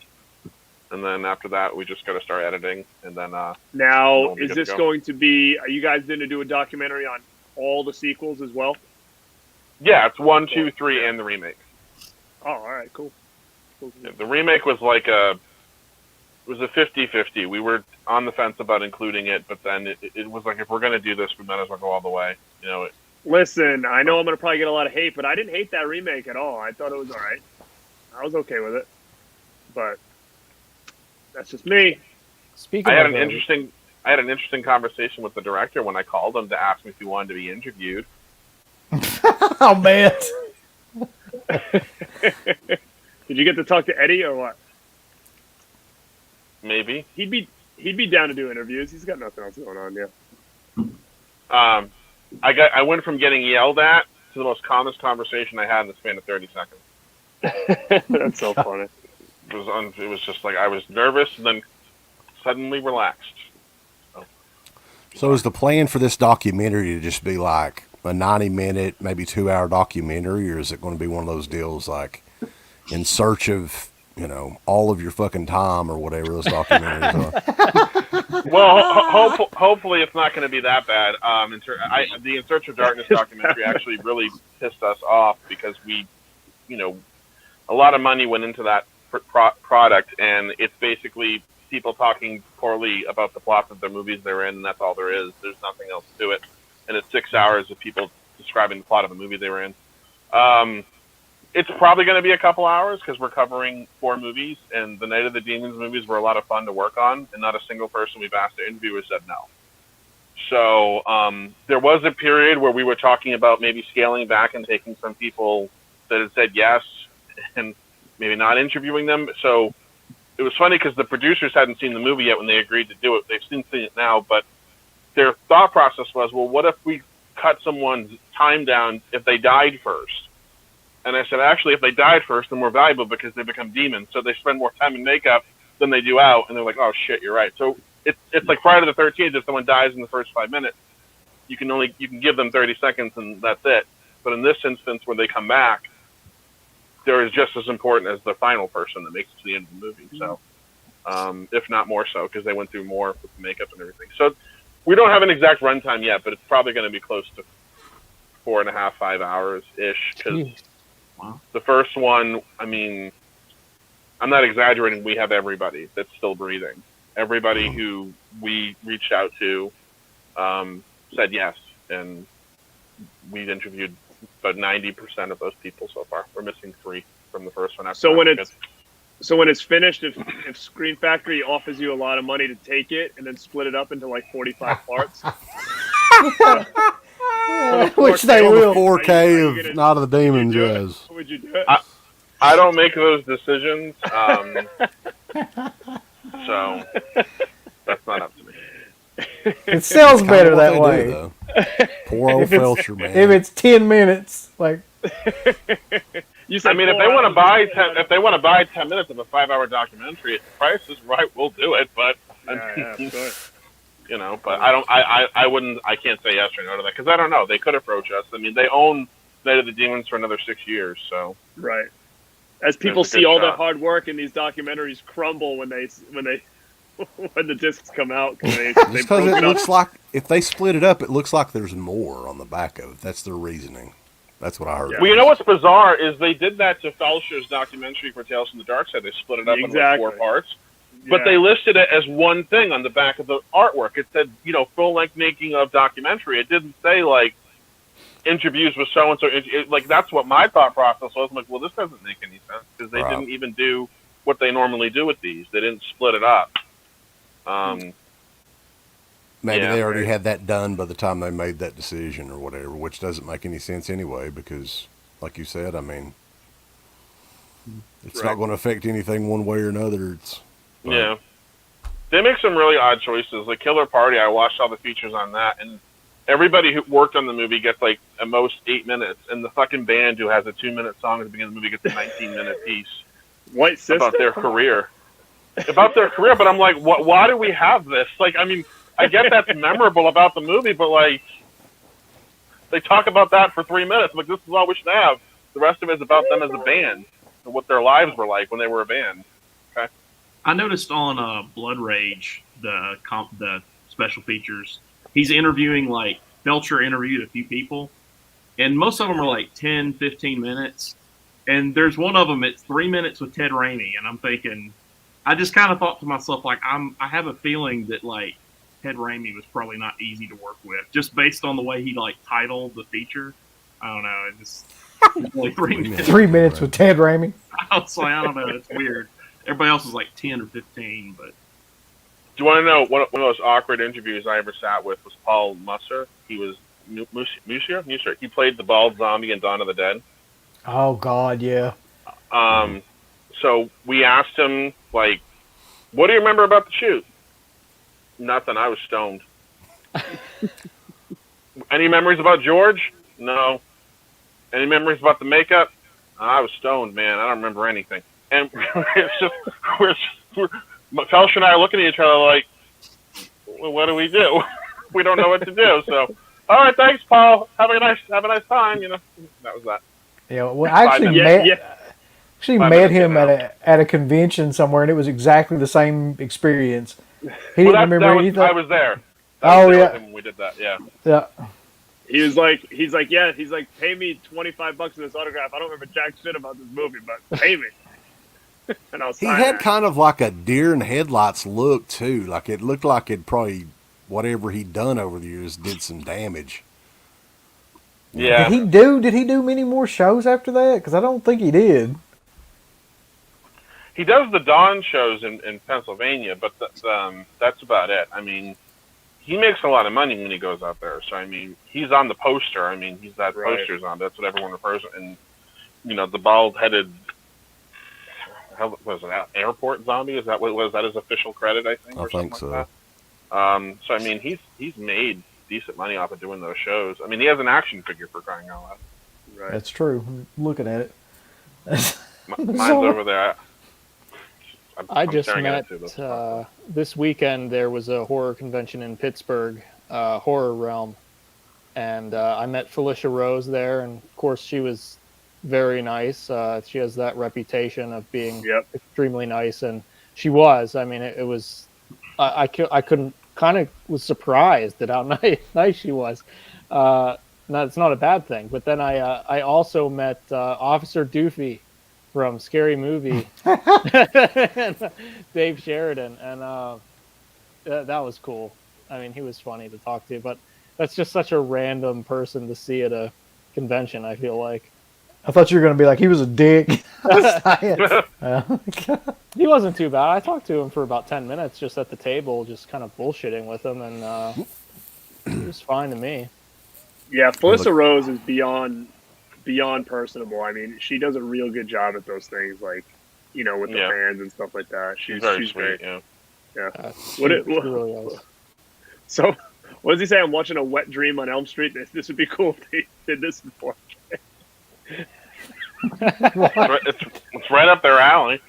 and then after that, we just got to start editing, and then. Now, is this going to be? Are you guys going to do a documentary on all the sequels as well? Yeah, it's 1, 2, 3, and the remake. Oh, all right, cool. Yeah, the remake was like a 50-50. We were on the fence about including it, but then it was like, if we're going to do this, we might as well go all the way. Listen, I know I'm going to probably get a lot of hate, but I didn't hate that remake at all. I thought it was all right. I was okay with it, but that's just me. I had an interesting conversation with the director when I called him to ask me if he wanted to be interviewed. Oh man! Did you get to talk to Eddie or what? Maybe he'd be down to do interviews. He's got nothing else going on. Yeah. I went from getting yelled at to the most calmest conversation I had in the span of 30 seconds. That's so funny. It was just like I was nervous and then suddenly relaxed. So is the plan for this documentary to just be like a 90-minute, maybe 2-hour documentary, or is it going to be one of those deals like In Search of, all of your fucking time or whatever those documentaries are? Well, hopefully it's not going to be that bad. The In Search of Darkness documentary actually really pissed us off because we, a lot of money went into that product, and it's basically people talking poorly about the plots of the movies they're in, and that's all there is. There's nothing else to it. And it's 6 hours of people describing the plot of a movie they were in. It's probably going to be a couple hours because we're covering 4 movies, and the Night of the Demons movies were a lot of fun to work on, and not a single person we've asked to interview has said no. So there was a period where we were talking about maybe scaling back and taking some people that had said yes and maybe not interviewing them. So it was funny because the producers hadn't seen the movie yet when they agreed to do it. They've seen it now, but their thought process was, well, what if we cut someone's time down if they died first? And I said, actually, if they died first, they're more valuable because they become demons. So they spend more time in makeup than they do out. And they're like, oh, shit, you're right. So it's like Friday the 13th. If someone dies in the first 5 minutes, you can give them 30 seconds and that's it. But in this instance, when they come back, they're just as important as the final person that makes it to the end of the movie. So, if not more so, because they went through more with the makeup and everything. So we don't have an exact runtime yet, but it's probably going to be close to 4.5, 5 hours-ish. Because the first one, I mean, I'm not exaggerating. We have everybody that's still breathing. Everybody who we reached out to said yes, and we've interviewed about 90% of those people so far. We're missing 3 from the first one. So when it's finished, if Screen Factory offers you a lot of money to take it and then split it up into like 45 parts, which they On will. the 4K of Night of the Demons, yes. would you do it? I don't make those decisions, so that's not up to me. It sells Kinda better what that they way. do, though. Poor old If it's- Felcher, man. If it's 10 minutes, like You said I mean, if 4 they want to hours, buy 10 minutes of a 5-hour documentary, if the price is right, we'll do it. But yeah, sure. but I can't say yes or no to that because I don't know. They could approach us. I mean, they own Night of the Demons for another 6 years, so Right. As people There's a see good all the shot. hard work in these documentaries crumble when the discs come out, because they Just because broke it it looks up. like, if they split it up, it looks like there's more on the back of it. That's their reasoning. That's what I heard. Yeah. Well, you know what's bizarre is they did that to Felcher's documentary for Tales from the Dark Side. They split it up into like 4 parts, but Yeah. they listed it as one thing on the back of the artwork. It said, full length making of documentary. It didn't say like interviews with so and so. Like that's what my thought process was. I'm like, well, this doesn't make any sense because they didn't even do what they normally do with these. They didn't split it up. Maybe Yeah, they already right. had that done by the time they made that decision or whatever, which doesn't make any sense anyway because, like you said, I mean, it's not Right. going to affect anything one way or another. But Yeah. They make some really odd choices. Like Killer Party, I watched all the features on that, and everybody who worked on the movie gets like at most 8 minutes, and the fucking band who has a 2-minute song at the beginning of the movie gets a 19-minute piece White Sister? about their career. But I'm like, why do we have this? Like, I mean, I get that's memorable about the movie, but like, they talk about that for 3 minutes. Like, this is all we should have. The rest of it is about them as a band and what their lives were like when they were a band. Okay. I noticed on Blood Rage, the special features, he's interviewing, like, Felcher interviewed a few people, and most of them are like 10, 15 minutes. And there's one of them, it's 3 minutes with Ted Raimi, and I'm thinking, I just kind of thought to myself, like, I have a feeling that, like, Ted Raimi was probably not easy to work with, just based on the way he, like, titled the feature. I don't know, it just, like 3 minutes. 3 minutes with Ted Raimi. I was like, I don't know, it's weird. Everybody else is like 10 or 15, but Do you want to know one of the most awkward interviews I ever sat with was Paul Musser. He was Musser. He played the bald zombie in Dawn of the Dead. Oh God, yeah. So we asked him, like, what do you remember about the shoot? Nothing. I was stoned. Any memories about George? No. Any memories about the makeup? I was stoned, man. I don't remember anything. And it's just, Felcher and I are looking at each other like, well, what do? We don't know what to do. So all right, thanks, Paul. Have a nice time. You know, that was that. Yeah, well, I actually Yeah, met yeah. actually 5 met minutes him in and at a convention somewhere, and it was exactly the same experience. He Well, didn't remember anything. I was there. I was Oh there yeah, with him when we did that. Yeah. yeah. He's like, yeah. He's like, pay me $25 for this autograph. I don't remember jack shit about this movie, but pay me. And I'll He sign had that. kind of like a deer in headlights look too. Like it looked like it probably whatever he'd done over the years did some damage. Yeah. Did he do many more shows after that? Because I don't think he did. He does the dawn shows in Pennsylvania, but that's about it. I mean, he makes a lot of money when he goes out there. So I mean, he's on the poster. I mean, he's that Right. poster's on. That's what everyone refers to. And you know, the bald-headed, how was it? Airport zombie? Is that what was that his official credit? I think. I Or think something so. Like that. So I mean, he's made decent money off of doing those shows. I mean, he has an action figure for crying out loud. Right. That's true. I'm looking at it. Mine's over there. I I'm just staring at met it too. this weekend. There was a horror convention in Pittsburgh, Horror Realm, and I met Felicia Rose there. And of course, she was very nice. She has that reputation of being Yep. extremely nice, and she was. I mean, it was. I couldn't kind of was surprised at how nice she was. No, it's not a bad thing. But then I also met Officer Doofy from Scary Movie, Dave Sheridan, and that was cool. I mean, he was funny to talk to, but that's just such a random person to see at a convention, I feel like. I thought you were going to be like, he was a dick. He wasn't too bad. I talked to him for about 10 minutes just at the table, just kind of bullshitting with him, and it was fine to me. Yeah, Felissa Rose is beyond personable. I mean, she does a real good job at those things, like, you know, with the Yeah. fans and stuff like that. She's very she's sweet. great. Yeah. Yeah. She What it- really was. So, what does he say? I'm watching a wet dream on Elm Street. This would be cool if they did this before. It's right up their alley.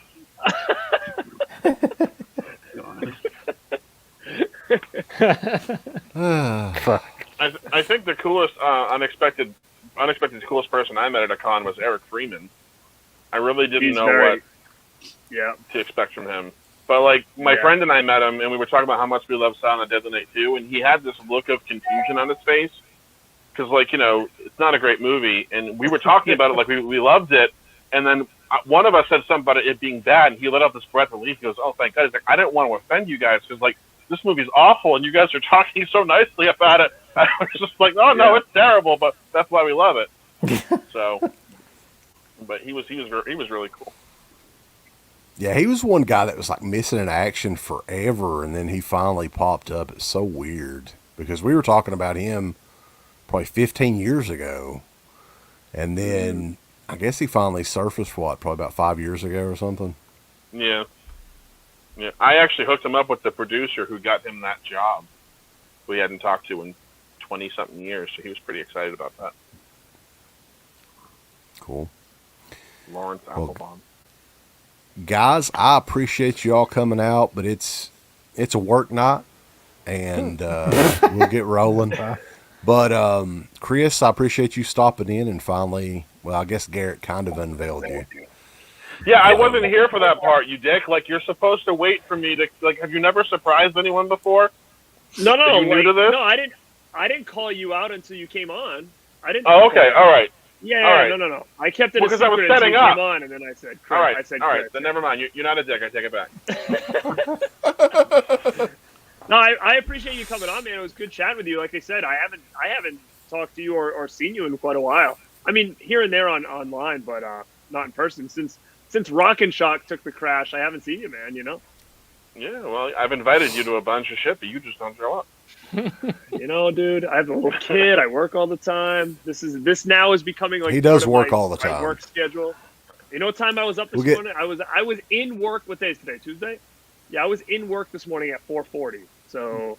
Fuck. I think the coolest, unexpected coolest person I met at a con was Eric Freeman. I really didn't He's know very- what Yeah. to expect from him. But like my Yeah. friend and I met him, and we were talking about how much we love Silent Deadly Night 2, and he had this look of confusion on his face because, like, you know, it's not a great movie, and we were talking about it like we loved it, and then one of us said something about it being bad, and he let out this breath of relief. He goes, "Oh, thank God!" He's like, "I didn't want to offend you guys because like this movie's awful, and you guys are talking so nicely about it." I was just like, "Oh no, Yeah. it's terrible, but that's why we love it." So, but he was really cool. Yeah, he was one guy that was like missing in action forever, and then he finally popped up. It's so weird because we were talking about him probably 15 years ago, and then I guess he finally surfaced probably about 5 years ago or something. Yeah. Yeah. I actually hooked him up with the producer who got him that job. We hadn't talked to in 20-something years, so he was pretty excited about that. Cool. Lawrence Applebaum. Guys, I appreciate you all coming out, but it's a work night, and we'll get rolling. But Chris, I appreciate you stopping in and finally. Well, I guess Garrett kind of unveiled you. Yeah, I wasn't here for that part, you dick. Like, you're supposed to wait for me to, like, have you never surprised anyone before? No, Are you new to this? no, I didn't call you out until you came on. I didn't. Oh, okay, all right. Yeah, all right. no. I kept it Well, a 'cause I was secret until setting you up. came on, and then I said, Chris. All right, I said, all right, Chris. then never mind. You're not a dick. I take it back. No, I appreciate you coming on, man. It was good chatting with you. Like I said, I haven't talked to you or seen you in quite a while. I mean, here and there online, but not in person. Since Rock and Shock took the crash, I haven't seen you, man. You know. Yeah, well, I've invited you to a bunch of shit, but you just don't show up. You know, dude, I have a little kid. I work all the time. This now is becoming like He does sort of work my- all the my time. work schedule. You know what time I was up this We'll get- morning? I was in work. What day is today? Tuesday? Yeah, I was in work this morning at 4:40. So,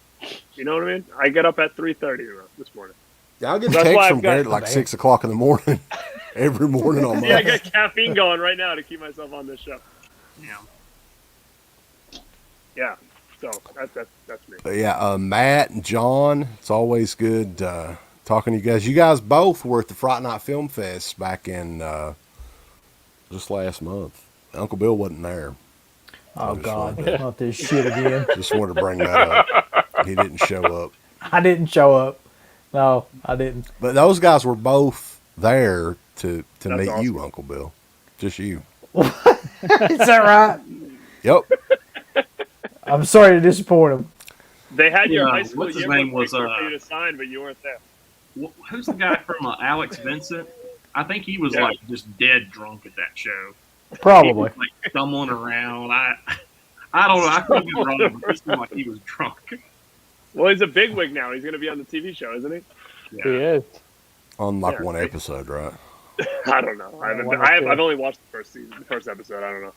you know what I mean? I get up at 3:30 this morning. Yeah, I'll get a That's text why from I've got- Garrett at like 6 o'clock in the morning, every morning on Yeah, I my. got caffeine going right now to keep myself on this show. Yeah. Yeah. So that's me. But yeah, Matt and John, it's always good talking to you guys. You guys both were at the Fright Night Film Fest back in just last month. Uncle Bill wasn't there. Oh just God, wanted to- not this shit again. Just wanted to bring that up. He didn't show up. I didn't show up. No, I didn't. But those guys were both there to That's meet awesome. you, Uncle Bill. Just you. Is that right? Yep. I'm sorry to disappoint him. They had your Yeah, high school what's his yearbook name was, picture for you to sign, but you weren't there. Who's the guy from Alex Vincent? I think he was Yeah. like just dead drunk at that show. He Probably. was like stumbling around. I don't know. I could be wrong, but it seemed like he was drunk. Well, he's a bigwig now. He's going to be on the TV show, isn't he? He is. On like Yeah. one episode, right? I don't know. I've only watched the first episode. I don't know.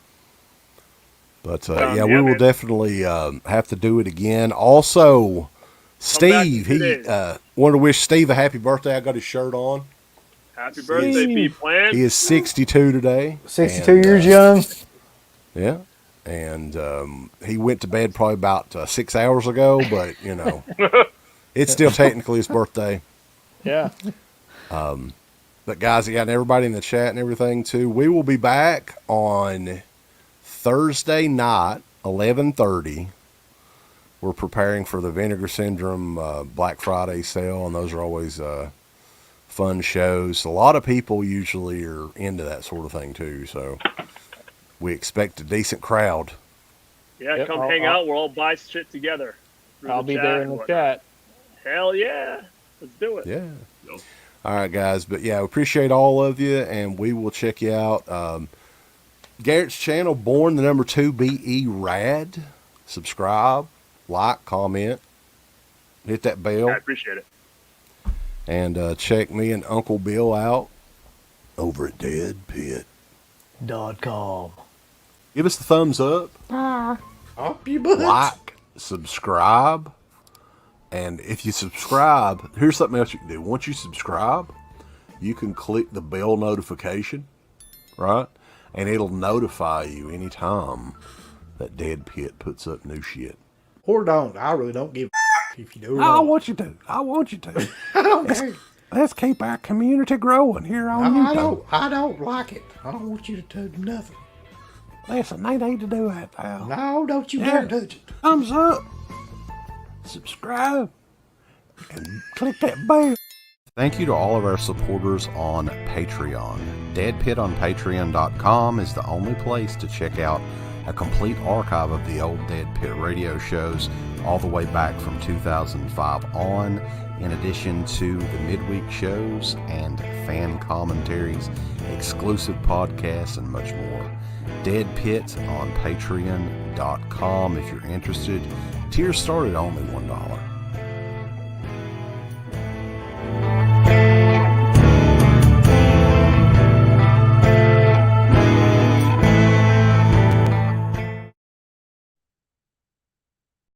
But Yeah, yeah, we will man. definitely have to do it again. Also, Steve, in 2 he days. wanted to wish Steve a happy birthday. I got his shirt on. Happy birthday, Pete Plan. He is 62 today. 62 and, years young. Yeah. And he went to bed probably about 6 hours ago, but, you know, it's still technically his birthday. Yeah. But, guys, again, everybody in the chat and everything, too, we will be back on Thursday night, 11:30. We're preparing for the Vinegar Syndrome Black Friday sale, and those are always fun shows. A lot of people usually are into that sort of thing, too, so we expect a decent crowd. Yeah, Yep, come I'll- hang out. We'll all buy shit together. through I'll the be chat there in and the whatnot. chat. Hell yeah. Let's do it. Yeah. Yep. All right, guys. But yeah, appreciate all of you, and we will check you out. Garrett's channel, Born the number 2 BE Rad. Subscribe, like, comment, hit that bell, I appreciate it. and check me and Uncle Bill out over at Dead Pit. .com. Give us the thumbs up, Up your butt. like, subscribe, and if you subscribe, here's something else you can do. Once you subscribe, you can click the bell notification, right? And it'll notify you anytime that Dead Pit puts up new shit. Or don't. I really don't give a if you do or I not. want you to. I want you to. I don't care. Let's keep our community growing here on No, YouTube. I don't like it. I don't want you to do nothing. Listen, they need to do that, pal. No, don't you Yeah. dare touch it. Thumbs up, subscribe, and click that bell. Thank you to all of our supporters on Patreon. Dead Pit on Patreon.com is the only place to check out a complete archive of the old Dead Pit radio shows all the way back from 2005 on, in addition to the midweek shows and fan commentaries, exclusive podcasts, and much more. Dead Pit on Patreon.com if you're interested. Tiers start at only $1.